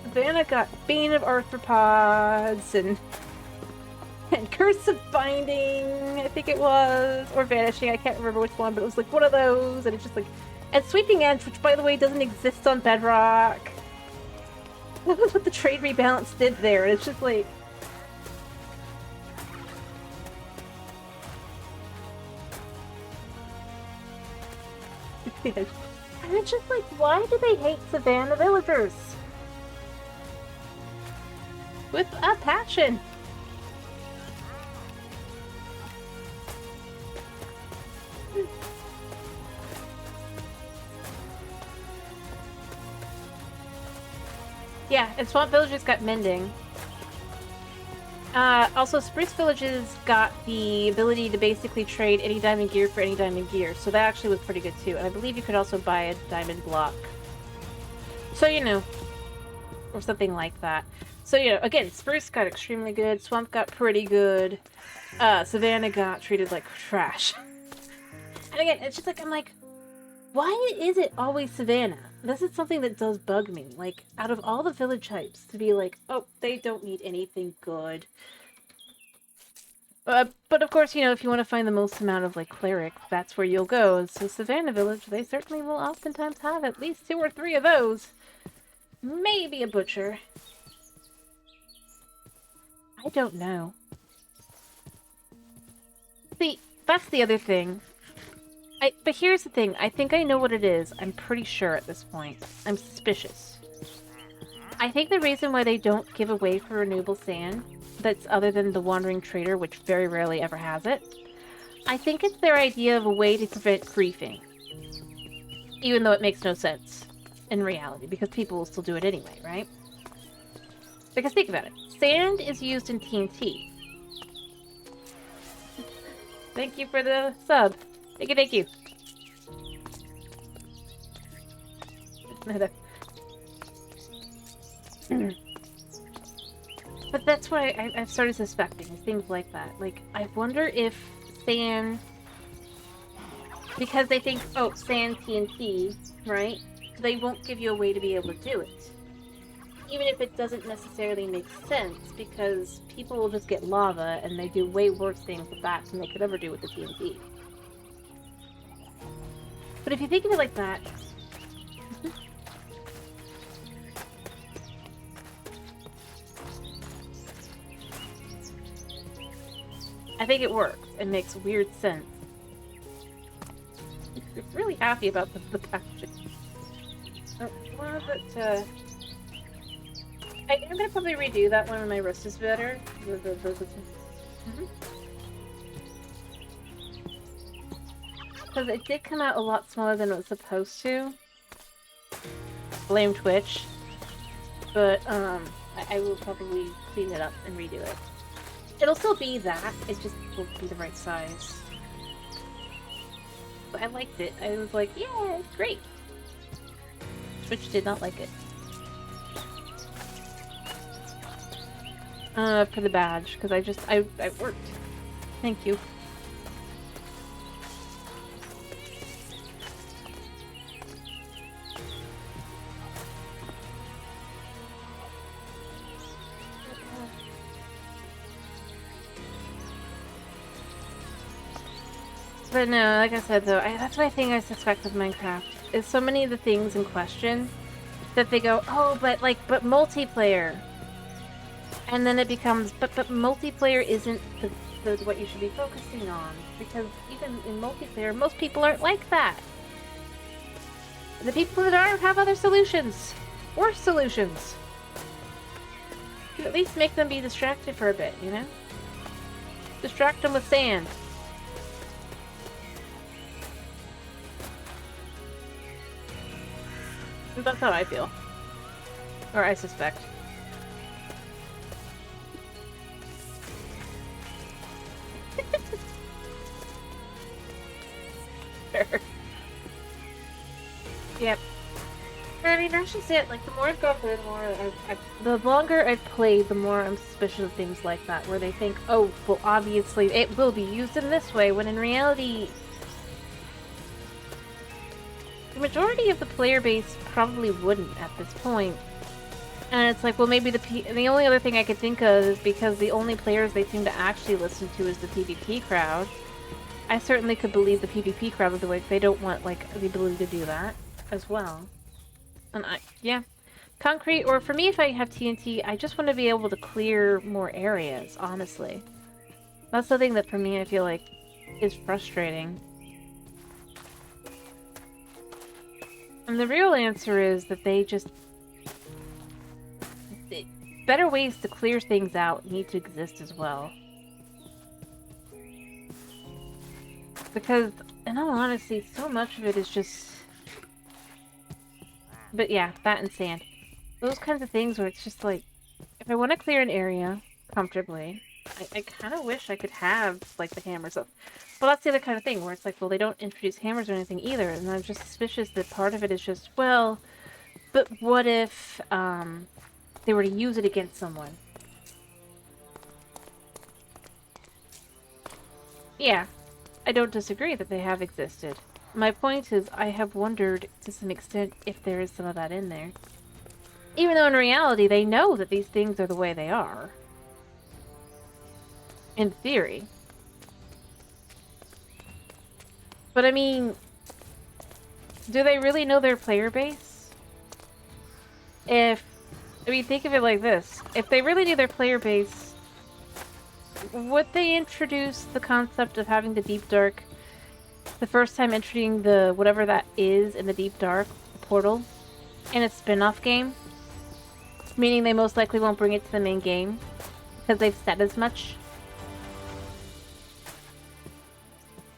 Speaker 1: Savannah got Bane of Arthropods, and Curse of Binding, I think it was. Or Vanishing, I can't remember which one, but it was, like, one of those, and it's just, like... And Sweeping Edge, which, by the way, doesn't exist on Bedrock. That was what the trade rebalance did there, and it's just, like... And it's just like, why do they hate Savannah villagers? With a passion. Yeah, and Swamp Villagers got Mending. Also, Spruce Villages got the ability to basically trade any diamond gear for any diamond gear, so that actually was pretty good too. And I believe you could also buy a diamond block. So, you know, or something like that. So, you know, again, Spruce got extremely good, Swamp got pretty good, Savannah got treated like trash. And again, it's just like, I'm like, why is it always Savannah? This is something that does bug me. Like, out of all the village types, to be like, oh, they don't need anything good. But of course, you know, if you want to find the most amount of, like, clerics, that's where you'll go. And so Savannah Village, they certainly will oftentimes have at least 2 or 3 of those. Maybe a butcher. I don't know. See, that's the other thing. But here's the thing. I think I know what it is. I'm pretty sure at this point. I'm suspicious. I think the reason why they don't give away for renewable sand, that's other than the Wandering Trader, which very rarely ever has it, I think it's their idea of a way to prevent griefing. Even though it makes no sense in reality, because people will still do it anyway, right? Because think about it. Sand is used in TNT. Thank you for the sub. Thank you. But that's why I've started suspecting things like that. Like, I wonder if sand... Because they think, oh, sand TNT, right? They won't give you a way to be able to do it. Even if it doesn't necessarily make sense, because people will just get lava and they do way worse things with that than they could ever do with the TNT. But if you think of it like that... I think it works. It makes weird sense. I'm really happy about the packaging. Oh, was it, I'm gonna probably redo that one when my wrist is better. Because it did come out a lot smaller than it was supposed to. Blame Twitch. But, I will probably clean it up and redo it. It'll still be that, it just won't be the right size. But I liked it. I was like, yeah, it's great. Twitch did not like it. For the badge, because I worked. Thank you. But no, like I said though, that's my thing I suspect with Minecraft, is so many of the things in question that they go, oh, but multiplayer. And then it becomes, but multiplayer isn't what you should be focusing on. Because even in multiplayer, most people aren't like that. The people that are have other solutions. Worse solutions. You at least make them be distracted for a bit, you know? Distract them with sand. That's how I feel. Or I suspect. Sure. Yep. I mean, that's just it. Like, the more I've gone through, the longer I've played, the more I'm suspicious of things like that, where they think, oh, well, obviously it will be used in this way, when in reality, the majority of the player base probably wouldn't at this point. And it's like, well, maybe the only other thing I could think of is because the only players they seem to actually listen to is the PvP crowd. I certainly could believe the PvP crowd would be like, they don't want, like, the ability to do that as well. And yeah. Concrete, or for me, if I have TNT, I just want to be able to clear more areas, honestly. That's the thing that, for me, I feel like is frustrating. And the real answer is that they just... better ways to clear things out need to exist as well. Because, in all honesty, so much of it is just... But yeah, that and sand. Those kinds of things where it's just like, if I want to clear an area comfortably, I kind of wish I could have, like, the hammers up. But that's the other kind of thing, where it's like, well, they don't introduce hammers or anything either, and I'm just suspicious that part of it is just, well, but what if, they were to use it against someone? Yeah, I don't disagree that they have existed. My point is, I have wondered, to some extent, if there is some of that in there. Even though in reality, they know that these things are the way they are. In theory. But I mean, do they really know their player base? I mean, think of it like this. If they really knew their player base, would they introduce the concept of having the Deep Dark the first time entering the whatever that is in the Deep Dark portal in a spin-off game? Meaning they most likely won't bring it to the main game because they've said as much.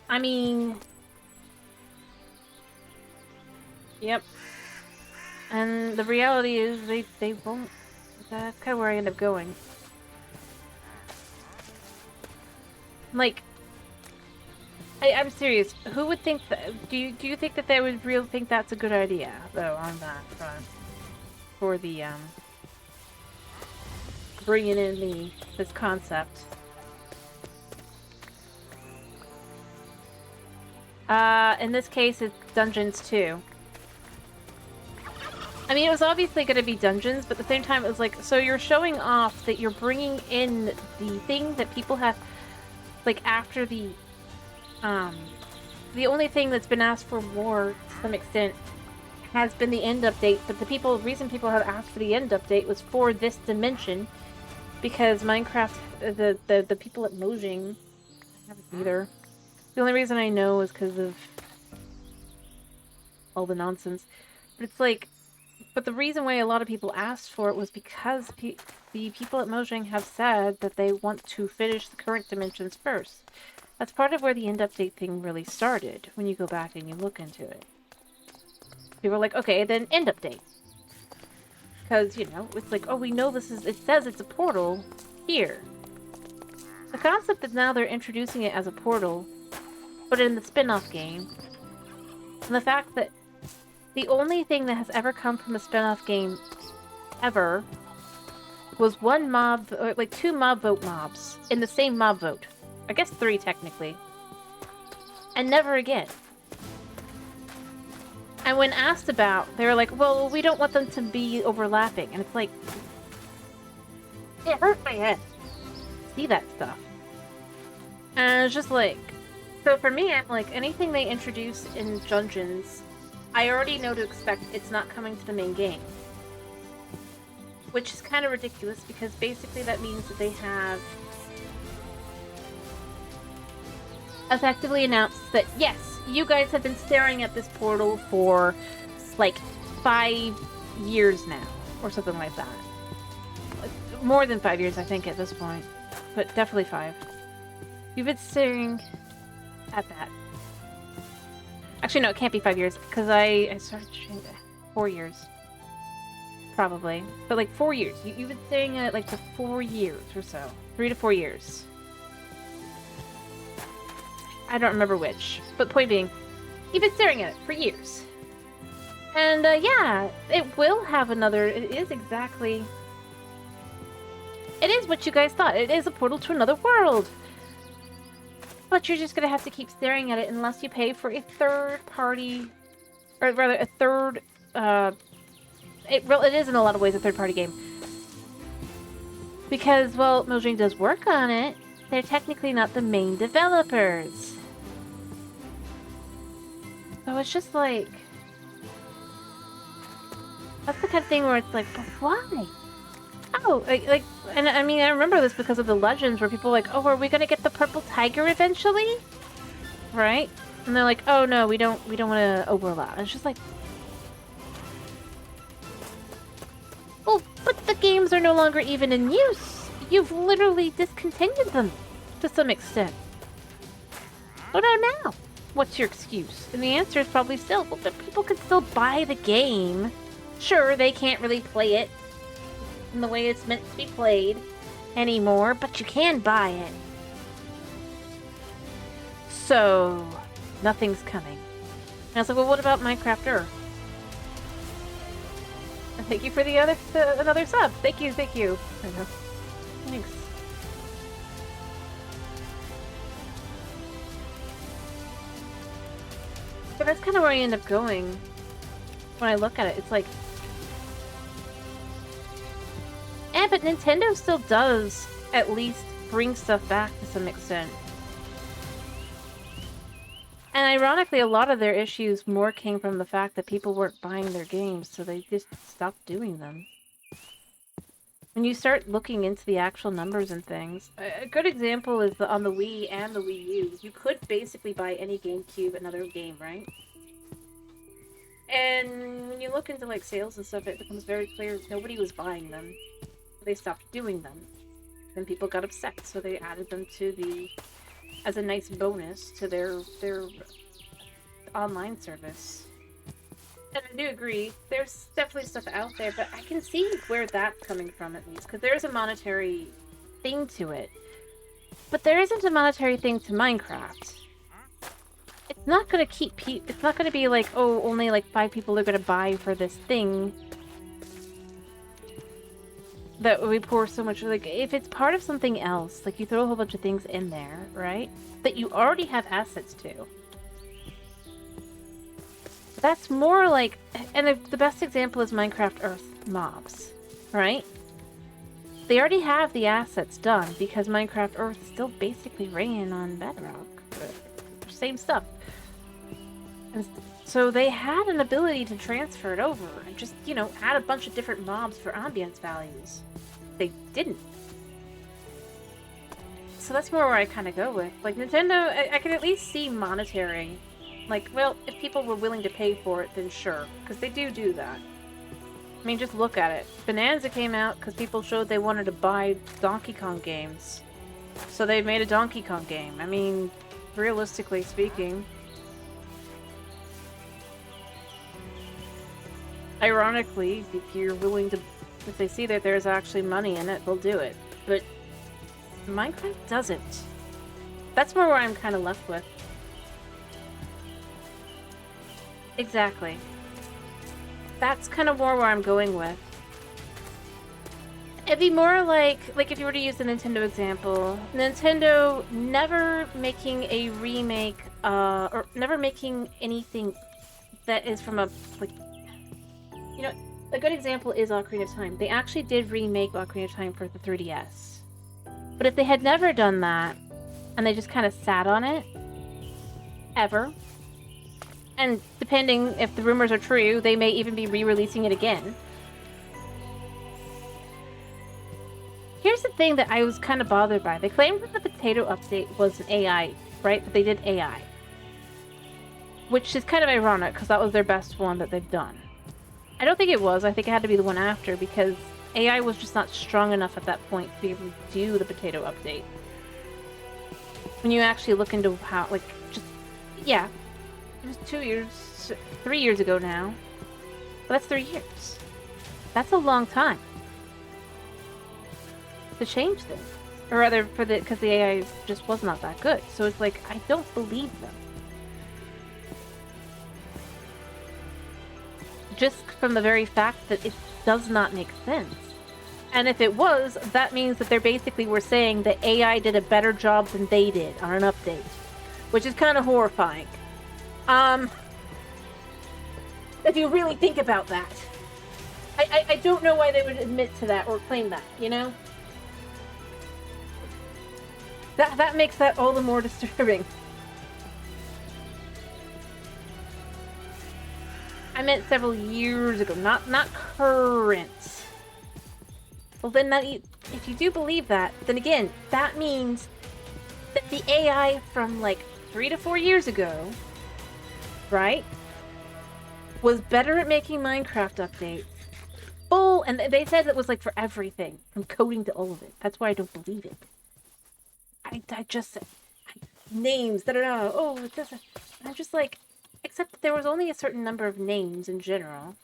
Speaker 1: I mean... Yep. And the reality is they won't. That's kind of where I end up going. Like, I'm serious. Who would think that? Do you think that they would really think that's a good idea, though, on that front? For the, bringing in this concept. In this case, it's Dungeons 2. I mean, it was obviously going to be Dungeons, but at the same time, it was like, so you're showing off that you're bringing in the thing that people have, like, after the only thing that's been asked for more, to some extent, has been the end update, but the reason people have asked for the end update was for this dimension, because Minecraft, the people at Mojang haven't either. The only reason I know is because of all the nonsense. But it's like, but the reason why a lot of people asked for it was because the people at Mojang have said that they want to finish the current dimensions first. That's part of where the end update thing really started, when you go back and you look into it. People are like, okay, then end update. Because, you know, it's like, oh, we know this is, it says it's a portal here. The concept that now they're introducing it as a portal, but in the spin-off game, and the fact that the only thing that has ever come from a spin-off game, ever, was one mob, or like 2 mob vote mobs, in the same mob vote. I guess 3, technically. And never again. And when asked about, they were like, well, we don't want them to be overlapping. And it's like, it hurt my head. See that stuff. And it's just like, So for me, I'm like, anything they introduce in dungeons, I already know to expect it's not coming to the main game. Which is kind of ridiculous, because basically that means that they have effectively announced that, yes, you guys have been staring at this portal for, like, 5 years now, or something like that. More than 5 years, I think, at this point. But definitely 5. You've been staring at that. Actually, no, it can't be 5 years, because I started 4 years. Probably. But, like, 4 years. You've been staring at it, like, for 4 years or so. 3 to 4 years. I don't remember which. But point being, you've been staring at it for years. And, yeah, it will have another... It is exactly... It is what you guys thought. It is a portal to another world. But you're just gonna have to keep staring at it unless you pay for a third party... Or rather, a third... It is in a lot of ways a third-party game. Because, well, Mojang does work on it. They're technically not the main developers. So it's just like... That's the kind of thing where it's like, but why? Oh, like, and I mean, I remember this because of the legends where people were like, oh, are we gonna get the purple tiger eventually? Right? And they're like, oh no, we don't want to overlap. And it's just like... Well, but the games are no longer even in use. You've literally discontinued them to some extent. What about now? What's your excuse? And the answer is probably still, well, but people can still buy the game. Sure, they can't really play it in the way it's meant to be played anymore, but you can buy it. So, nothing's coming. And I was like, well, what about Minecraft Earth? And thank you for the another sub. Thank you. Thanks. But that's kind of where I end up going when I look at it. It's like, but Nintendo still does at least bring stuff back to some extent. And ironically, a lot of their issues more came from the fact that people weren't buying their games, so they just stopped doing them. When you start looking into the actual numbers and things, a good example is on the Wii and the Wii U. You could basically buy any GameCube, another game, right? And when you look into like sales and stuff, it becomes very clear nobody was buying them. They stopped doing them. Then people got upset, so they added them to the... as a nice bonus to their online service. And I do agree, there's definitely stuff out there, but I can see where that's coming from at least, because there is a monetary thing to it. But there isn't a monetary thing to Minecraft. It's not going to keep it's not going to be like, oh, only like 5 people are going to buy for this thing. That we pour so much, like, if it's part of something else, like you throw a whole bunch of things in there, right? That you already have assets to. That's more like, and the best example is Minecraft Earth mobs, right? They already have the assets done because Minecraft Earth still basically ran on Bedrock. Same stuff. And so they had an ability to transfer it over and just, you know, add a bunch of different mobs for ambience values. They didn't. So that's more where I kind of go with. Like, Nintendo, I can at least see monetary. Like, well, if people were willing to pay for it, then sure. Because they do that. I mean, just look at it. Bonanza came out because people showed they wanted to buy Donkey Kong games. So they made a Donkey Kong game. I mean, realistically speaking. Ironically, if you're willing to... If they see that there's actually money in it, they'll do it. But Minecraft doesn't. That's more where I'm kind of left with. Exactly. That's kind of more where I'm going with. It'd be more like if you were to use the Nintendo example, Nintendo never making a remake, or never making anything that is from a, like, you know, a good example is Ocarina of Time. They actually did remake Ocarina of Time for the 3DS. But if they had never done that, and they just kind of sat on it, ever. And depending if the rumors are true, they may even be re-releasing it again. Here's the thing that I was kind of bothered by. They claimed that the potato update was an AI, right? That they did AI. Which is kind of ironic, because that was their best one that they've done. I don't think it was. I think it had to be the one after, because AI was just not strong enough at that point to be able to do the potato update. When you actually look into how, like, just, yeah. It was 3 years ago now. But that's 3 years. That's a long time to change things. Or rather, because the AI just was not that good. So it's like, I don't believe them. Just from the very fact that it does not make sense. And if it was, that means that they basically were saying that AI did a better job than they did on an update. Which is kind of horrifying. If you really think about that. I don't know why they would admit to that or claim that, you know? That makes that all the more disturbing. I meant several years ago, not current. Well, then if you do believe that, then again, that means that the AI from like 3 to 4 years ago, right, was better at making Minecraft updates. And they said it was like for everything, from coding to all of it. That's why I don't believe it. I just said names, da-da-da, oh, it doesn't. I'm just like, except that there was only a certain number of names in general.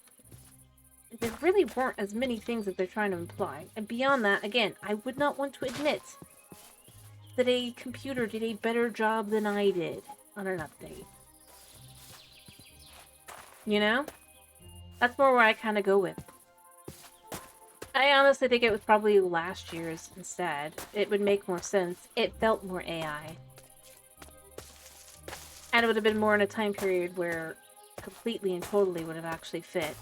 Speaker 1: There really weren't as many things that they're trying to imply. And beyond that, again, I would not want to admit that a computer did a better job than I did on an update. You know? That's more where I kind of go with. I honestly think it was probably last year's instead. It would make more sense. It felt more AI. And it would have been more in a time period where completely and totally would have actually fit.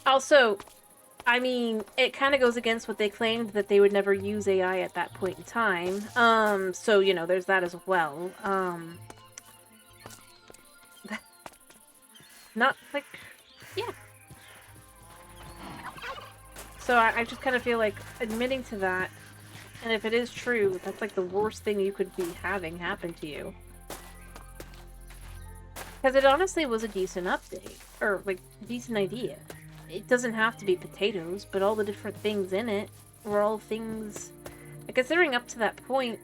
Speaker 1: Also, I mean, it kind of goes against what they claimed that they would never use AI at that point in time. So, you know, there's that as well. Not, like, yeah. So I just kind of feel like admitting to that, and if it is true, that's like the worst thing you could be having happen to you. Because it honestly was a decent update, or like, decent idea. It doesn't have to be potatoes, but all the different things in it were all things... Like, considering up to that point,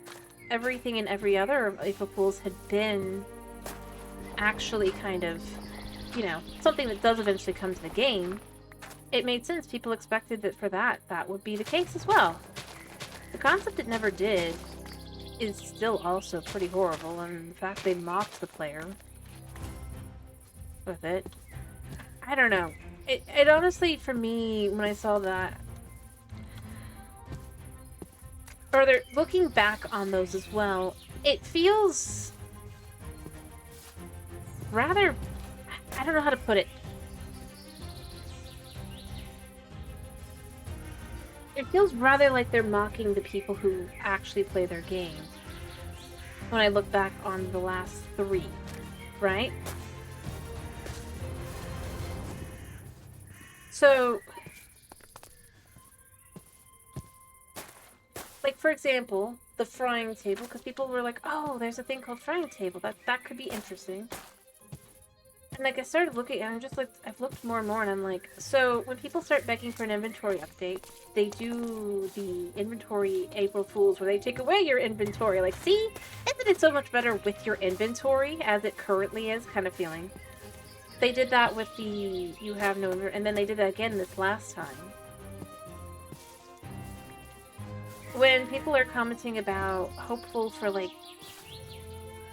Speaker 1: everything in every other of April Fools had been actually kind of, you know, something that does eventually come to the game. It made sense. People expected that for that would be the case as well. The concept it never did is still also pretty horrible, and the fact they mocked the player with it. I don't know. It honestly, for me, when I saw that... Or they're looking back on those as well, it feels... rather... I don't know how to put it. It feels rather like they're mocking the people who actually play their game. When I look back on the last 3, right? So, like for example, the frying table, because people were like, oh, there's a thing called frying table, that could be interesting. And like I started looking, and I'm just like, I've looked more and more, and I'm like, so when people start begging for an inventory update, they do the inventory April Fools, where they take away your inventory. Like, see? Isn't it so much better with your inventory, as it currently is, kind of feeling? They did that with the, you have no inventory, and then they did that again this last time. When people are commenting about hopeful for, like,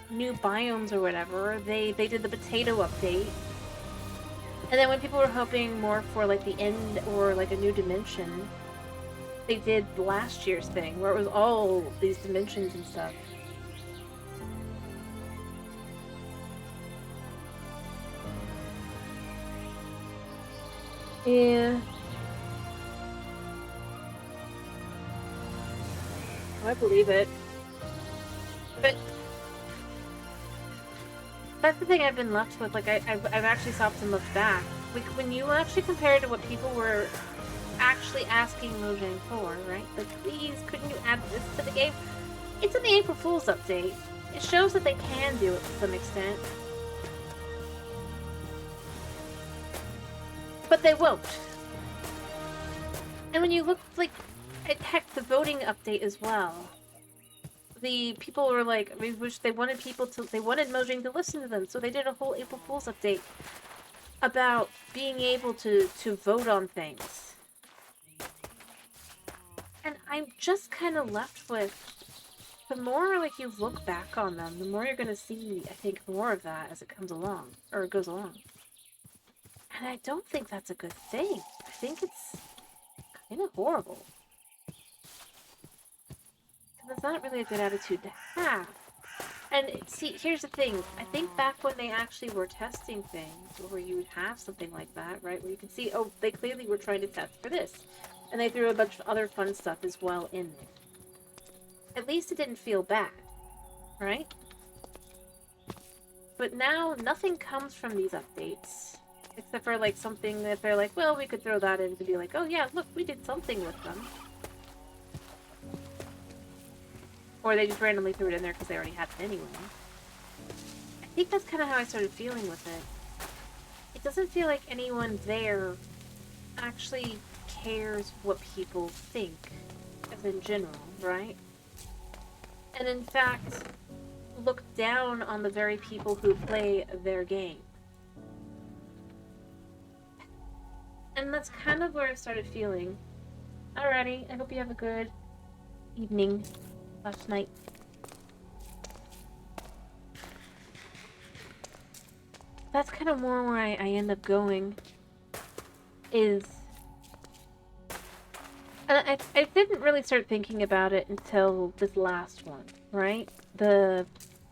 Speaker 1: new biomes or whatever, they did the potato update. And then when people were hoping more for like the end or like a new dimension, they did last year's thing where it was all these dimensions and stuff. Yeah. I believe it. But that's the thing I've been left with. Like, I've actually stopped and looked back. Like, when you actually compare it to what people were actually asking Mojang for, right? Like, please, couldn't you add this to the game? It's in the April Fool's update. It shows that they can do it to some extent. But they won't. And when you look, like, at heck, the voting update as well. The people were like, I wish they wanted Mojang to listen to them, so they did a whole April Fool's update about being able to vote on things. And I'm just kind of left with, the more, like, you look back on them, the more you're going to see, I think, more of that as it comes along, or it goes along. And I don't think that's a good thing. I think it's kind of horrible. That's not really a good attitude to have. And see, here's the thing. I think back when they actually were testing things, where you would have something like that, right? Where you can see, oh, they clearly were trying to test for this. And they threw a bunch of other fun stuff as well in there. At least it didn't feel bad, right? But now, nothing comes from these updates. Except for, like, something that they're like, well, we could throw that in to be like, oh yeah, look, we did something with them. Or they just randomly threw it in there because they already had it anyway. I think that's kind of how I started feeling with it. It doesn't feel like anyone there actually cares what people think, as in general, right? And in fact, look down on the very people who play their game. And that's kind of where I started feeling. Alrighty, I hope you have a good evening. Last night. That's kind of more where I end up going. Is... And I didn't really start thinking about it until this last one, right?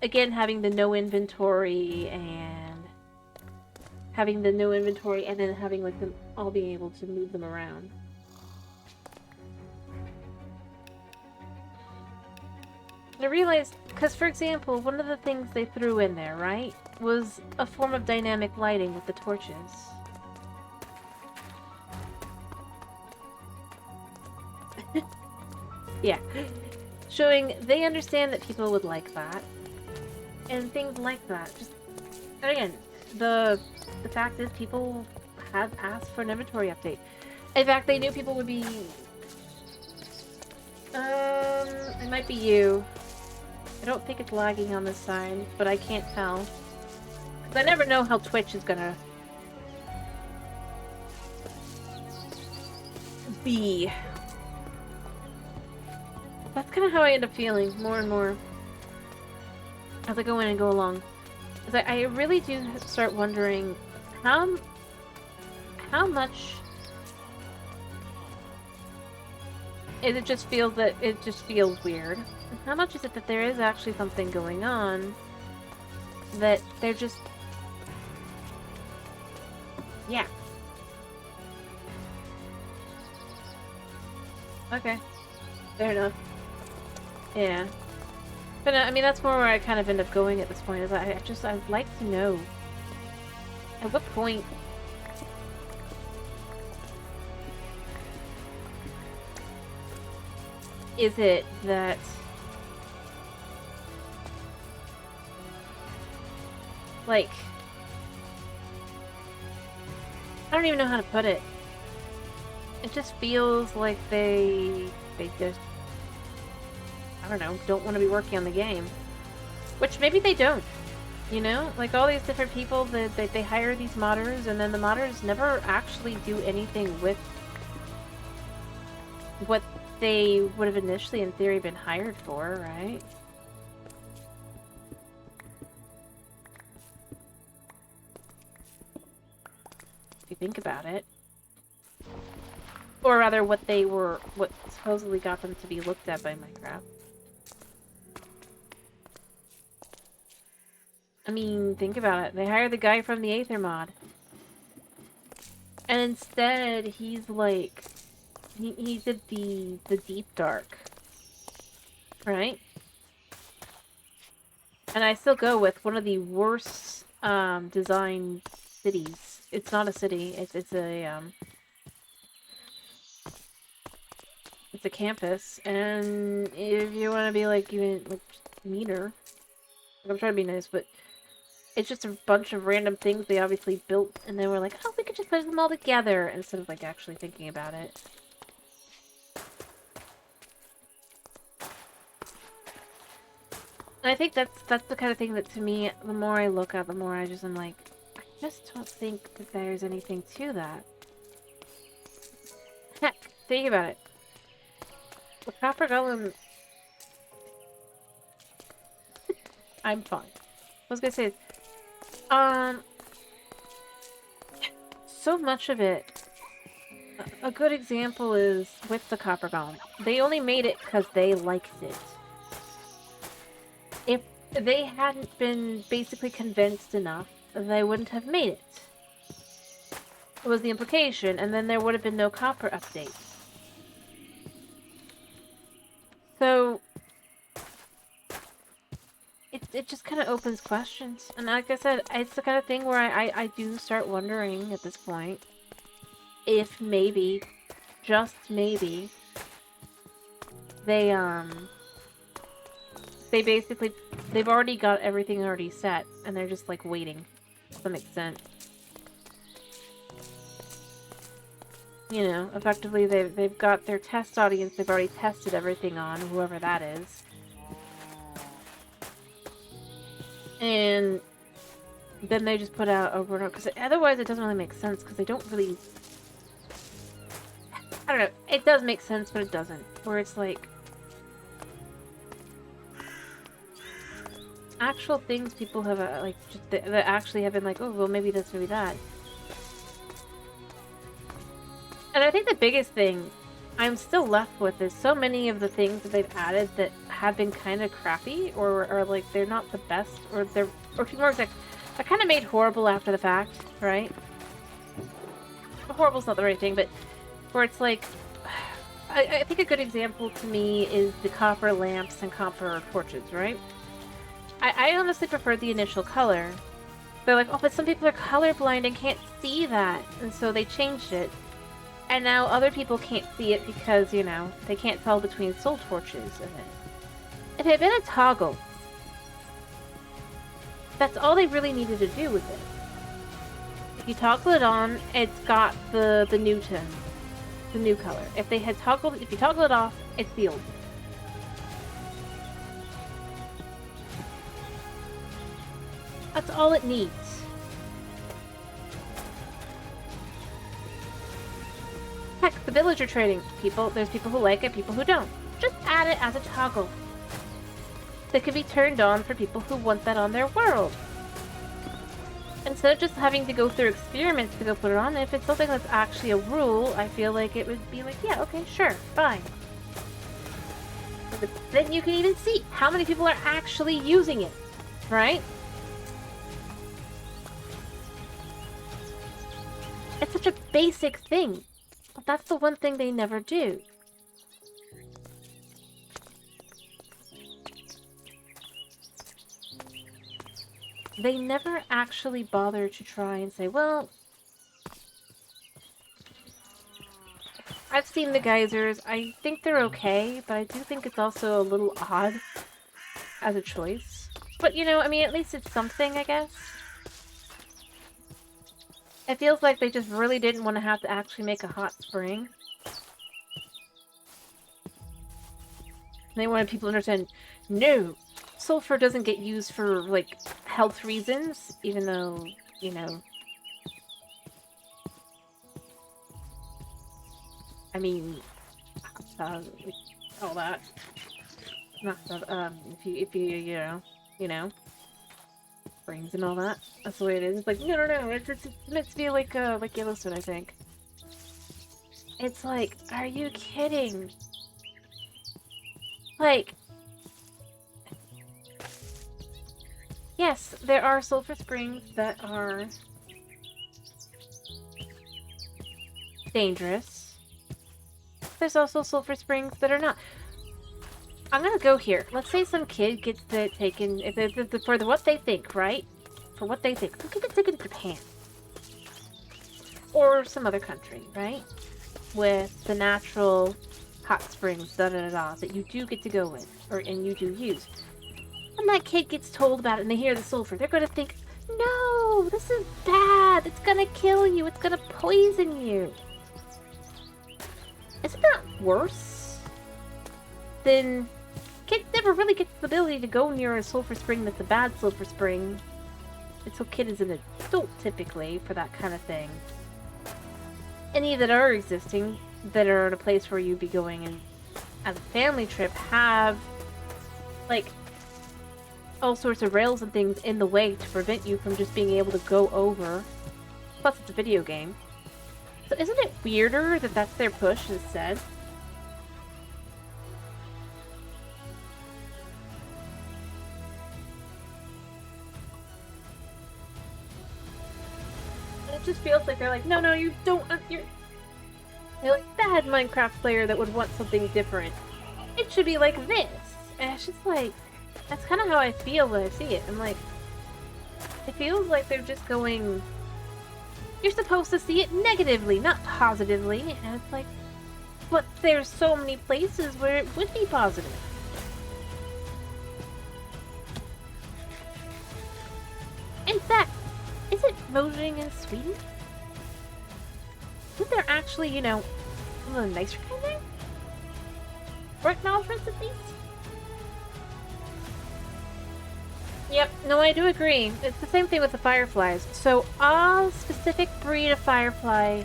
Speaker 1: Again, having the no inventory and... Having the no inventory and then having, like, them all being able to move them around. I realized, because for example, one of the things they threw in there, right, was a form of dynamic lighting with the torches. Yeah. Showing they understand that people would like that. And things like that. Just, and again, the fact is people have asked for an inventory update. In fact, they knew people would be... it might be you. I don't think it's lagging on this side, but I can't tell. Because I never know how Twitch is gonna... be. That's kind of how I end up feeling, more and more. As I go in and go along. Because I really do start wondering how much... it just feels weird. How much is it that there is actually something going on that they're just... yeah. Okay. Fair enough. Yeah. But I mean, that's more where I kind of end up going at this point, is I'd like to know at what point is it that like, I don't even know how to put it. It just feels like they just, I don't know, don't want to be working on the game. Which maybe they don't. You know? Like all these different people that they hire these modders, and then the modders never actually do anything with what they would have initially in theory been hired for, right? If you think about it. Or rather, what supposedly got them to be looked at by Minecraft. I mean, think about it. They hired the guy from the Aether mod. And instead, he's like... He did the Deep Dark. Right? And I still go with one of the worst designed cities. It's not a city. It's a campus, and if you want to be like even like meaner, I'm trying to be nice, but it's just a bunch of random things they obviously built, and then we're like, oh, we could just put them all together instead of like actually thinking about it. And I think that's the kind of thing that to me, the more I look at, the more I just am like, I just don't think that there's anything to that. Heck, think about it. The copper golem. I'm fine. I was gonna say, so much of it. A good example is with the copper golem. They only made it because they liked it. If they hadn't been basically convinced enough, they wouldn't have made it. It was the implication, and then there would have been no copper update. So it just kind of opens questions. And like I said, it's the kind of thing where I do start wondering at this point if maybe, just maybe, they've already got everything already set, and they're just like waiting to some extent. You know, effectively they've got their test audience they've already tested everything on, whoever that is. And then they just put out over and over, because otherwise it doesn't really make sense, because they don't really... I don't know, it does make sense, but it doesn't. Where it's like... actual things people have, like, just, that actually have been like, oh, well, maybe this, maybe that. And I think the biggest thing I'm still left with is so many of the things that they've added that have been kind of crappy, or like they're not the best, or to be more exact, they're kind of made horrible after the fact, right? Horrible's not the right thing, but where it's like, I think a good example to me is the copper lamps and copper torches, right? I honestly prefer the initial color. They're like, oh, but some people are colorblind and can't see that, and so they changed it. And now other people can't see it because, you know, they can't tell between soul torches and it. If it had been a toggle, that's all they really needed to do with it. If you toggle it on, it's got the new tone, the new color. If you toggle it off, it's the old one. That's all it needs. Heck, the villager trading people, there's people who like it, people who don't. Just add it as a toggle that can be turned on for people who want that on their world. Instead of just having to go through experiments to go put it on, if it's something that's actually a rule, I feel like it would be like, yeah, okay, sure, fine. But then you can even see how many people are actually using it, right? It's such a basic thing. But that's the one thing they never do. They never actually bother to try and say, well, I've seen the geysers. I think they're okay, but I do think it's also a little odd as a choice. But, you know, I mean, at least it's something, I guess. It feels like they just really didn't want to have to actually make a hot spring. They wanted people to understand, no, sulfur doesn't get used for, like, health reasons, even though, you know... I mean, all that. Not stuff, if you know... Brains and all that. That's the way it is. It's like, no, it's meant to be like Yellowstone, I think. It's like, are you kidding? Like, yes, there are sulfur springs that are dangerous. There's also sulfur springs that are not. I'm gonna go here. Let's say some kid gets taken for what they think, right? for what they think. Look at it in Japan. Or some other country, right? With the natural hot springs, da-da-da-da, that you do get to go with, and you do use. And that kid gets told about it and they hear the sulfur. They're going to think, no, this is bad. It's going to kill you. It's going to poison you. Isn't that worse than... Kids never really get the ability to go near a sulfur spring that's a bad sulfur spring until kid is an adult, typically, for that kind of thing. Any that are existing, that are in a place where you'd be going and as a family trip, have, like, all sorts of rails and things in the way to prevent you from just being able to go over. Plus, it's a video game. So isn't it weirder that that's their push instead? It just feels like they're like, no, you don't, you're like bad Minecraft player that would want something different. It should be like this. And it's just like, that's kind of how I feel when I see it. I'm like, it feels like they're just going, you're supposed to see it negatively, not positively. And it's like, but there's so many places where it would be positive. In fact, is it Mojang in Sweden? Isn't there actually, you know, a little nicer kind there? For acknowledgements, at least? Yep, no, I do agree. It's the same thing with the fireflies. So, a specific breed of firefly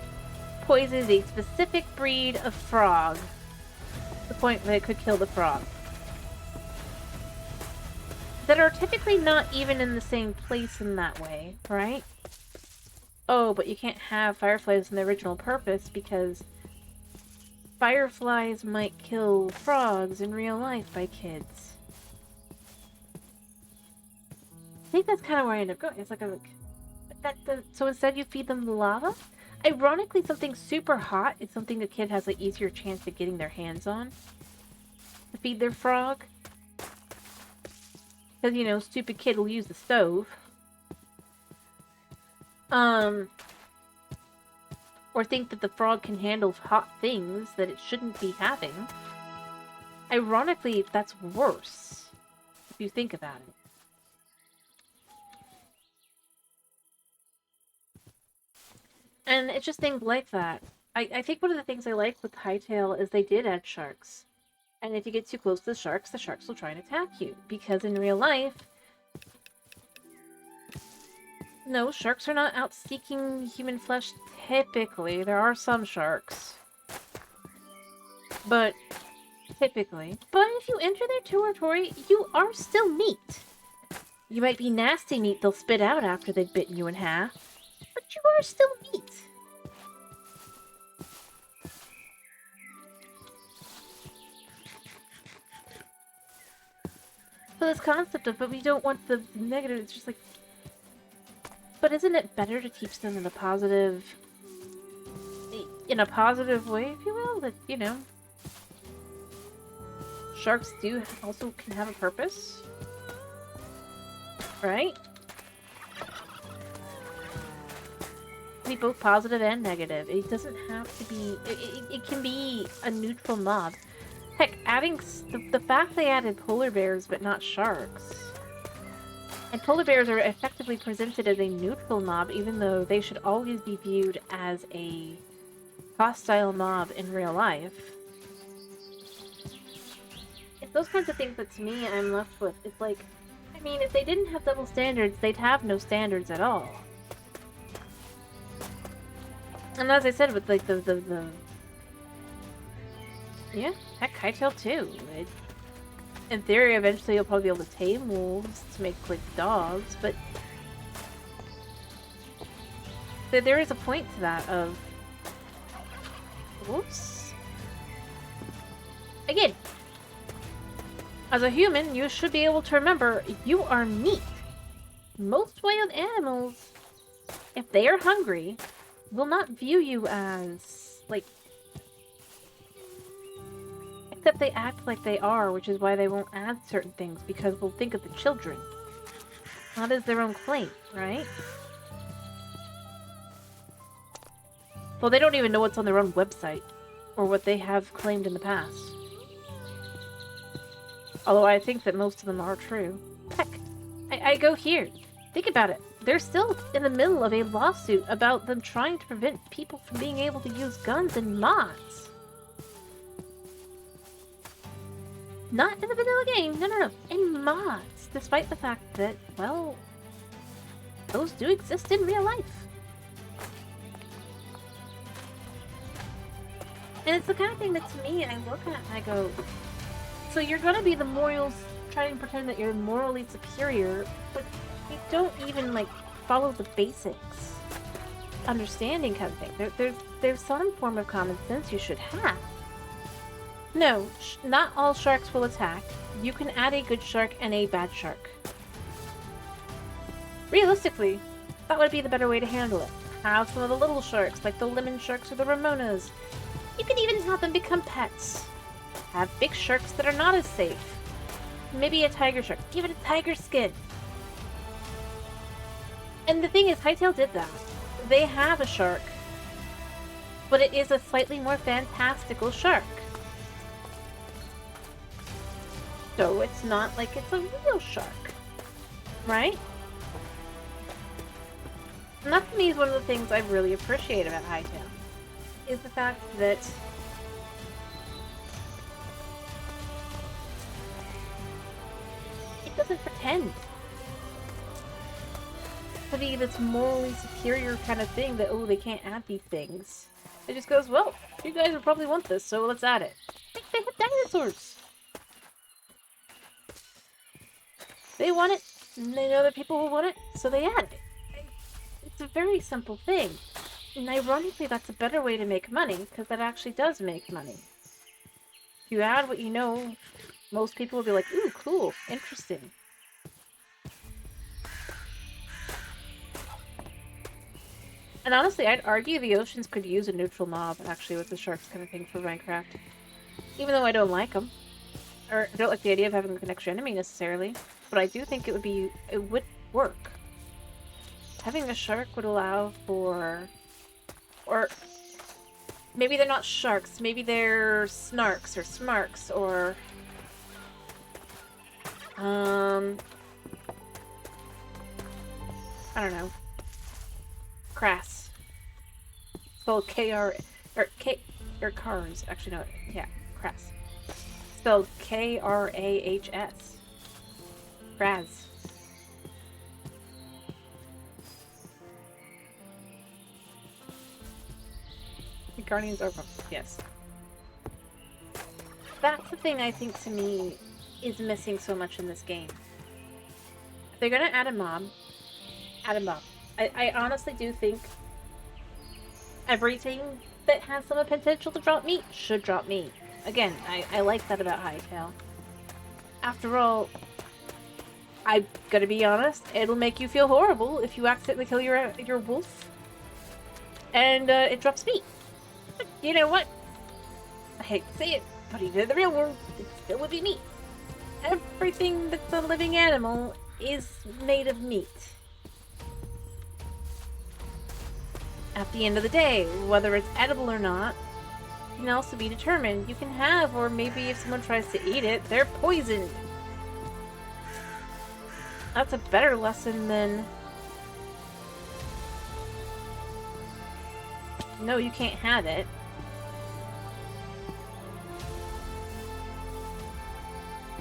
Speaker 1: poisons a specific breed of frog. To the point that it could kill the frog. That are typically not even in the same place in that way, right? Oh, but you can't have fireflies in their original purpose because fireflies might kill frogs in real life by kids. I think that's kind of where I end up going. It's like, so instead you feed them the lava? Ironically, something super hot is something a kid has an easier chance of getting their hands on. To feed their frog. Because, you know, stupid kid will use the stove. Or think that the frog can handle hot things that it shouldn't be having. Ironically, that's worse. If you think about it. And it's just things like that. I think one of the things I like with Hytale is they did add sharks. And if you get too close to the sharks will try and attack you. Because in real life, no, sharks are not out seeking human flesh typically. There are some sharks. But, typically. But if you enter their territory, you are still meat. You might be nasty meat they'll spit out after they've bitten you in half. But you are still meat. So this concept of, but we don't want the negative, it's just like, but isn't it better to teach them in a positive way, if you will, that, you know, sharks also can have a purpose, right? Be both positive and negative. It doesn't have to be, it can be a neutral mob. Heck, adding the fact they added polar bears but not sharks. And polar bears are effectively presented as a neutral mob, even though they should always be viewed as a hostile mob in real life. It's those kinds of things that, to me, I'm left with. It's like, I mean, if they didn't have double standards, they'd have no standards at all. And as I said, with like yeah, heck, Hytale too. In theory, eventually you'll probably be able to tame wolves to make, like, dogs, but there is a point to that of... Whoops. Again, as a human, you should be able to remember you are meat. Most wild animals, if they are hungry, will not view you as, like... Except they act like they are, which is why they won't add certain things, because we'll think of the children. That is their own claim, right? Well, they don't even know what's on their own website, or what they have claimed in the past. Although I think that most of them are true. Heck, I go here. Think about it. They're still in the middle of a lawsuit about them trying to prevent people from being able to use guns and mods. Not in the vanilla game, no. In mods, despite the fact that, well, those do exist in real life. And it's the kind of thing that, to me, I look at and I go, so you're gonna be the morals, trying to pretend that you're morally superior, but you don't even, like, follow the basics. Understanding kind of thing. There's some form of common sense you should have. No, not all sharks will attack. You can add a good shark and a bad shark. Realistically, that would be the better way to handle it. Have some of the little sharks, like the lemon sharks or the Ramonas. You can even have them become pets. Have big sharks that are not as safe. Maybe a tiger shark. Give it a tiger skin. And the thing is, Hytale did that. They have a shark, but it is a slightly more fantastical shark. So it's not like it's a real shark, right? And that to me is one of the things I really appreciate about Hytale, is the fact that it doesn't pretend to be this morally superior kind of thing that, oh, they can't add these things. It just goes, well, you guys would probably want this, so let's add it. Like, they have dinosaurs. They want it, and they know that people will want it, so they add it. It's a very simple thing. And ironically, that's a better way to make money, because that actually does make money. If you add what you know, most people will be like, ooh, cool, interesting. And honestly, I'd argue the oceans could use a neutral mob, actually, with the sharks kind of thing for Minecraft. Even though I don't like them. Or I don't like the idea of having an extra enemy, necessarily. But I do think it would work. Having a shark would allow for... Or... Maybe they're not sharks, maybe they're snarks, or smarks, or... I don't know. Crass. Spelled K-R... Or K... Or cars. Actually, no. Yeah. Crass. Spelled K-R-A-H-S. Kraz. The Guardians are... Yes. That's the thing I think, to me, is missing so much in this game. If they're gonna add a mob, add a mob. I honestly do think everything that has some potential to drop meat should drop meat. Again, I like that about Hytale. After all, I'm gonna be honest, it'll make you feel horrible if you accidentally kill your wolf and it drops meat. But you know what? I hate to say it, but even in the real world, it still would be meat. Everything that's a living animal is made of meat. At the end of the day, whether it's edible or not, can also be determined. You can have, or maybe if someone tries to eat it, they're poisoned. That's a better lesson than... No, you can't have it.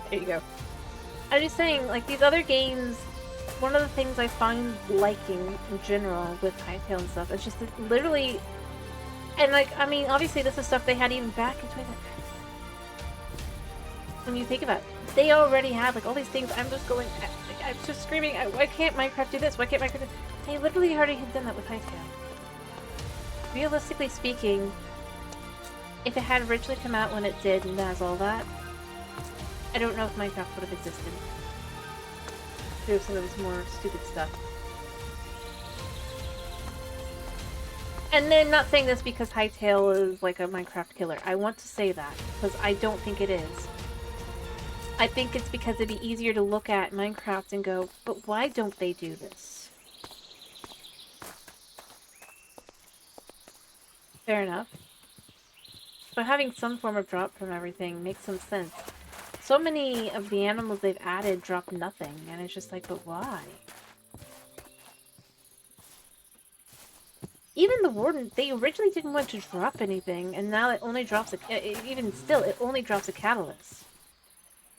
Speaker 1: There you go. I'm just saying, like, these other games, one of the things I find liking in general with Hytale and stuff is just that literally... And, like, I mean, obviously this is stuff they had even back in 20... When you think about it, they already have, like, all these things. I'm just going... I'm just screaming, why can't Minecraft do this? Why can't Minecraft do this? They literally already had done that with Hytale. Realistically speaking, if it had originally come out when it did and has all that, I don't know if Minecraft would have existed. Through some of this more stupid stuff. And then, not saying this because Hytale is like a Minecraft killer. I want to say that, because I don't think it is. I think it's because it'd be easier to look at Minecraft and go, but why don't they do this? Fair enough. But having some form of drop from everything makes some sense. So many of the animals they've added drop nothing, and it's just like, but why? Even the Warden, they originally didn't want to drop anything, and now it only drops a... even still, it only drops a catalyst.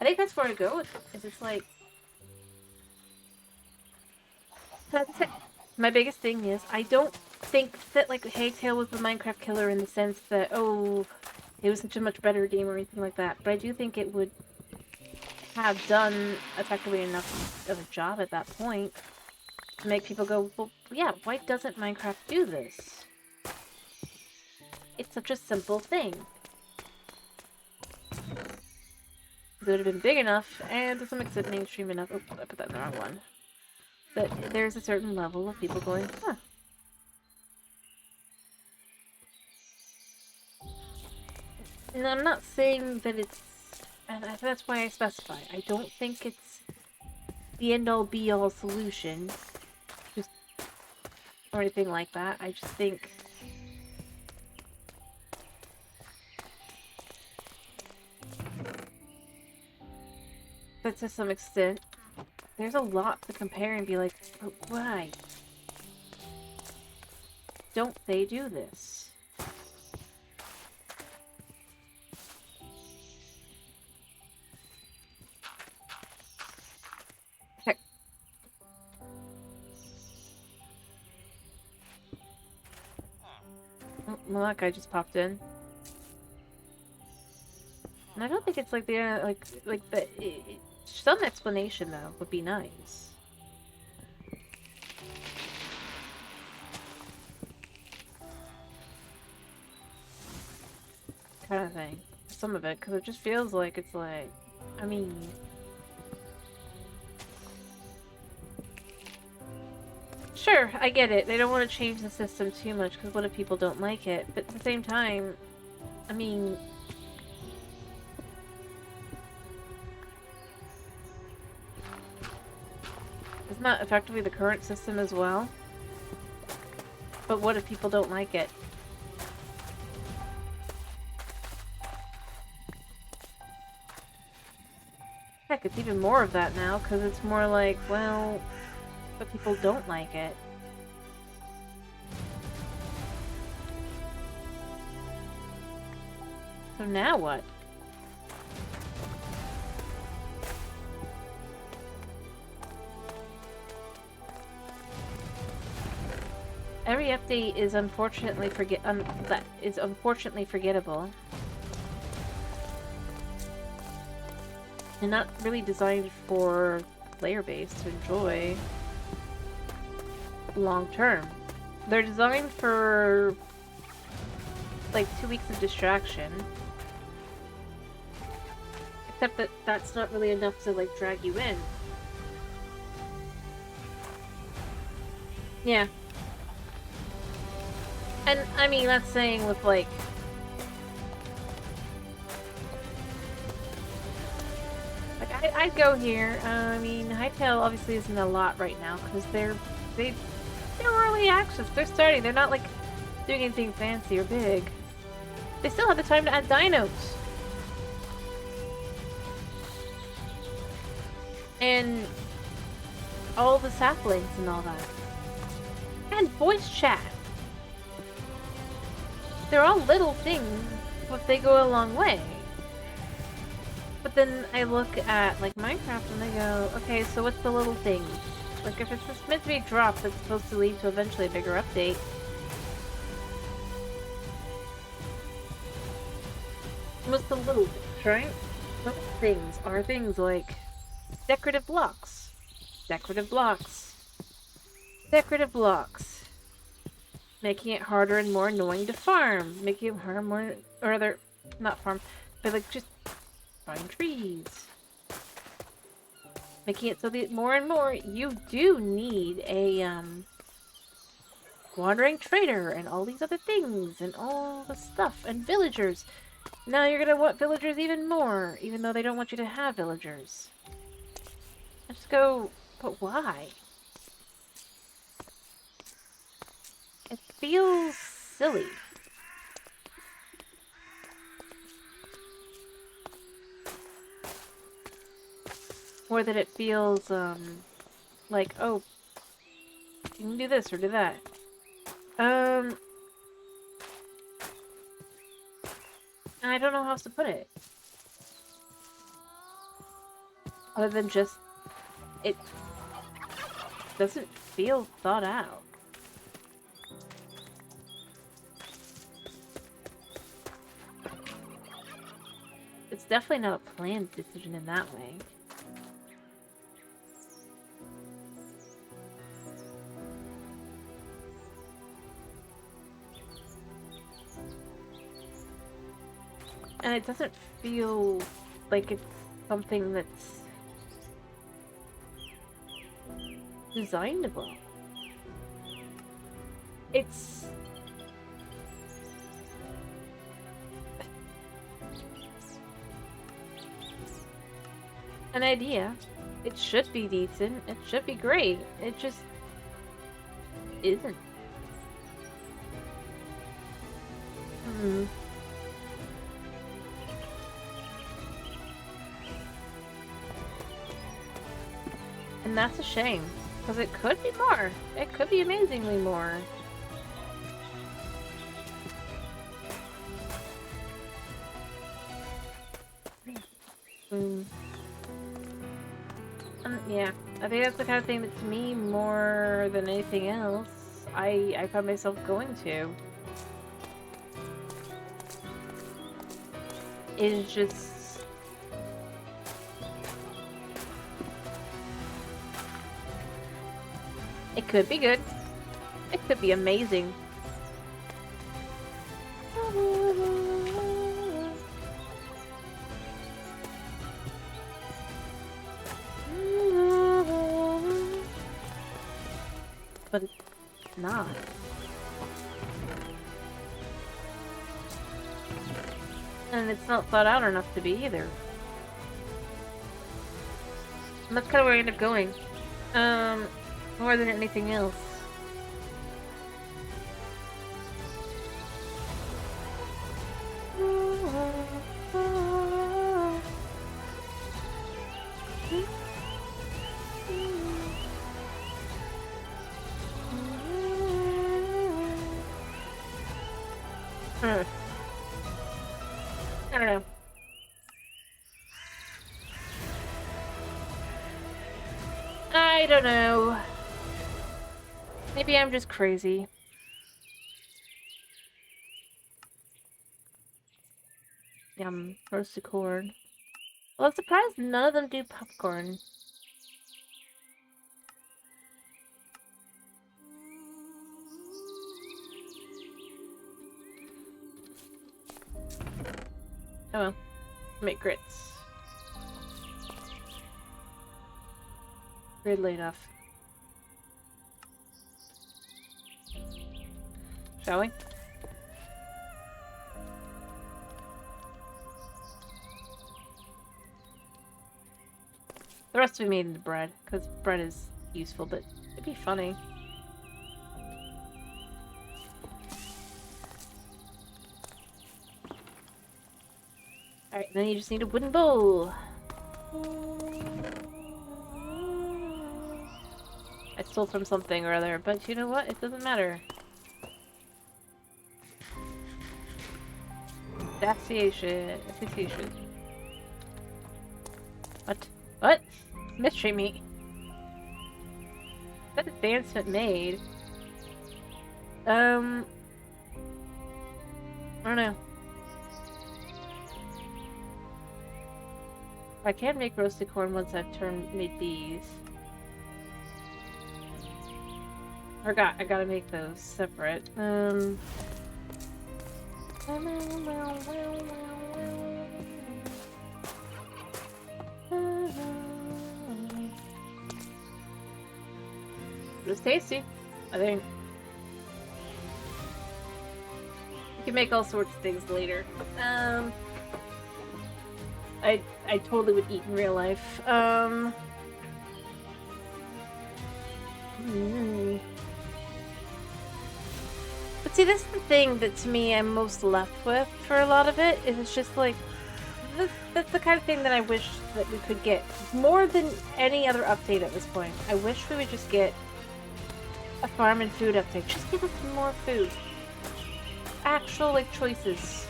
Speaker 1: I think that's where to go with it, is it's like... That's it. My biggest thing is, I don't think that, like, Haytail was the Minecraft killer in the sense that, oh, it was such a much better game or anything like that, but I do think it would have done effectively enough of a job at that point to make people go, well, yeah, why doesn't Minecraft do this? It's such a simple thing. It would have been big enough, and to some extent mainstream enough. Oh, I put that in the wrong one. But there's a certain level of people going, huh. And I'm not saying that it's... and that's why I specify. I don't think it's the end-all be-all solution. Just... or anything like that. I just think... but to some extent, there's a lot to compare and be like, but why don't they do this? Heck. Well, that guy just popped in. And I don't think it's like the, like the... some explanation, though, would be nice. Kind of thing. Some of it, because it just feels like it's like... I mean... sure, I get it. They don't want to change the system too much, because what if people don't like it? But at the same time, I mean... isn't that effectively the current system as well? But what if people don't like it? Heck, it's even more of that now, because it's more like, well, but people don't like it. So now what? Every update is unfortunately forgettable. And not really designed for player base to enjoy long term. They're designed for like 2 weeks of distraction. Except that that's not really enough to like drag you in. Yeah. And, I mean, that's saying with, like... I'd go here. I mean, Hytale obviously isn't a lot right now, because they're early access. They're starting. They're not, like, doing anything fancy or big. They still have the time to add dinos. And all the saplings and all that. And voice chat. They're all little things, but they go a long way. But then I look at, like, Minecraft and I go, okay, so what's the little thing? Like, if it's just meant to be a drop that's supposed to lead to eventually a bigger update. What's the little things, right? Little things are things like decorative blocks. Decorative blocks. Decorative blocks. Making it harder and more annoying to farm. Making it harder, more, or rather, not farm, but like just find trees. Making it so that more and more you do need a wandering trader and all these other things and all the stuff and villagers. Now you're gonna want villagers even more, even though they don't want you to have villagers. Let's go... But why? It feels silly. Or that it feels, like, oh, you can do this or do that. I don't know how else to put it. Other than just, it doesn't feel thought out. It's definitely not a planned decision in that way. And it doesn't feel like it's something that's designable. It's... an idea. It should be decent. It should be great. It just... isn't. And that's a shame, because it could be more. It could be amazingly more. Yeah, I think that's the kind of thing that, to me, more than anything else, I find myself going to. Is just... it could be good. It could be amazing. But it's not. And it's not thought out enough to be either. And that's kind of where I end up going. More than anything else. I don't know. I don't know. Maybe I'm just crazy. Yum, roasted corn. Well, I'm surprised none of them do popcorn. Oh well. Make grits. Weirdly enough. Shall we? The rest we made into bread, because bread is useful, but it'd be funny. Alright, then you just need a wooden bowl. I stole from something or other, but you know what? It doesn't matter. Association. What? What? Mystery meat. That advancement made. I don't know. I can make roasted corn once I've made these. Forgot, I gotta make those separate. It was tasty, I think. You can make all sorts of things later. I totally would eat in real life. But see, this is the thing that to me I'm most left with for a lot of it. Is it's just like that's the kind of thing that I wish that we could get more than any other update at this point. I wish we would just get a farm and food update. Just give us more food. Actual like choices.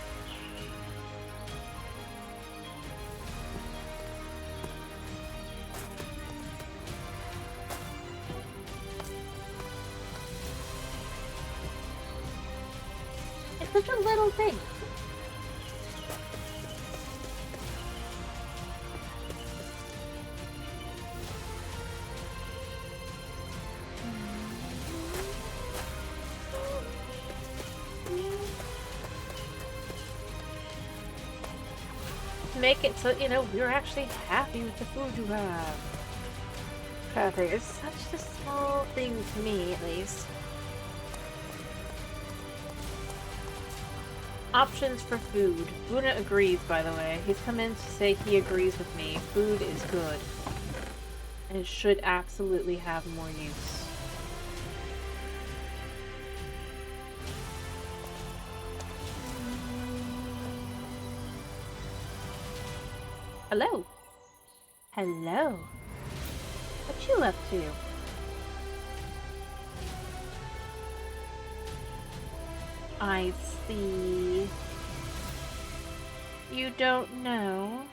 Speaker 1: It's such a little thing. Make it so, you know, we're actually happy with the food you have. Kind of thing. It's such a small thing to me, at least. Options for food. Luna agrees, by the way. He's come in to say he agrees with me. Food is good. And it should absolutely have more use. Hello. Hello. What you up to? I see. You don't know?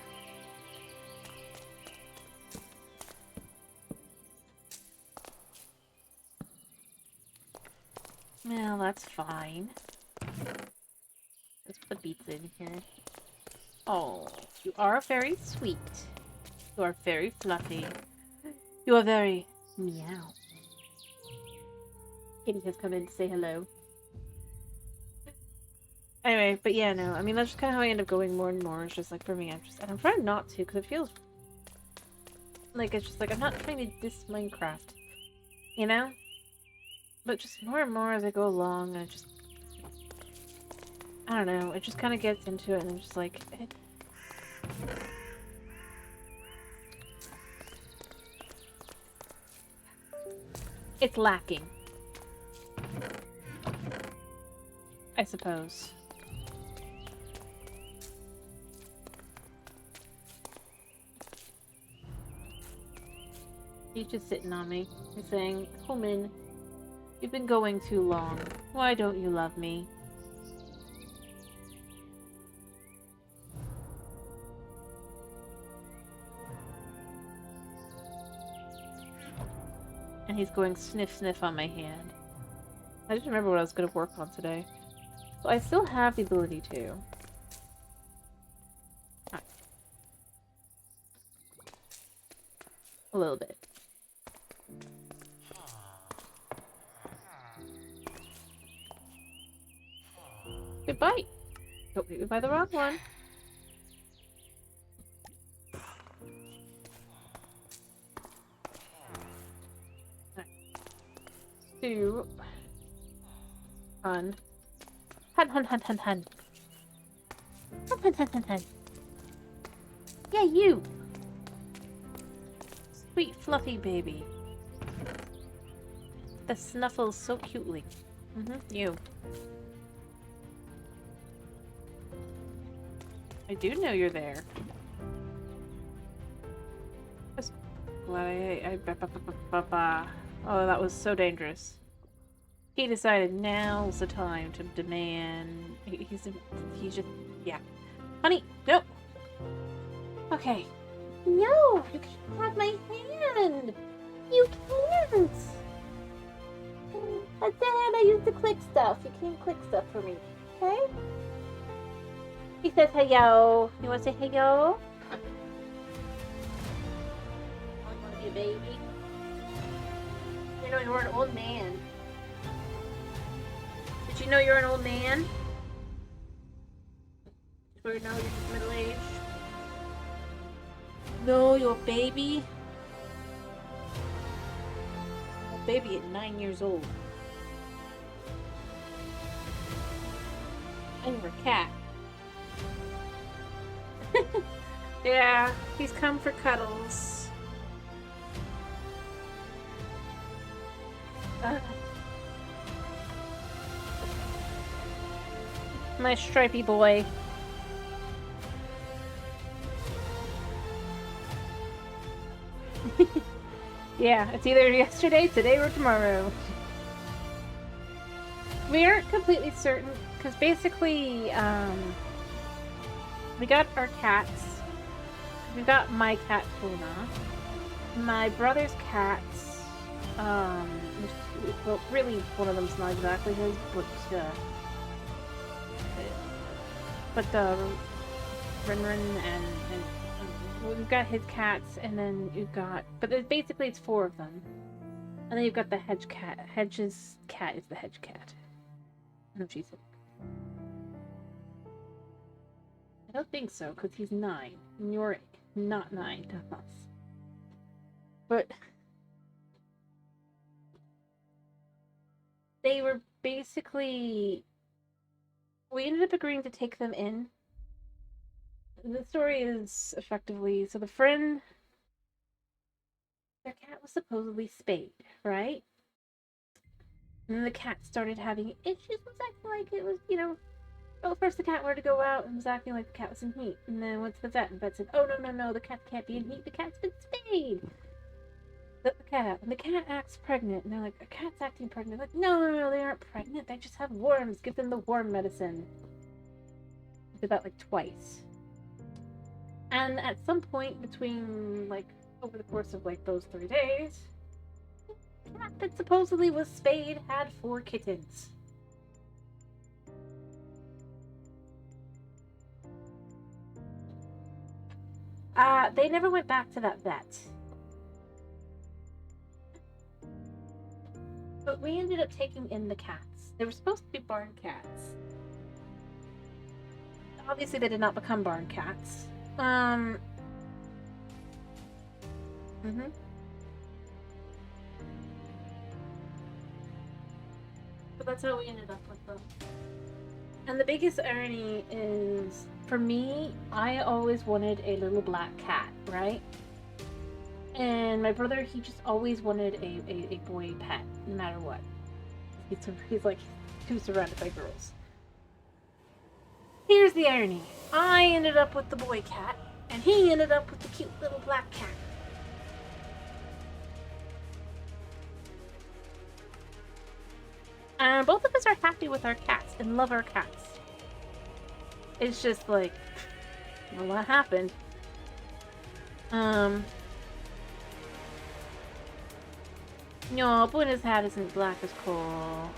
Speaker 1: Well, that's fine. Let's put the beets in here. Oh, you are very sweet. You are very fluffy. You are very meow. Kitty has come in to say hello. Anyway, but yeah, no. I mean, that's just kind of how I end up going more and more. It's just like, for me, and I'm trying not to, because it feels like it's just like, I'm not trying to diss Minecraft. You know? But just more and more as I go along, I just, I don't know, it just kind of gets into it, and I'm just like, it's lacking. I suppose. He's just sitting on me. He's saying, Homan, you've been going too long. Why don't you love me? And he's going sniff sniff on my hand. I just remember what I was going to work on today. So I still have the ability to. Right. A little bit. Goodbye. Don't hit me by the wrong one. Two. Hun. Hun, hun, hun, hun, hun. Hun, hun, hun, hun, hun. Yeah, you. Sweet, fluffy baby. That snuffles so cutely. You. I do know you're there. Just glad oh, that was so dangerous. He decided now's the time to demand. He's just, yeah. Honey, no. Okay. No, you can't have my hand. You can't. But then I used to click stuff. You can't click stuff for me, okay? He says hello. You want to say hello? I want to be a baby. You know you're an old man. Did you know you're an old man? Or you know you're just middle-aged? No, you're a baby. A baby at 9 years old. And you're a cat. Yeah, he's come for cuddles. My stripy boy. Yeah, it's either yesterday, today, or tomorrow. We aren't completely certain, because basically, we got our cats. We got my cat, Luna. My brother's cats, well, really, one of them's not exactly his, but Rin Rin and we've got his cats, and then you've got, but basically it's 4 of them. And then you've got the hedge cat. Hedge's cat is the hedge cat. I don't know if she's. I don't think so, because he's 9. And you're not 9 to us. But they were basically. We ended up agreeing to take them in. The story is effectively, so the friend, their cat was supposedly spayed, right? And then the cat started having issues, was acting like it was, well, first the cat wanted to go out and was acting like the cat was in heat. And then went to the vet, and the vet said, oh, no, the cat can't be in heat, the cat's been spayed. Let the cat out. And the cat acts pregnant, and they're like, a cat's acting pregnant. Like, no, they aren't pregnant, they just have worms, give them the worm medicine. I did that like twice. And at some point between, like, over the course of, like, those 3 days, the cat that supposedly was spayed had 4 kittens. They never went back to that vet. But we ended up taking in the cats. They were supposed to be barn cats. Obviously, they did not become barn cats. But that's how we ended up with them. And the biggest irony is, for me, I always wanted a little black cat, right? And my brother, he just always wanted a boy pet, no matter what. He's like too surrounded by girls. Here's the irony. I ended up with the boy cat, and he ended up with the cute little black cat. And both of us are happy with our cats and love our cats. It's just like, well, what happened? No, but his hat isn't black as coal.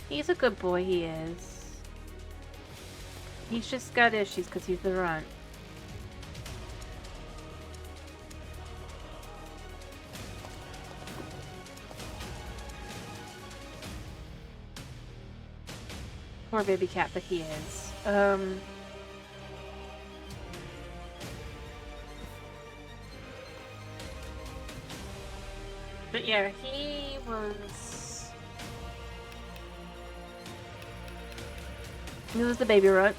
Speaker 1: He's a good boy, he is. He's just got issues because he's the runt. Poor baby cat, but he is. But yeah, he was the baby runt.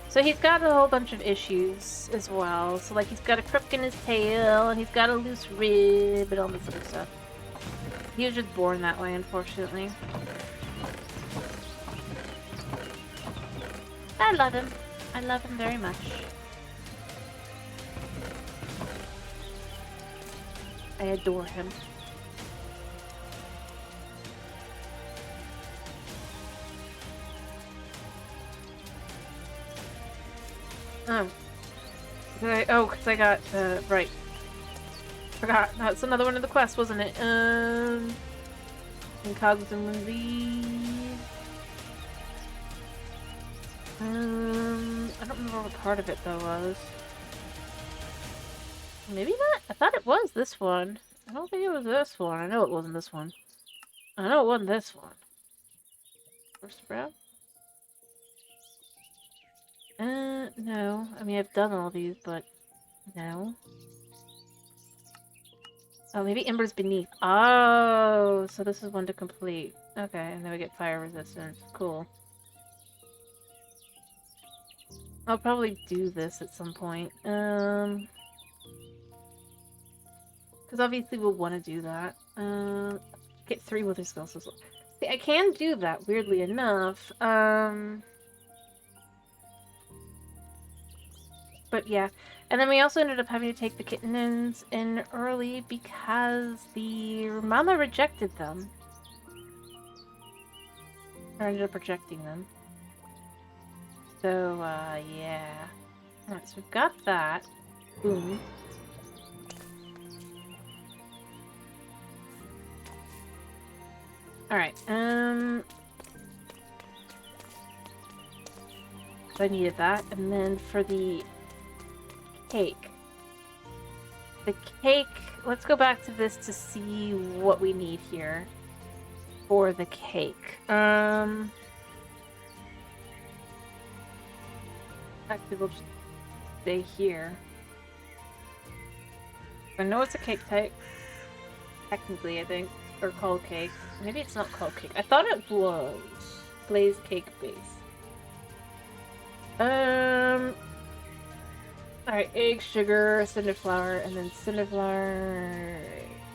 Speaker 1: So he's got a whole bunch of issues as well. So like he's got a crook in his tail, and he's got a loose rib, and all this other stuff. He was just born that way, unfortunately. I love him. I love him very much. I adore him. Oh. Because I got, right. Forgot. That's another one of the quests, wasn't it? Incognito movie. I don't remember what part of it, though, was. Maybe not? I thought it was this one. I don't think it was this one. I know it wasn't this one. I know it wasn't this one. First sprout? No. I mean, I've done all these, but no. Oh, maybe Embers Beneath. Oh, so this is one to complete. Okay, and then we get fire resistance. Cool. I'll probably do this at some point. Because obviously we'll want to do that. Get 3 wither spells as well. See, I can do that, weirdly enough. But yeah. And then we also ended up having to take the kittens in early because the mama rejected them. Or ended up rejecting them. So, yeah. Alright, so we've got that. Boom. Alright, I needed that. And then for the cake. The cake, let's go back to this to see what we need here for the cake. Actually, we'll just stay here. I know it's a cake type. Technically, I think. Or called cake. Maybe it's not called cake. I thought it was. Glazed cake base. Alright, egg, sugar, cinder flour, and then cinder flour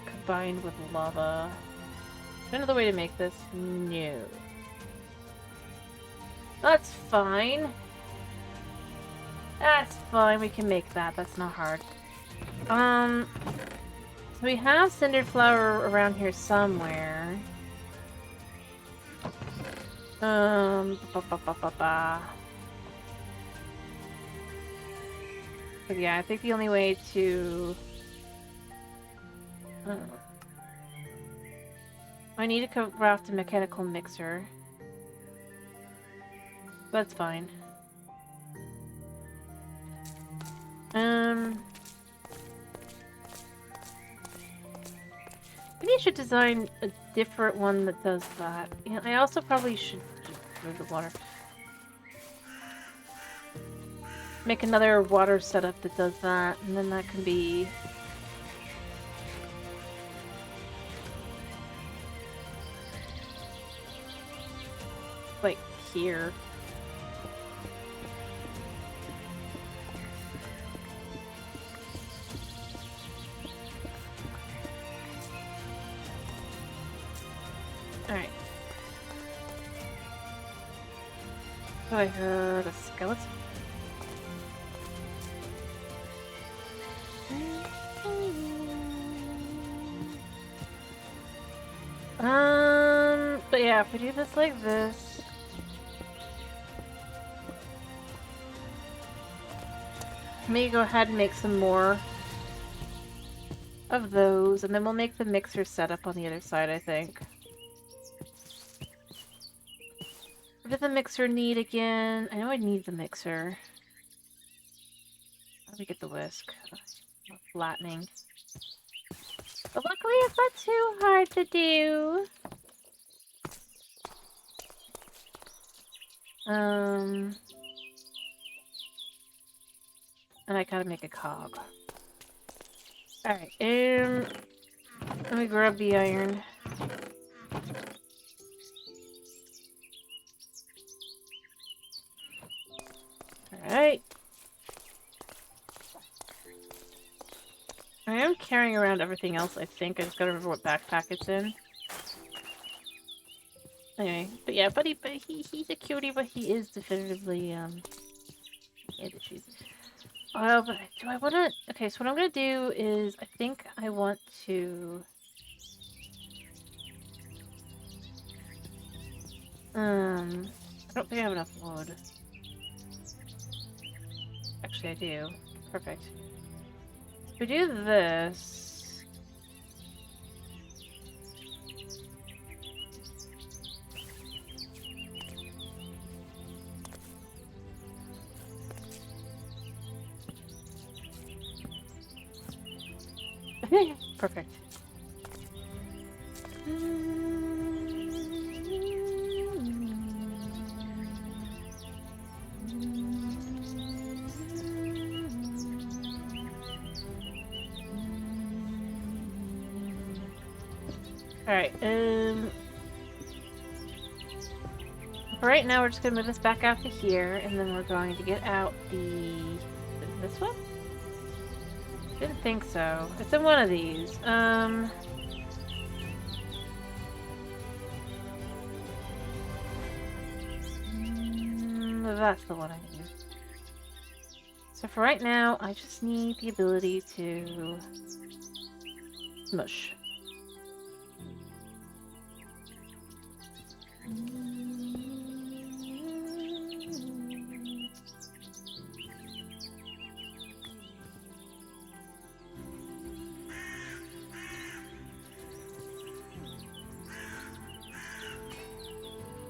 Speaker 1: combined with lava. Is there another way to make this? No. That's fine. That's fine, we can make that. That's not hard. We have cinder flour around here somewhere. But yeah, I think the only way to... I need to craft a mechanical mixer. That's fine. Maybe I should design a different one that does that. You know, I also probably should move the water. Make another water setup that does that, and then that can be... like, here. Alright. Oh, I heard a skeleton. But yeah, if we do this like this... Maybe go ahead and make some more of those, and then we'll make the mixer setup on the other side, I think. What did the mixer need again? I know I need the mixer. Let me get the whisk. Flattening. But luckily it's not too hard to do. And I gotta make a cog. Alright, let me grab the iron. Alright. I am carrying around everything else, I think. I just gotta remember what backpack it's in. Anyway, but yeah, he's a cutie, but he is definitively, he has issues. But do I want to... Okay, so what I'm going to do is, I think I want to... I don't think I have enough wood. Actually, I do. Perfect. If we do this... Perfect. Alright, for right now, we're just gonna move this back out to here, and then we're going to get out the... this one? Didn't think so. It's in one of these. That's the one I need. So for right now, I just need the ability to smush.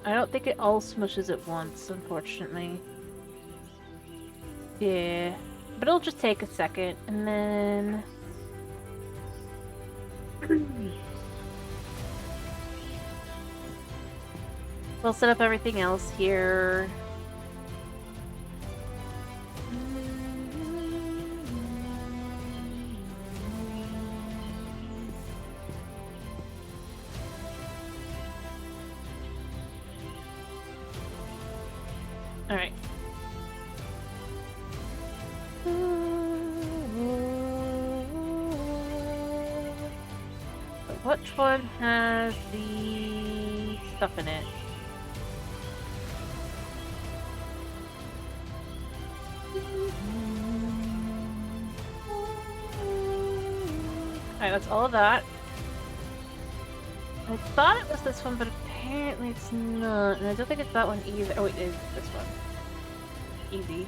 Speaker 1: I don't think it all smushes at once, unfortunately. Yeah, but it'll just take a second, and then... we'll set up everything else here. Alright. Which one has the stuff in it? Alright, that's all of that. I thought it was this one, but apparently it's not. And I don't think it's that one either. Oh, it is this one. Easy.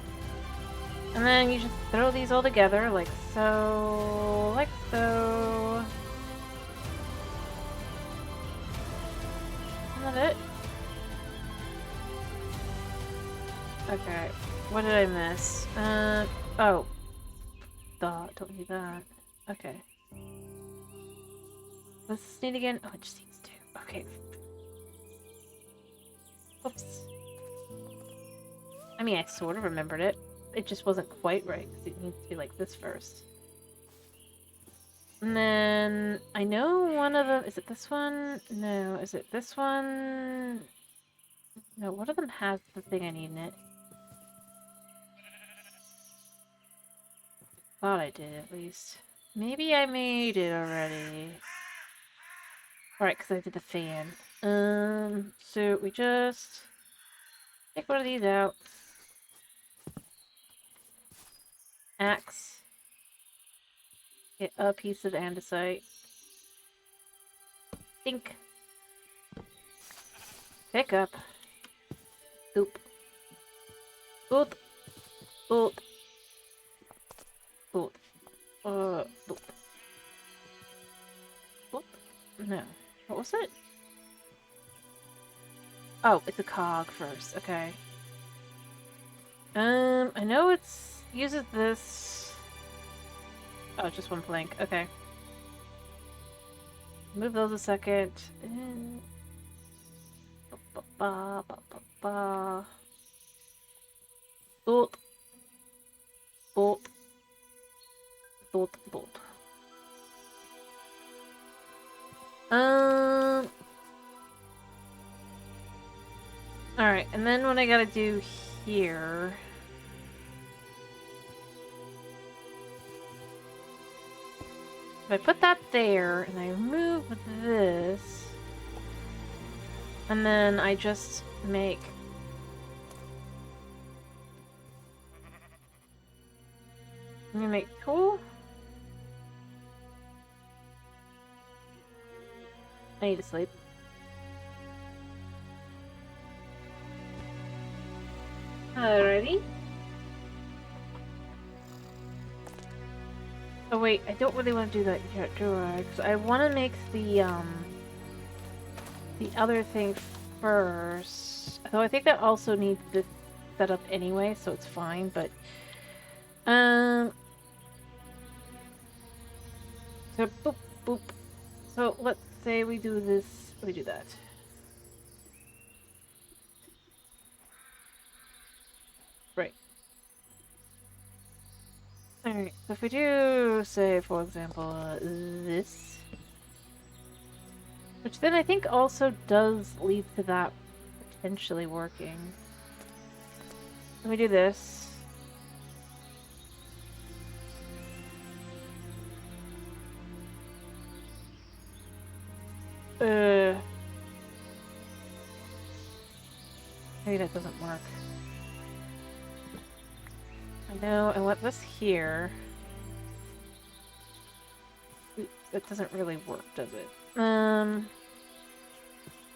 Speaker 1: And then you just throw these all together, like so, like so. Isn't that it? Okay. What did I miss? Oh. Don't need that. Okay. What's this need again? Oh, it just needs two. Okay. Oops. I mean, I sort of remembered it. It just wasn't quite right, because it needs to be like this first. And then, I know one of them... is it this one? No. Is it this one? No, one of them has the thing I need in it. Thought I did, at least. Maybe I made it already. Alright, because I did the fan. So we just... take one of these out. Axe. Get a piece of andesite. Think. Pick up. Boop. Boop. Boop. Boop. Boop. Boop. No. What was it? Oh, it's a cog first. Okay. I know it's uses this. Oh, just one plank. Okay. Move those a second. Bolt. Bolt. Bolt. Bolt. Alright, and then what I gotta do here... if I put that there, and I remove this... and then I just make... I'm gonna make tool? I need to sleep. Alrighty. Oh wait, I don't really want to do that yet, do I? Because I want to make the other thing first. Though I think that also needs this set up anyway, so it's fine, but... so boop, boop. So let's say we do this, we do that. Right. Alright, so if we do, say, for example, this, which then I think also does lead to that potentially working. Let me do this. Maybe that doesn't work. I know, I want this here. Oops, that doesn't really work, does it?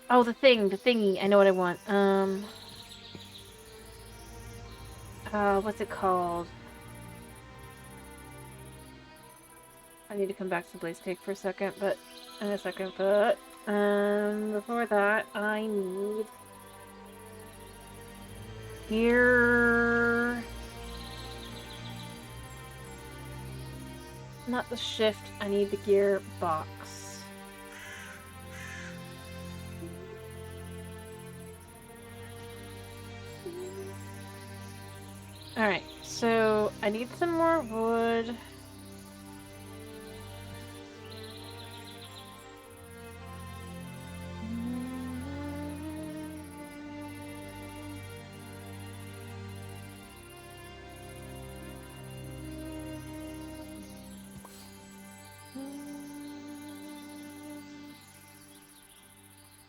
Speaker 1: Oh, the thingy. I know what I want. What's it called? I need to come back to Blaze Cake for a second, but before that, I need gear. Not the shift, I need the gear box. Alright, so I need some more wood.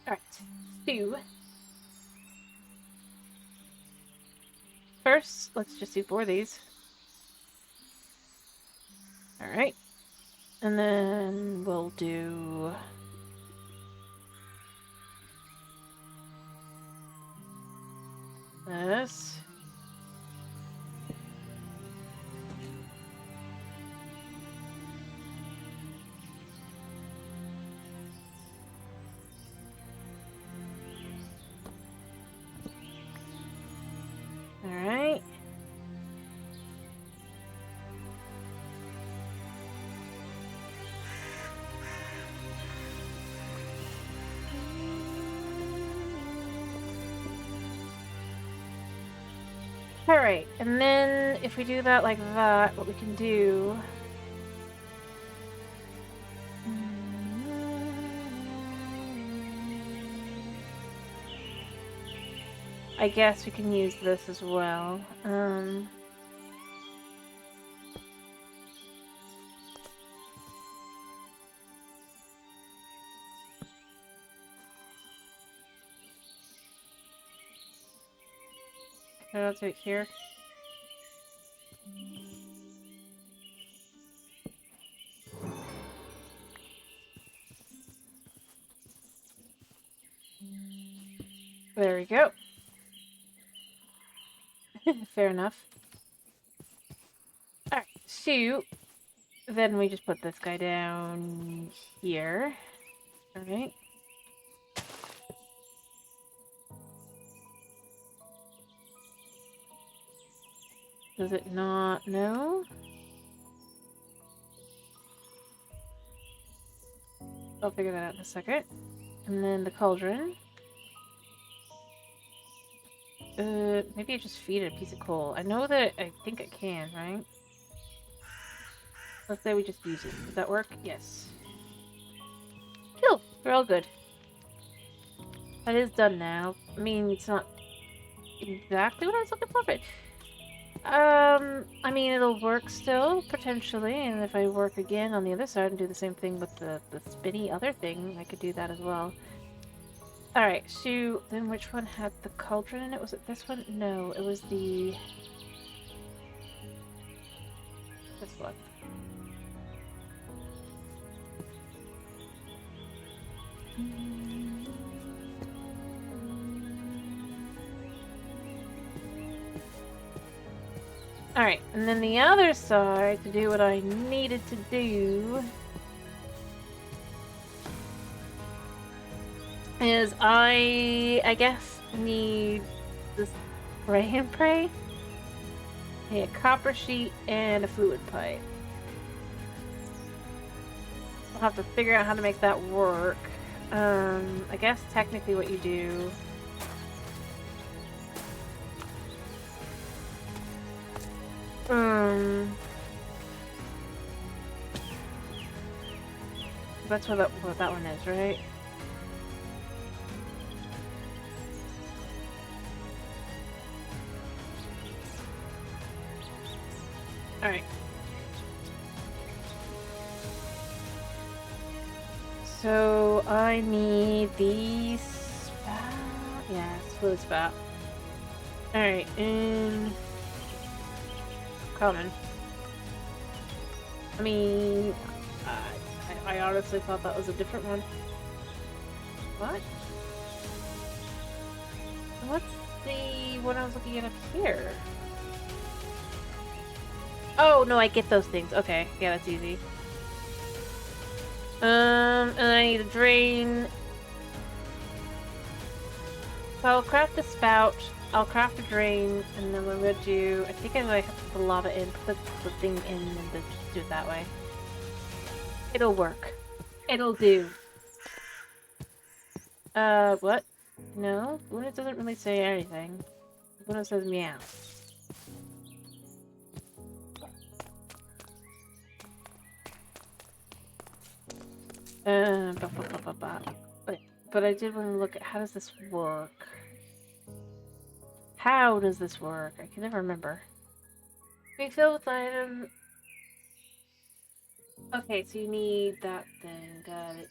Speaker 1: Alright, so first, let's just do 4 of these. Alright. And then we'll do this. Alright. Alright, and then if we do that like that, what we can do... I guess we can use this as well. I'll do it here. There we go. Fair enough. Alright, so then we just put this guy down here. Alright. Does it not? No? I'll figure that out in a second. And then the cauldron. Maybe I just feed it a piece of coal. I know that I think it can, right? Let's say we just use it. Does that work? Yes. Cool. We're all good. That is done now. I mean, it's not exactly what I was looking for, but... I mean, it'll work still, potentially, and if I work again on the other side and do the same thing with the spinny other thing, I could do that as well. Alright, so then which one had the cauldron in it? Was it this one? No, it was the... this one. Alright, and then the other side, to do what I needed to do, is I guess need this spray and pray, a copper sheet, and a fluid pipe. I'll have to figure out how to make that work. I guess technically what you do... that's what that one is, right? Alright. So I need these spout. Yeah, it's fluid spout. Alright, coming. I mean, I honestly thought that was a different one. What? What's the one I was looking at up here? Oh, no, I get those things. Okay, yeah, that's easy. And I need a drain. So I'll craft the spout, I'll craft a drain, and then what I'm gonna do, I think I'm gonna have to put the lava in, put the thing in, and then just do it that way. It'll work. It'll do. What? No? Luna doesn't really say anything. Luna says meow. But I did want to look at how does this work? How does this work? I can never remember. Being filled with item. Okay, so you need that thing. Got it.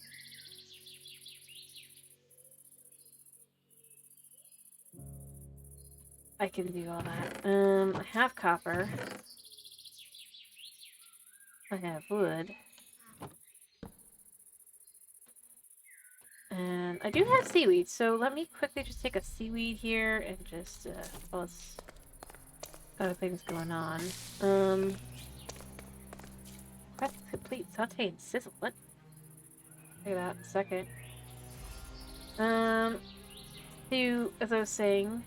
Speaker 1: I can do all that. I have copper. I have wood. And I do have seaweed, so let me quickly just take a seaweed here and just, well, it's other things going on. Quest complete, saute and sizzle. What? Look at that in a second. So, as I was saying,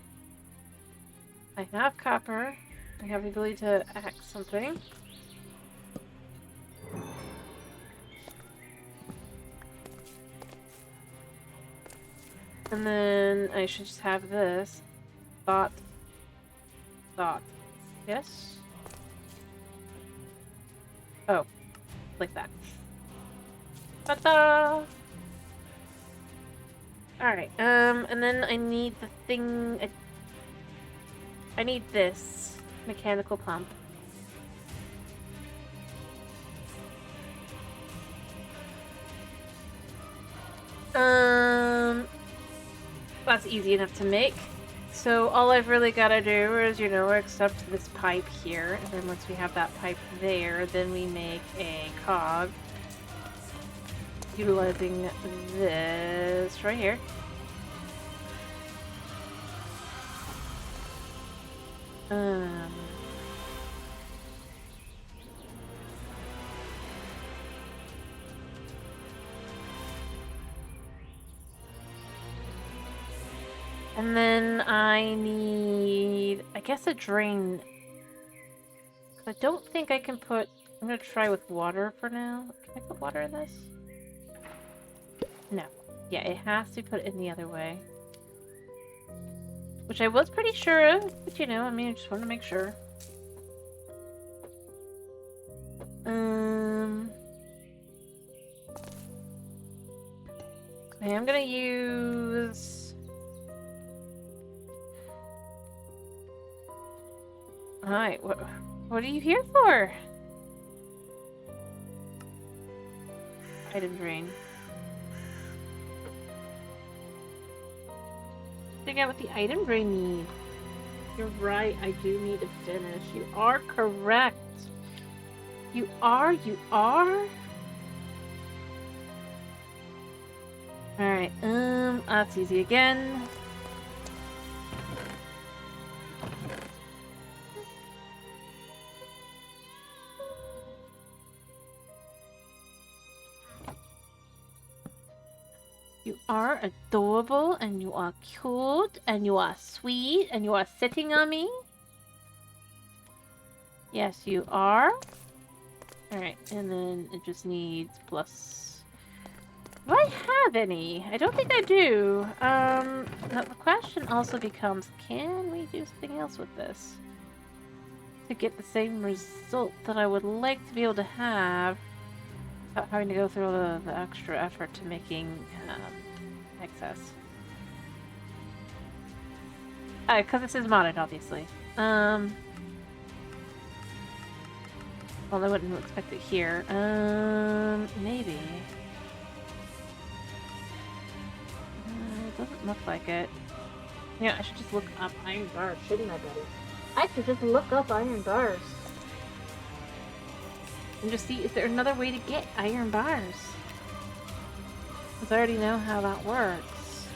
Speaker 1: I have copper. I have the ability to axe something. And then I should just have this. Dot. Yes? Oh. Like that. Ta-da! Alright, and then I need the thing... I need this mechanical pump. That's easy enough to make. So all I've really got to do is, you know, accept this pipe here, and then once we have that pipe there, then we make a cog utilizing this right here. And then I need, I guess, a drain. I don't think I can put, I'm gonna try with water for now. Can I put water in this? No. Yeah, it has to put it in the other way. Which I was pretty sure of, but you know, I mean, I just want to make sure. I am gonna use... Alright, what are you here for? Item drain. Figure out what the item drain needs. You're right, I do need to finish. You are correct. You are? Alright, that's easy again. You are adorable, and you are cute, and you are sweet, and you are sitting on me. Yes, you are. Alright, and then it just needs plus... Do I have any? I don't think I do. The question also becomes, can we do something else with this? To get the same result that I would like to be able to have without having to go through all the extra effort to making excess. Because this is modded, obviously. Well, I wouldn't expect it here. Maybe. It doesn't look like it. Yeah, I should just look up iron bars, shouldn't I, buddy? I should just look up iron bars. And just see, is there another way to get iron bars? Because I already know how that works.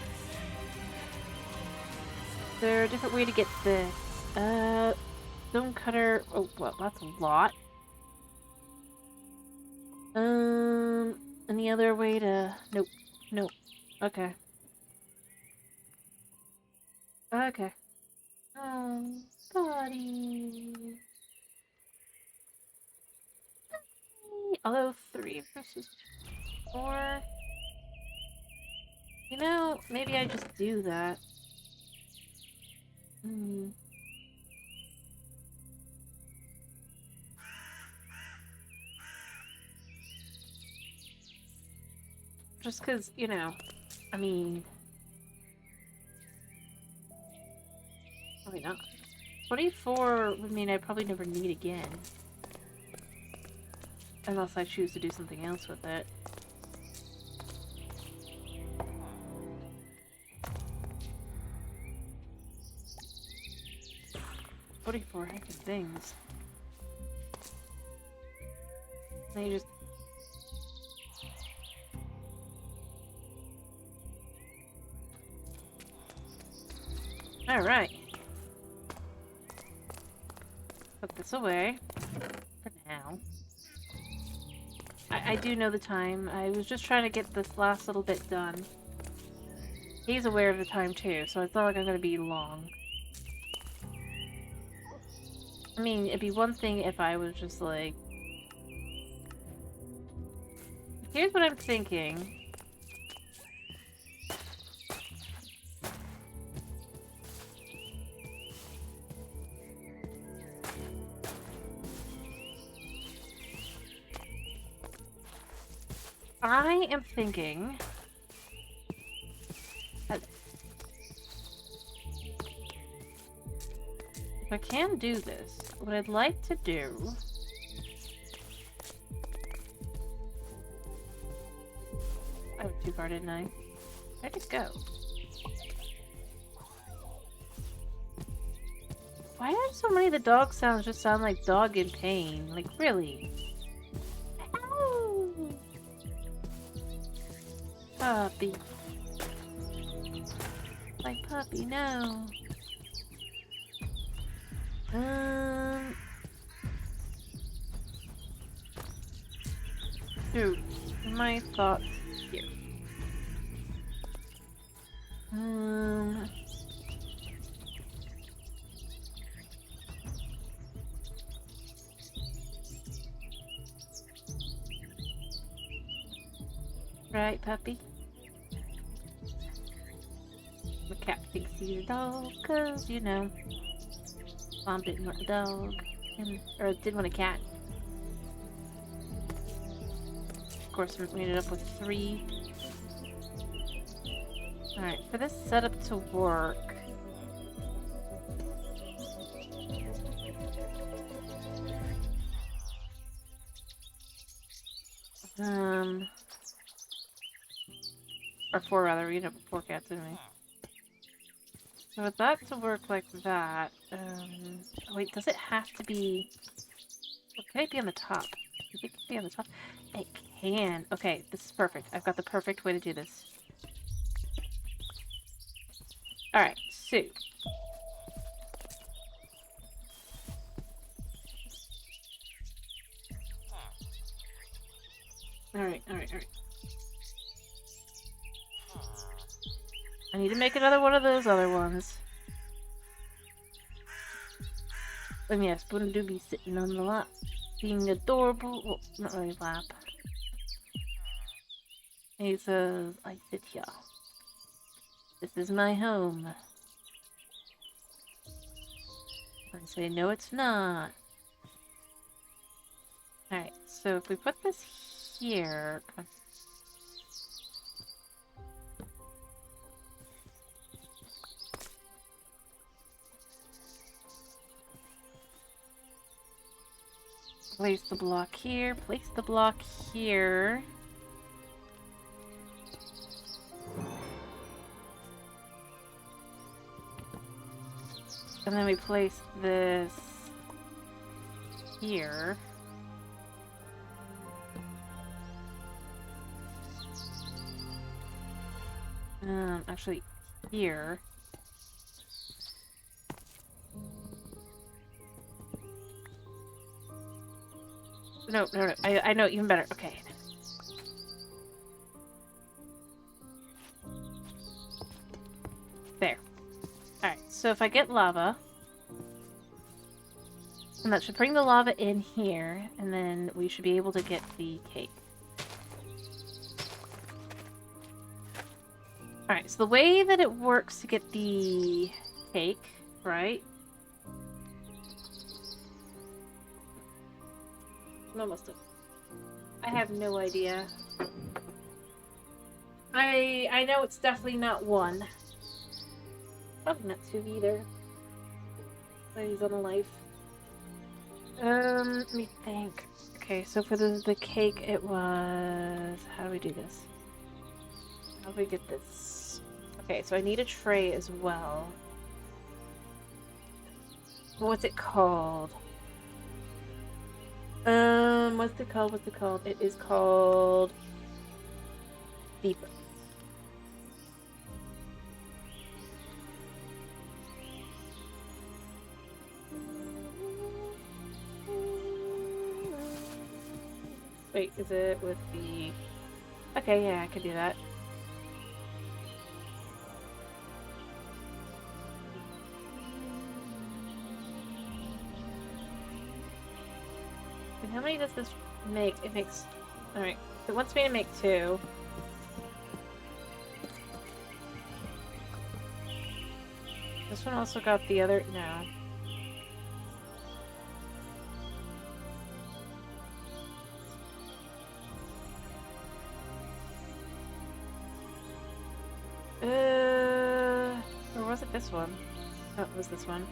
Speaker 1: Is there a different way to get this? Stone cutter. Oh, well, that's a lot. Any other way to... Nope. Nope. Okay. Okay. Oh, buddy. Although 3 versus 4... You know, maybe I just do that. Just because, you know, I mean... Probably not. 24 would mean I probably never need again. Unless I choose to do something else with it. $44 heckin' things. They just... Alright. Put this away. For now. I do know the time. I was just trying to get this last little bit done. He's aware of the time too, so it's not like I'm gonna be long. I mean, it'd be one thing if I was just like... Here's what I'm thinking. I am thinking that if I can do this, what I'd like to do I went too far, didn't I? Where'd it go? Why do so many of the dog sounds just sound like dog in pain? Like, really? Ow! Puppy. Like, puppy, no. Dude, my thoughts here. Right, puppy? The cat thinks he's a dog, cause, you know, Mom didn't want a dog, or didn't want a cat. Of course, we ended up with 3. Alright, for this setup to work... Or 4 rather, we ended up with 4 cats anyway. So with that to work like that, wait, does it have to be... Well, can it be on the top? Do you think it can be on the top? It can. Okay, this is perfect. I've got the perfect way to do this. Alright, so... Alright. I need to make another one of those other ones. And yes, Boodle do be sitting on the lap, being adorable. Well, not really lap. He says, I sit here. This is my home. I say, no, it's not. Alright, so if we put this here... Come on. Place the block here. Place the block here. And then we place this here. Actually, here. No. I know even better. Okay. There. Alright, so if I get lava, and that should bring the lava in here, and then we should be able to get the cake. Alright, so the way that it works to get the cake, right? I'm almost done. I have no idea. I know it's definitely not 1. Probably not 2 either. He's on a life. Let me think. Okay, so for the cake, it was... How do we do this? How do we get this? Okay, so I need a tray as well. What's it called? What's it called? What's it called? It is called... Beeper. Wait, is it with the... Okay, yeah, I could do that. And how many does this make? It makes... Alright, it wants me to make 2. This one also got the other... No. Or was it this one? Oh, it was this one.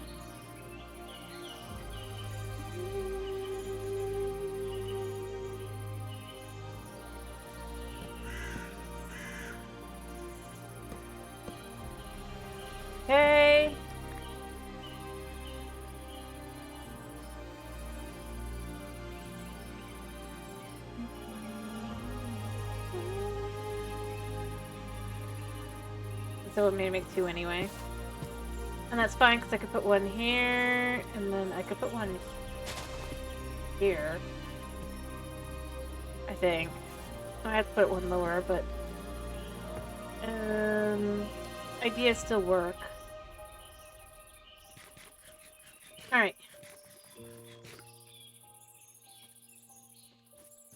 Speaker 1: Hey! So it made me make 2 anyway. And that's fine, because I could put 1 here, and then I could put 1 here. I think. I have to put 1 lower, but... ideas still work. Alright.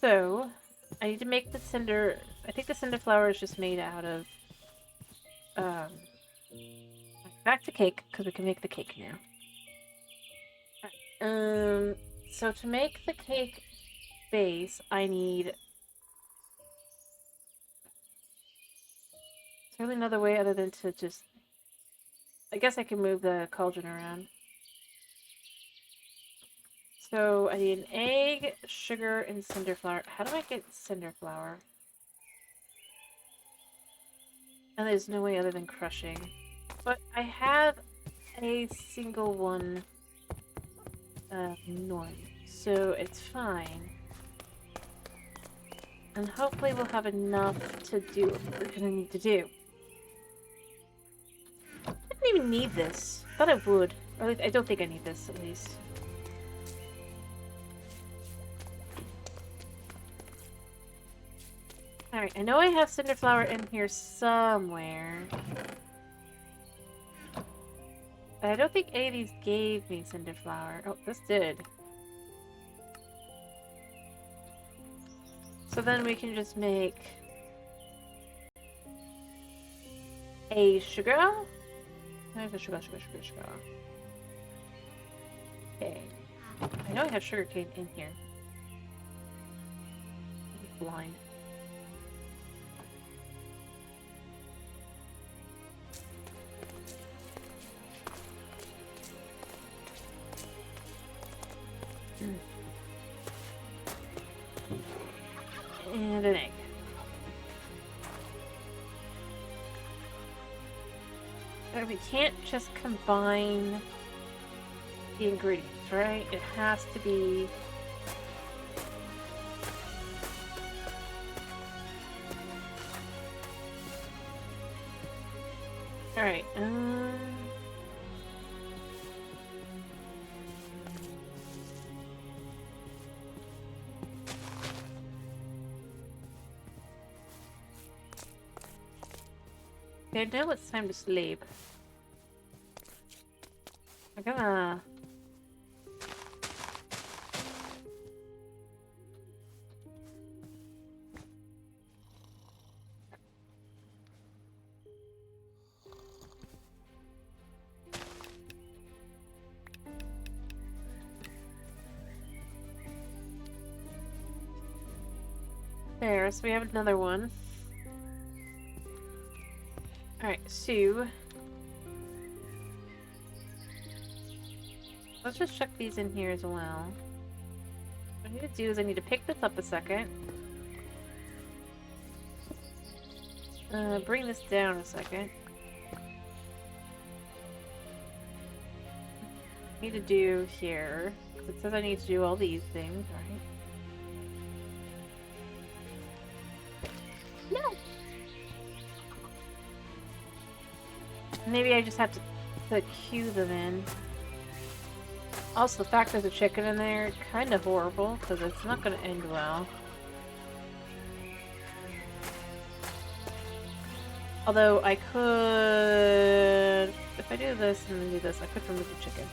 Speaker 1: So, I need to make the cinder... I think the cinder flower is just made out of... back to cake, because we can make the cake now. Right. So to make the cake base, I need... Is there really another way other than to just... I guess I can move the cauldron around. So I need an egg, sugar, and cinder flour. How do I get cinder flour? And there's no way other than crushing. But I have a single one norm, so it's fine. And hopefully we'll have enough to do what we're gonna need to do. I didn't even need this. Thought I would. Or at least, I don't think I need this, at least. Alright, I know I have cinder flour in here somewhere. But I don't think any of these gave me cinder flour. Oh, this did. So then we can just make a sugar. I have a sugar. Okay. I know I have sugar cane in here. I'm blind. And an egg. We can't just combine the ingredients, right? It has to be... Alright, okay, now it's time to sleep. I'm gonna... There, so we have another one. Alright, so... let's just check these in here as well. What I need to do is I need to pick this up a second. Bring this down a second. I need to do here. It says I need to do all these things, right? No! Maybe I just have to cue them in. Also, the fact there's a chicken in there, kind of horrible, because it's not going to end well. Although, I could... if I do this and then do this, I could remove the chicken.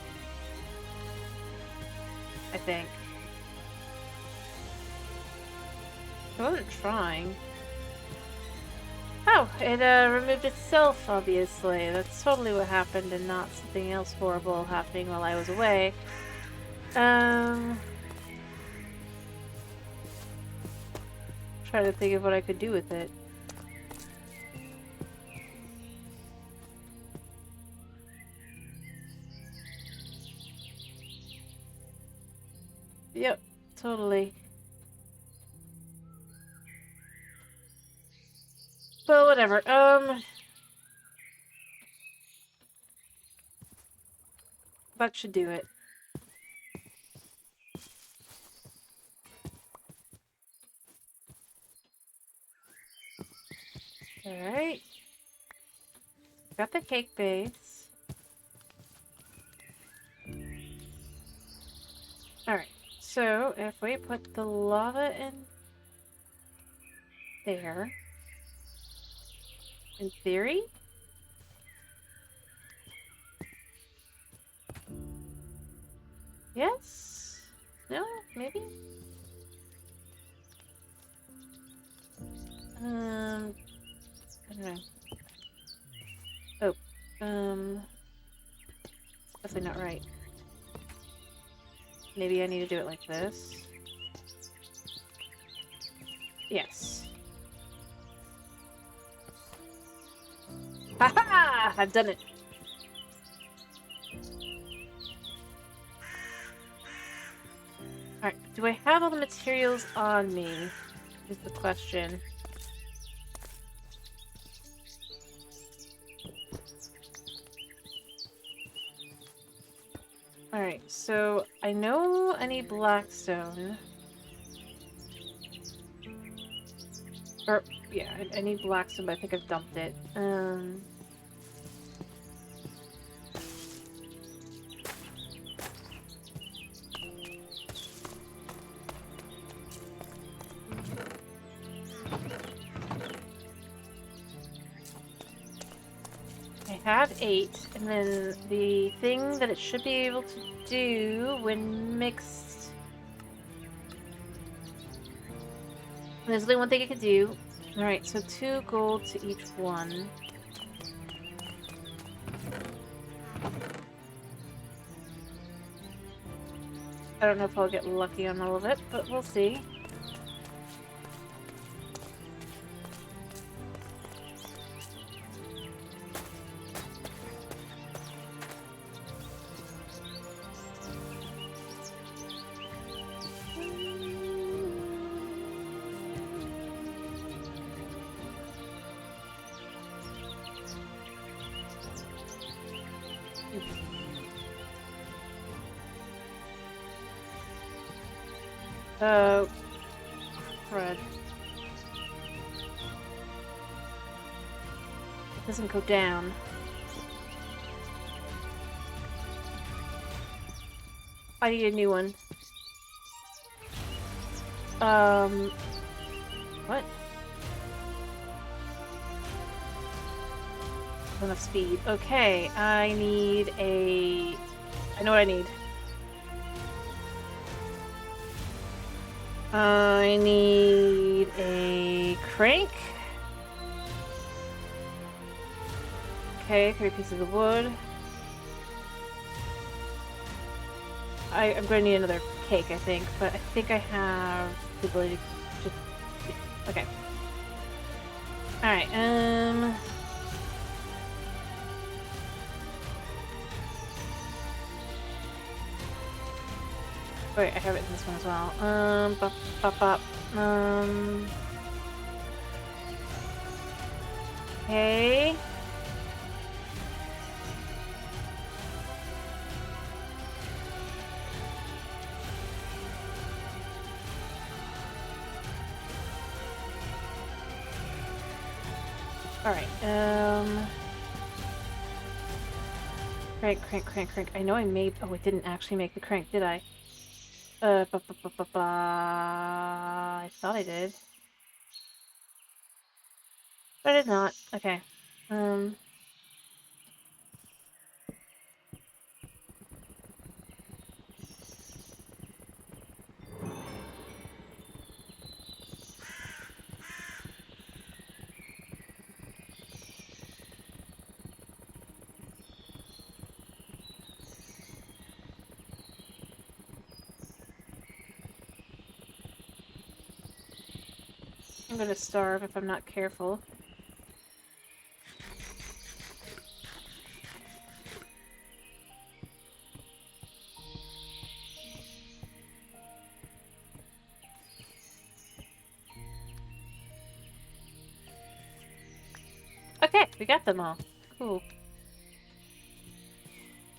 Speaker 1: I think. I wasn't trying. Oh, it removed itself, obviously. That's totally what happened and not something else horrible happening while I was away. Trying to think of what I could do with it. Yep, totally. But whatever, that should do it. Alright. Got the cake base. Alright, so if we put the lava in there, in theory, yes? No? Maybe? I don't know. Oh, definitely not right. Maybe I need to do it like this. Yes. Haha! I've done it! Alright, do I have all the materials on me? Is the question. Alright, so I know I need blackstone. Or, yeah, I need blackstone, but I think I've dumped it. I have 8, and then the thing that it should be able to do when mixed... there's only one thing it could do. Alright, so 2 gold to each one. I don't know if I'll get lucky on all of it, but we'll see. Crud. It doesn't go down. I need a new one. What? Enough speed. Okay, I need a... I know what I need. I need a crank. Okay, 3 pieces of wood. I'm going to need another cake, I think, but I think I have the ability to just... Okay. Alright, wait, I have it in this one as well. Okay. Alright, crank. I know I made... Oh, it didn't actually make the crank, did I? I thought I did. But I did not. Okay. I'm gonna starve if I'm not careful. Okay, we got them all. Cool.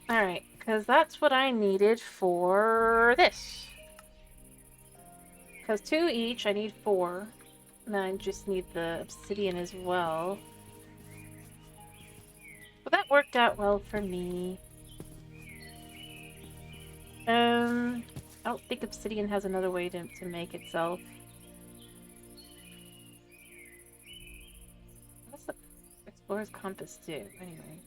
Speaker 1: Alright, because that's what I needed for this. Because 2 each, I need 4. And I just need the obsidian as well. Well, that worked out well for me. I don't think obsidian has another way to make itself. What's the explorer's compass do, anyway?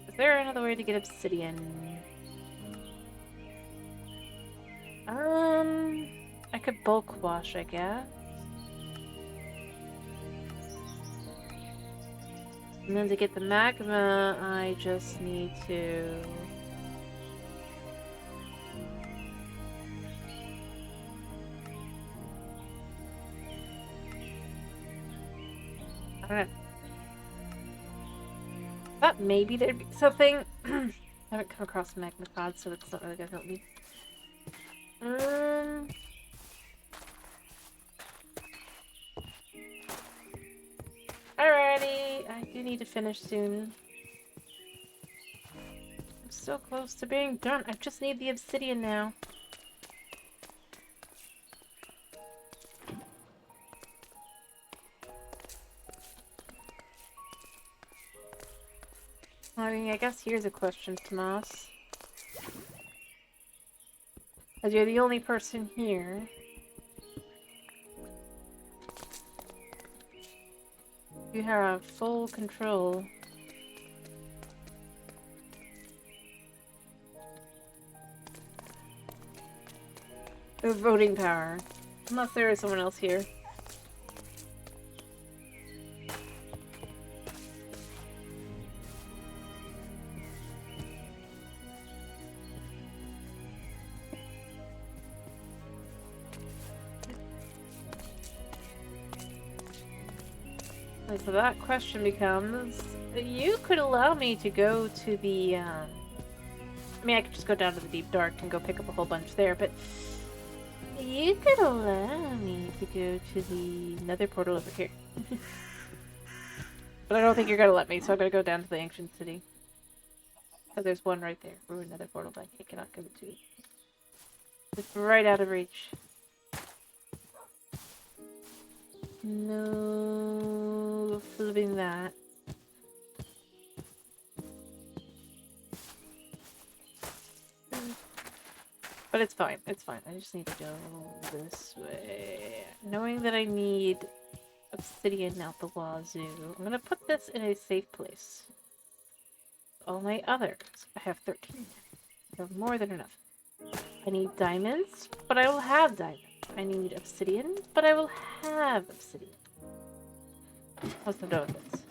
Speaker 1: Is there another way to get obsidian? I could bulk wash, I guess. And then to get the magma, I just need to... I don't know. Thought maybe there'd be something. I haven't come across a magma pod, so it's not really gonna help me. Alrighty, I do need to finish soon. I'm so close to being done. I just need the obsidian now. I mean, I guess here's a question, Tomas. As you're the only person here. You have full control. Of voting power. Unless there is someone else here. And so that question becomes, you could allow me to go to the, I mean, I could just go down to the deep dark and go pick up a whole bunch there, but you could allow me to go to the nether portal over here. But I don't think you're gonna let me, so I'm gonna go down to the ancient city. Oh, there's one right there. Ooh, another portal bank. I cannot give it to you. It's right out of reach. No flipping that. But it's fine. It's fine. I just need to go this way. Knowing that I need obsidian out the wazoo, I'm gonna put this in a safe place. All my others. I have 13. I have more than enough. I need diamonds, but I will have diamonds. I need obsidian, but I will have obsidian. What's the deal with this?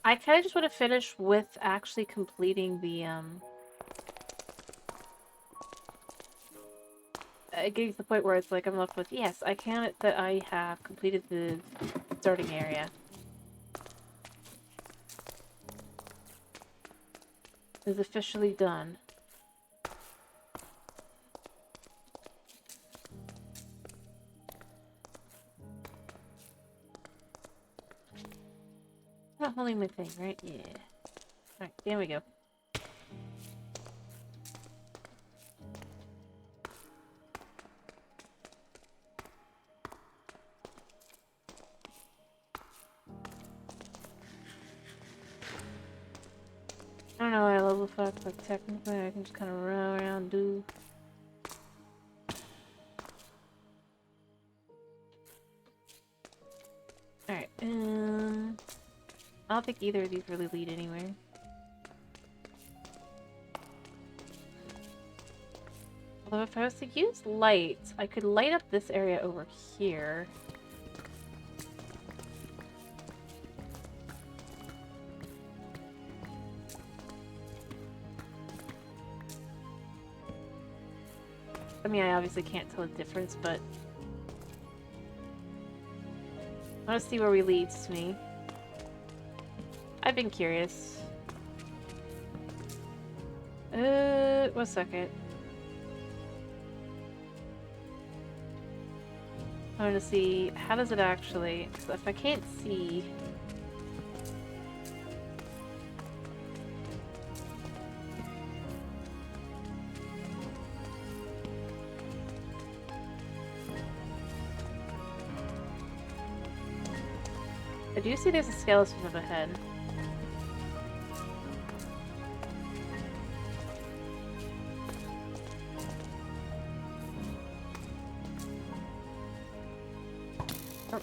Speaker 1: I kind of just want to finish with actually completing the, getting to the point where it's like I'm left with, yes, I count that I have completed the starting area. It's officially done. Not holding my thing, right? Yeah. Alright, there we go. I don't know why I level fuck, but technically I can just kind of run around and do. Alright, I don't think either of these really lead anywhere. Although if I was to use lights, I could light up this area over here. I mean, I obviously can't tell the difference, but I want to see where we leads me. I've been curious. 1 second. I want to see, how does it actually, so if I can't see... I do see there's a skeleton up ahead. Oh.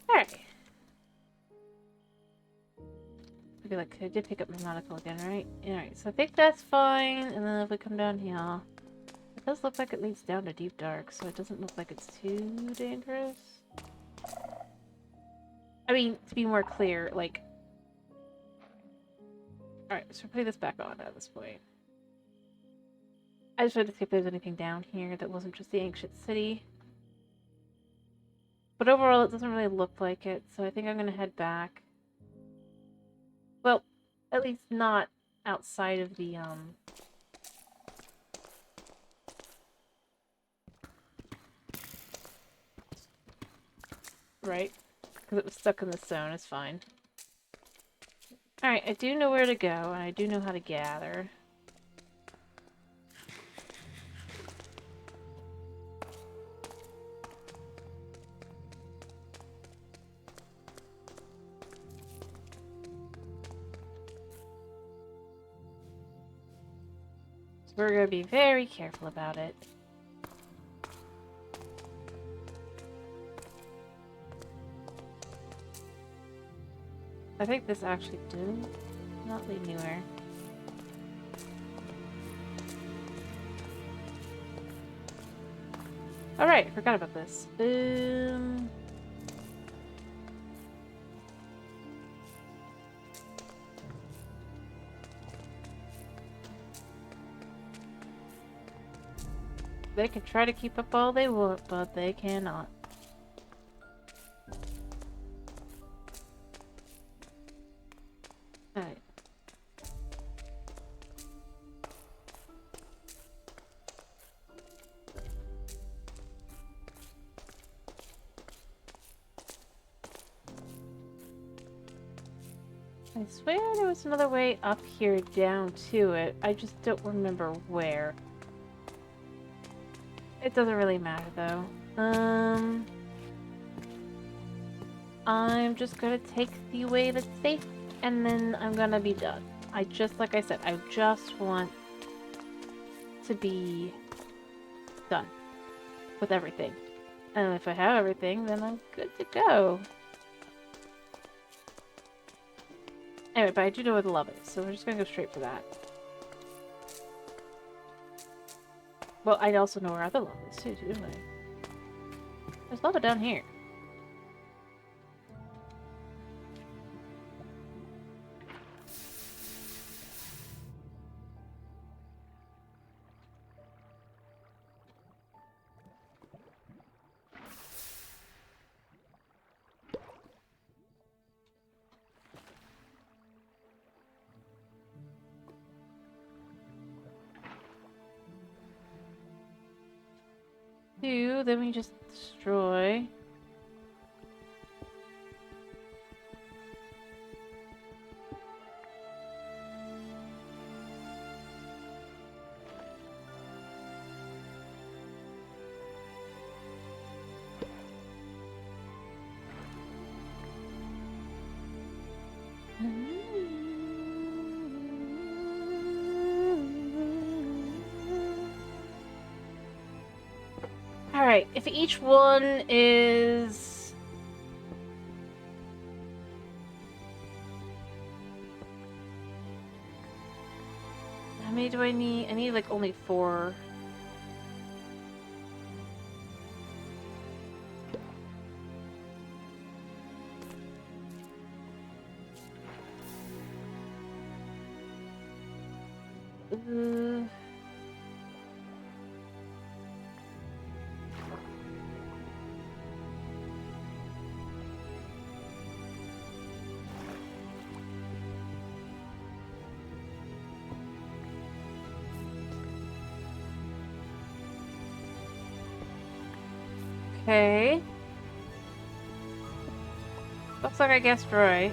Speaker 1: Alright. I feel like I did pick up my monocle again, right? Alright, so I think that's fine, and then if we come down here... It does look like it leads down to deep dark, so it doesn't look like it's too dangerous. I mean, to be more clear, like... Alright, so we're putting this back on at this point. I just wanted to see if there's anything down here that wasn't just the ancient city. But overall, it doesn't really look like it, so I think I'm gonna head back. Well, at least not outside of the, right? Because it was stuck in the zone, it's fine. Alright, I do know where to go, and I do know how to gather. So we're going to be very careful about it. I think this actually did not lead anywhere. Alright, I forgot about this. They can try to keep up all they want, but they cannot. Alright. I swear there was another way up here down to it. I just don't remember where. It doesn't really matter though. I'm just gonna take the way that's safe and then I'm gonna be done. Like I said, I just want to be done with everything. And if I have everything, then I'm good to go. Anyway, but I do know where the lava is, so we're just gonna go straight for that. Well, I also know where other lava is too, don't I? There's lava down here. Then we just destroy. Alright, if each one is... How many do I need? I need like only 4. Okay. Looks like I guessed right.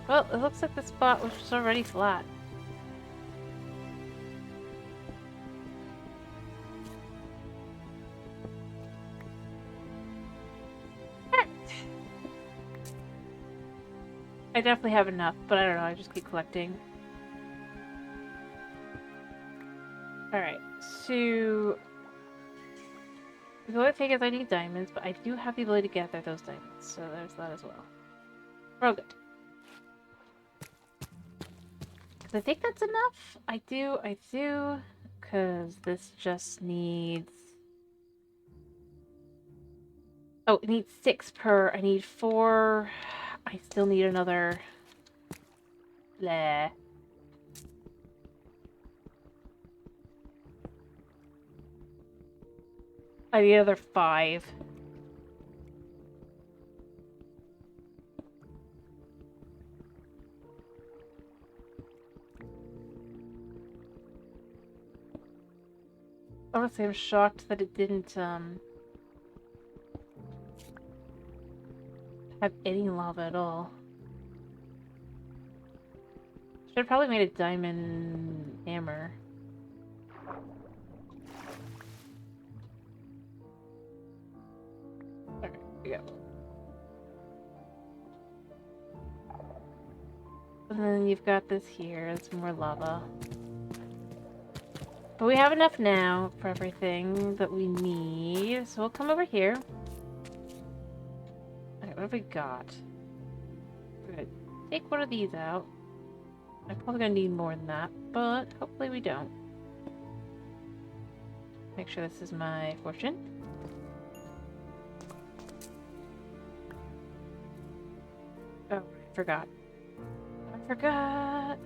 Speaker 1: Well, it looks like the spot was just already flat. I definitely have enough, but I don't know, I just keep collecting. Alright, so... The only thing is I need diamonds, but I do have the ability to gather those diamonds, so there's that as well. We're all good. Because I think that's enough. I do. Because this just needs... Oh, it needs 6 per. I need 4... I still need another... Bleh. I need another 5. Honestly, I'm shocked that it didn't, have any lava at all. Should have probably made a diamond hammer. Alright, here we go. And then you've got this here, it's more lava. But we have enough now for everything that we need, so we'll come over here. Alright, what have we got? We're gonna take one of these out. I'm probably gonna need more than that, but hopefully we don't. Make sure this is my fortune. Oh, I forgot. Forgot.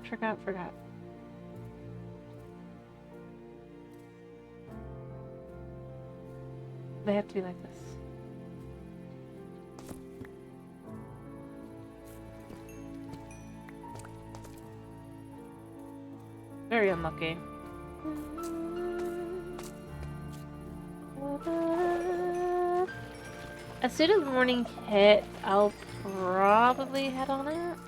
Speaker 1: They have to be like this. Very unlucky. As soon as morning hits, I'll probably head on it.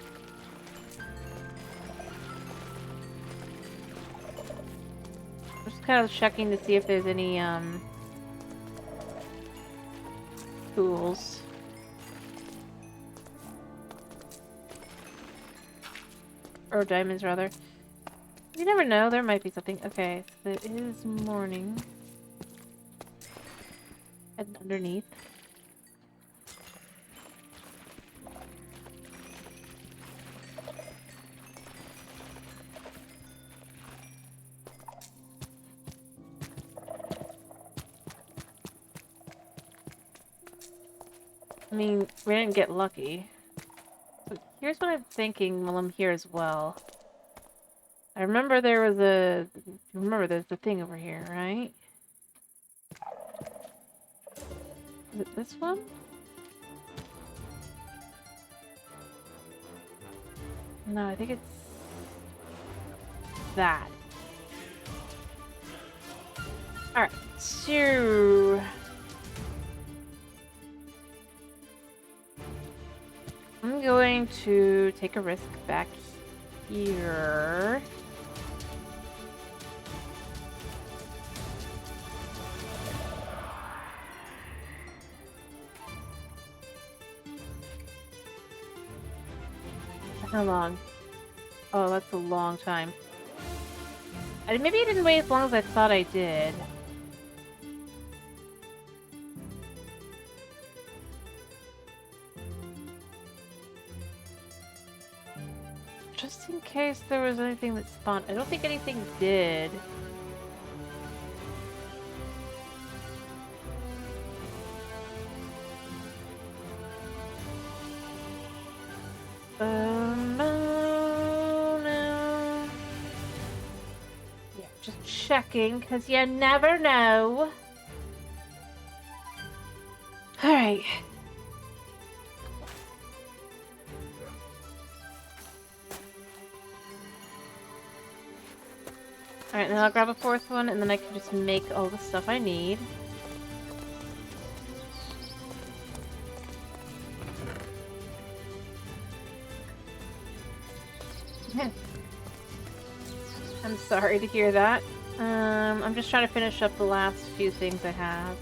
Speaker 1: Just kind of checking to see if there's any tools. Or diamonds, rather. You never know, there might be something. Okay, so it is morning. Heading underneath. I mean, we didn't get lucky. So here's what I'm thinking while I'm here as well. I remember there was a... Remember there's the thing over here, right? Is it this one? No, I think it's... that. Alright, so... I'm going to take a risk back here. How long? Oh, that's a long time. Maybe I didn't wait as long as I thought I did. Just in case there was anything that spawned. I don't think anything did. No. Yeah, just checking, because you never know. Alright. Alright, then I'll grab a fourth one, and then I can just make all the stuff I need. I'm sorry to hear that. I'm just trying to finish up the last few things I have.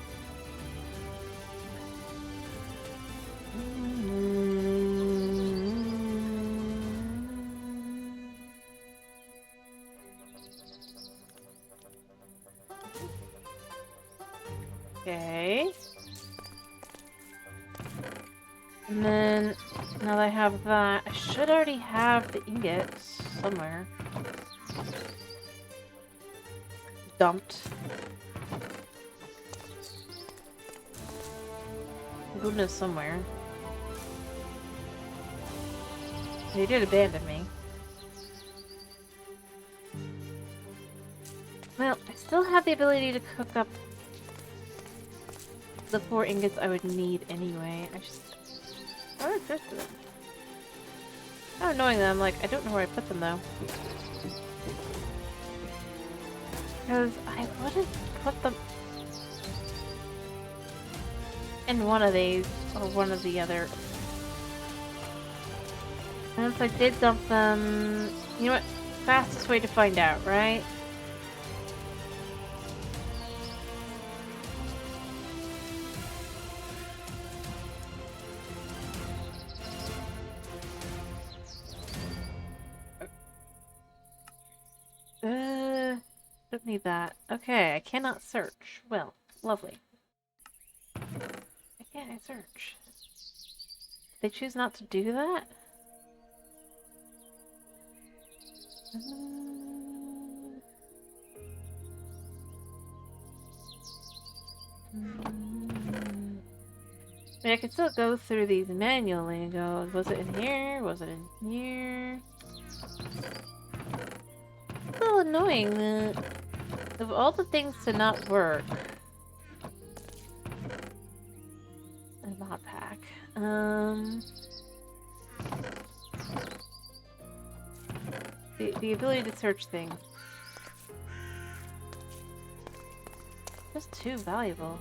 Speaker 1: Okay. And then, now that I have that, I should already have the ingots somewhere. Dumped. Goodness, somewhere. They did abandon me. Well, I still have the ability to cook up the 4 ingots I would need anyway. I just... Where are the rest of them? How annoying that I'm like, I don't know where I put them though. Because I wouldn't put them in one of these or one of the other. And if I did dump them, you know what? Fastest way to find out, right? Don't need that. Okay, I cannot search. Well, lovely. Why can't I search? They choose not to do that? I mean, I can still go through these manually and go, was it in here? Was it in here? It's a little annoying that of all the things to not work. A mod pack. The ability to search things. Just too valuable.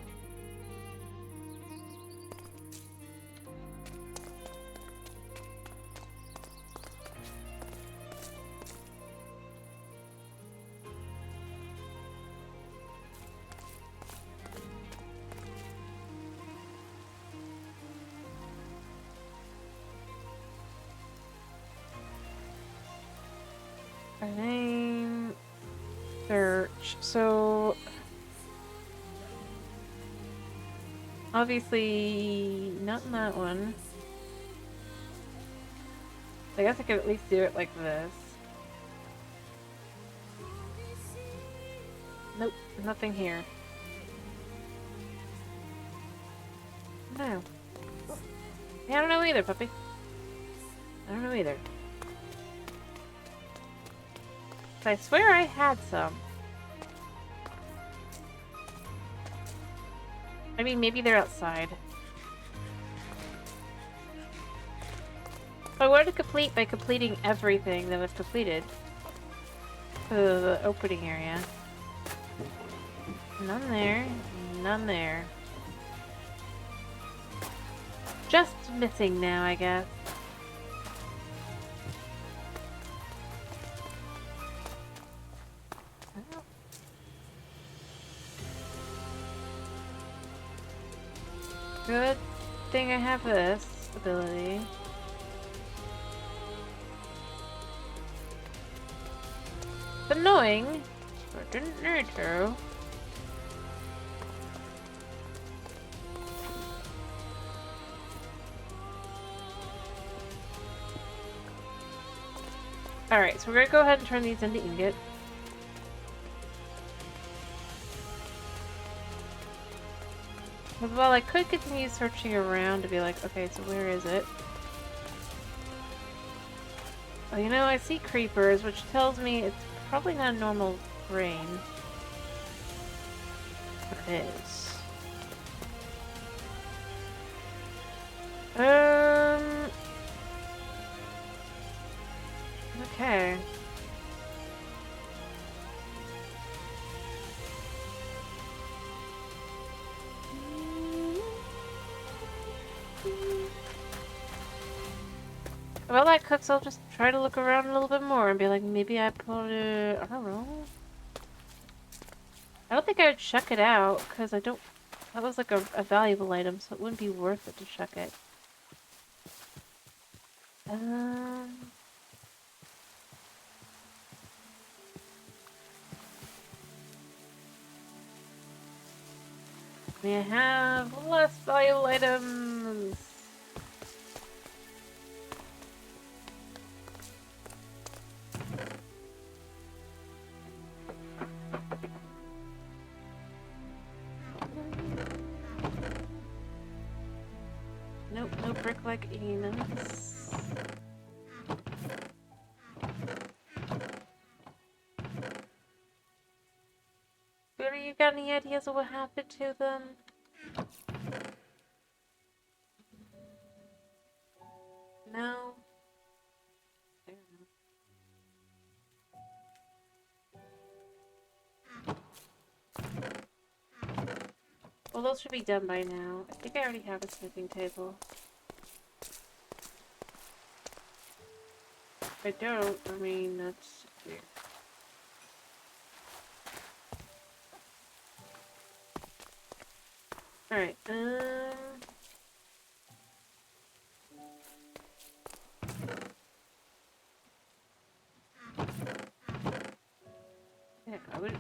Speaker 1: Name search. So obviously not in that one. I guess I could at least do it like this. Nope, nothing here. No. Yeah, I don't know either, puppy. I don't know either. I swear I had some. I mean, maybe they're outside. If I wanted to complete by completing everything that I've completed to the opening area. None there. None there. Just missing now, I guess. Good thing I have this ability. It's annoying, but I didn't need to. Alright, so we're gonna go ahead and turn these into ingot. Well, I could continue searching around to be like, okay, so where is it? Oh, you know, I see creepers, which tells me it's probably not a normal grain. But it is. Okay. Well, that cooks, I'll just try to look around a little bit more and be like, maybe I put it... I don't know. I don't think I would chuck it out, because I don't... That was like a valuable item, so it wouldn't be worth it to chuck it. We have less valuable items. Nope, no brick-like demons. Peter, you got any ideas of what happened to them? No? Well, those should be done by now. I think I already have a smithing table. If I don't, I mean, that's weird. Alright, yeah, I would...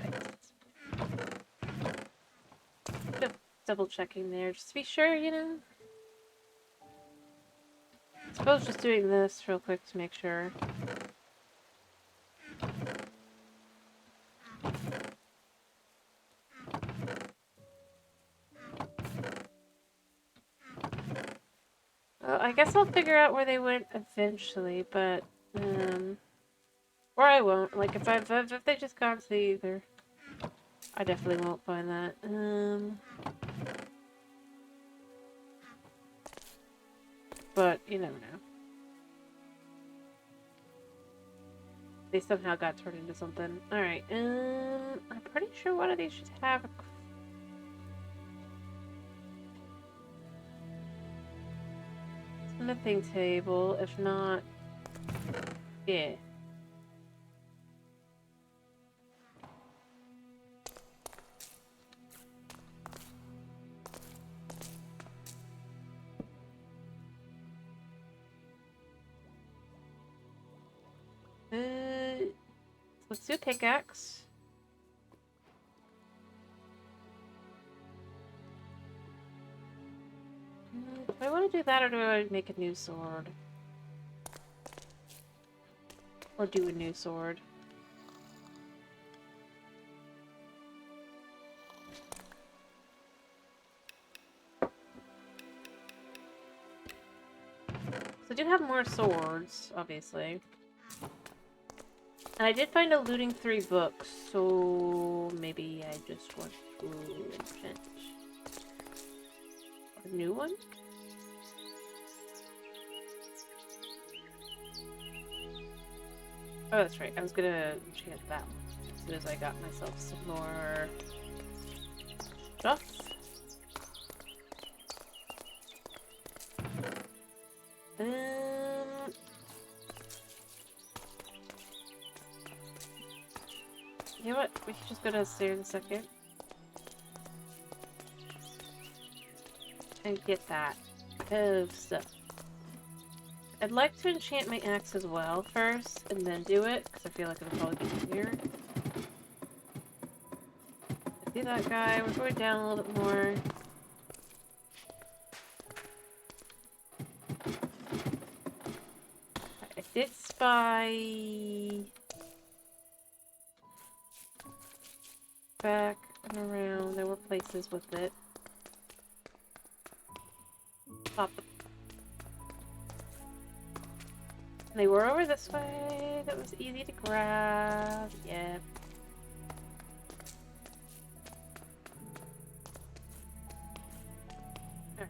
Speaker 1: double checking there, just to be sure, you know? I suppose just doing this real quick to make sure. Well, I guess I'll figure out where they went eventually, but, or I won't. Like, if they just gone to the ether, I definitely won't find that. But you never know. They somehow got turned into something. Alright, I'm pretty sure one of these should have a smithing table. If not, yeah. Let's do a pickaxe. Do I want to do that, or do I make a new sword? Or do a new sword? So I do have more swords, obviously. And I did find a looting 3 books, so maybe I just want to enchant a new one? Oh, that's right. I was gonna enchant that one as soon as I got myself some more stuff. You know what? We should just go downstairs a second. And get that. Stuff. I'd like to enchant my axe as well first, and then do it, because I feel like it'll probably be easier. See that guy? We're going down a little bit more. I did spy back and around. There were places with it. Pop. They were over this way. That was easy to grab. Yep. Alright.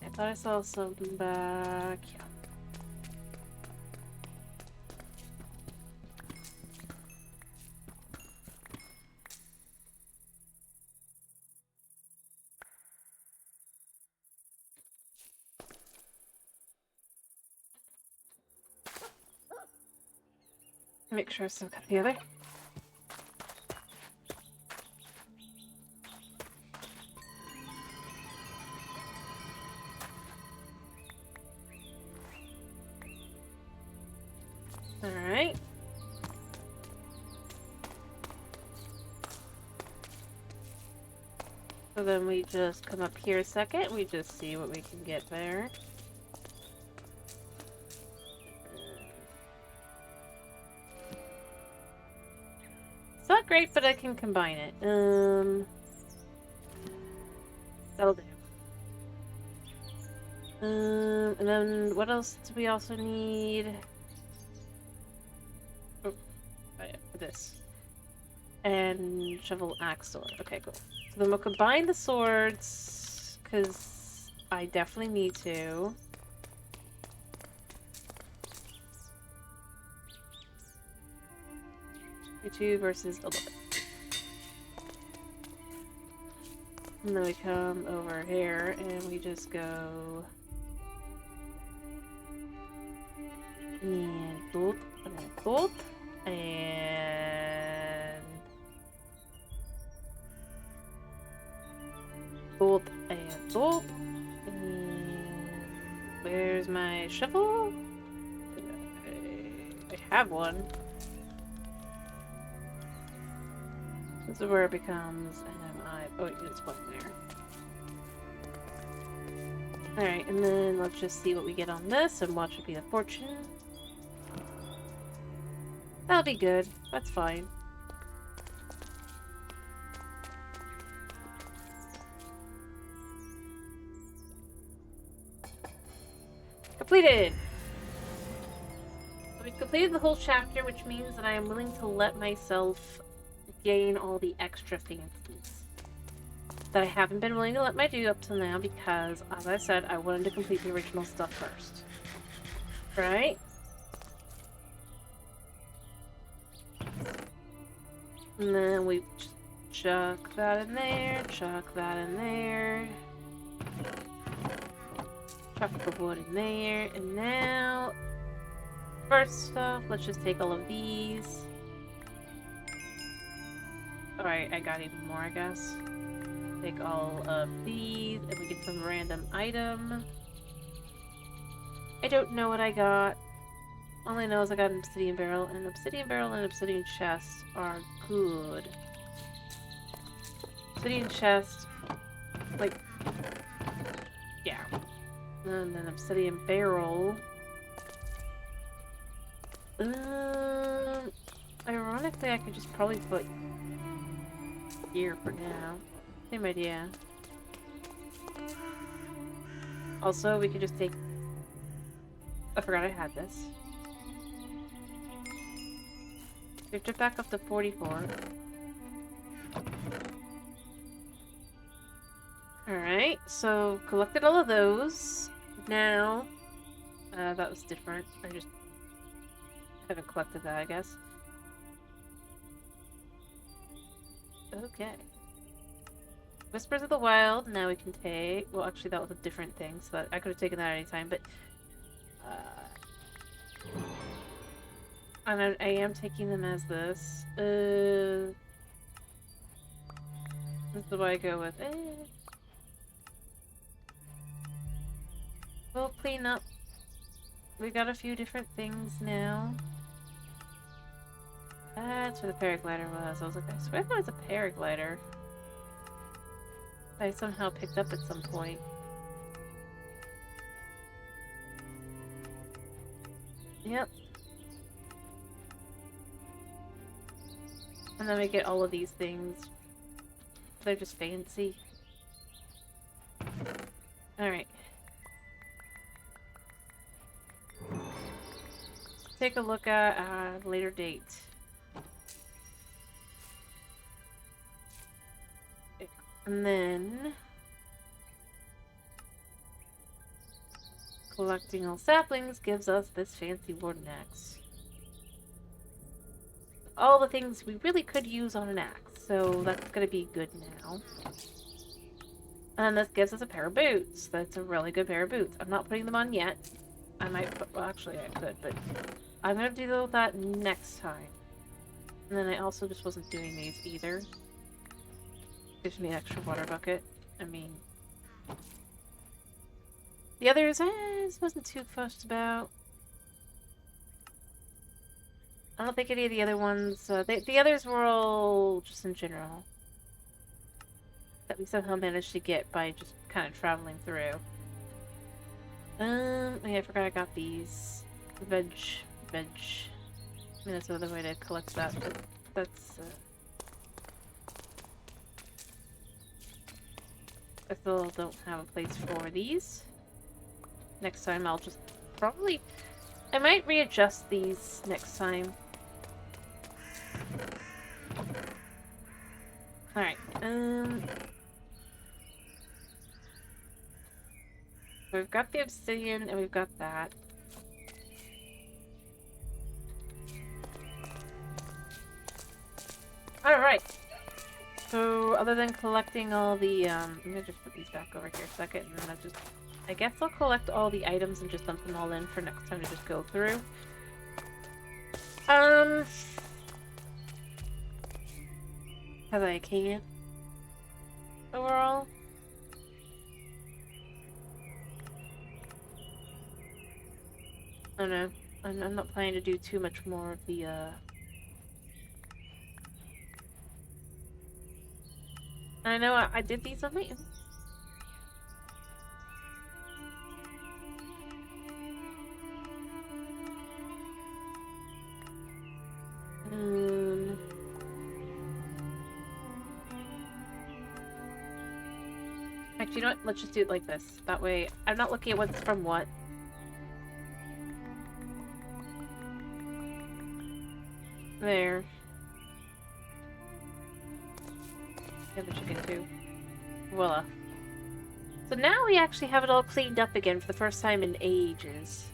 Speaker 1: I thought I saw something back. Yeah. Make sure I still got the other. Alright. So then we just come up here a second, we just see what we can get there. It's not great, but I can combine it. That'll do. And then what else do we also need? Oh, yeah, this. And shovel axe sword. Okay, cool. So then we'll combine the swords, because I definitely need to. Two versus 11. And then we come over here and we just go and boop, and then boop, and boop, and boop. And where's my shovel? I have one. This is where it becomes oh, it's one there. Alright, and then let's just see what we get on this and watch it be the fortune. That'll be good. That's fine. Completed! So we've completed the whole chapter, which means that I am willing to let myself gain all the extra fancies that I haven't been willing to let my do up till now because, as I said, I wanted to complete the original stuff first. Right? And then we chuck that in there, chuck that in there. Chuck the wood in there, and now, first off, let's just take all of these. Alright, I got even more, I guess. Take all of these, and we get some random item. I don't know what I got. All I know is I got an obsidian barrel, and an obsidian barrel and an obsidian chest are good. Obsidian chest, like, yeah. And then obsidian barrel. Ironically, I could just probably put here for now. Same idea. Also, we could just take... I forgot I had this. Lift it back up to 44. Alright, so collected all of those. Now, that was different. I just haven't collected that, I guess. Okay. Whispers of the Wild, now we can take... Well, actually, that was a different thing, so that I could have taken that at any time, but... and I am taking them as this. This is what I go with. We'll clean up. We got a few different things now. That's where the paraglider was. I was like, I swear there was a paraglider. I somehow picked up at some point. Yep. And then we get all of these things. They're just fancy. Alright. Take a look at a later date. And then... collecting all saplings gives us this fancy wooden axe. All the things we really could use on an axe, so that's gonna be good now. And this gives us a pair of boots. That's a really good pair of boots. I'm not putting them on yet. I might put, well, actually I could, but I'm gonna do that next time. And then I also just wasn't doing these either. Gives me an extra water bucket. I mean... The others, I wasn't too fussed about. I don't think any of the other ones, the others were all just in general. That we somehow managed to get by just kind of traveling through. Yeah, I forgot I got these. Veg. I mean, that's another way to collect that, but that's, I still don't have a place for these. Next time I'll just probably... I might readjust these next time. Alright, we've got the obsidian and we've got that. Alright. So, other than collecting all the, I'm gonna just put these back over here a second, and then I'll just... I guess I'll collect all the items and just dump them all in for next time to just go through. Cause I can. Overall. I don't know. I'm not planning to do too much more of the, I know I did these on my own. Actually, you know what? Let's just do it like this. That way, I'm not looking at what's from what. There. Yeah, the chicken too. Voila. So now we actually have it all cleaned up again for the first time in ages.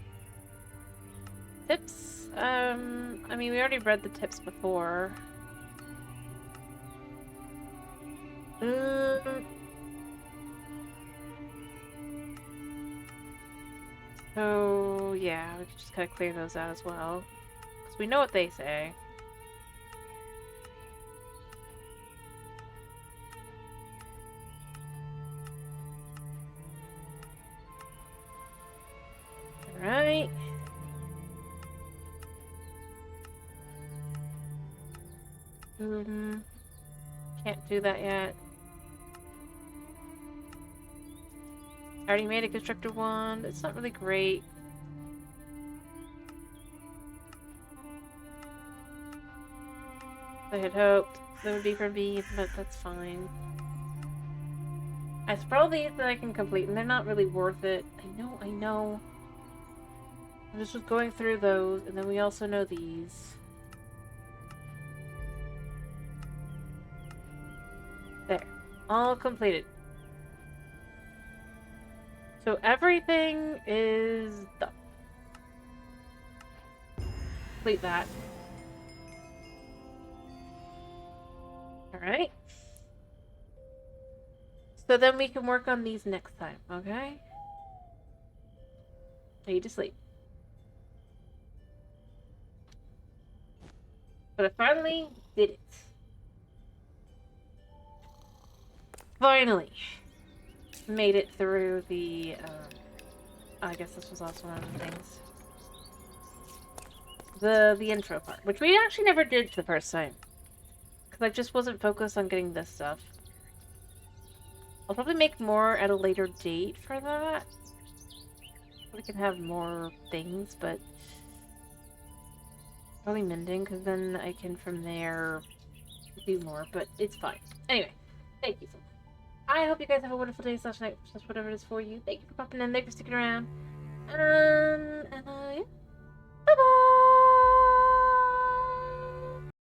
Speaker 1: Tips? I mean, we already read the tips before. So, yeah, we could just kind of clear those out as well. Because we know what they say. Alright. Can't do that yet. I already made a constructor wand. It's not really great. I had hoped that would be for me, but that's fine. I sprawl these that I can complete, and they're not really worth it. I know. I'm just going through those, and then we also know these. There. All completed. So everything is done. Complete that. Alright. So then we can work on these next time, okay? Need to sleep. But I finally did it. Finally made it through the, I guess this was also one of the things. The intro part, which we actually never did the first time. Because I just wasn't focused on getting this stuff. I'll probably make more at a later date for that. We can have more things, but probably mending, because then I can from there do more, but it's fine. Anyway, thank you so much. I hope you guys have a wonderful day slash night slash whatever it is for you. Thank you for popping in. Thank you for sticking around. Yeah.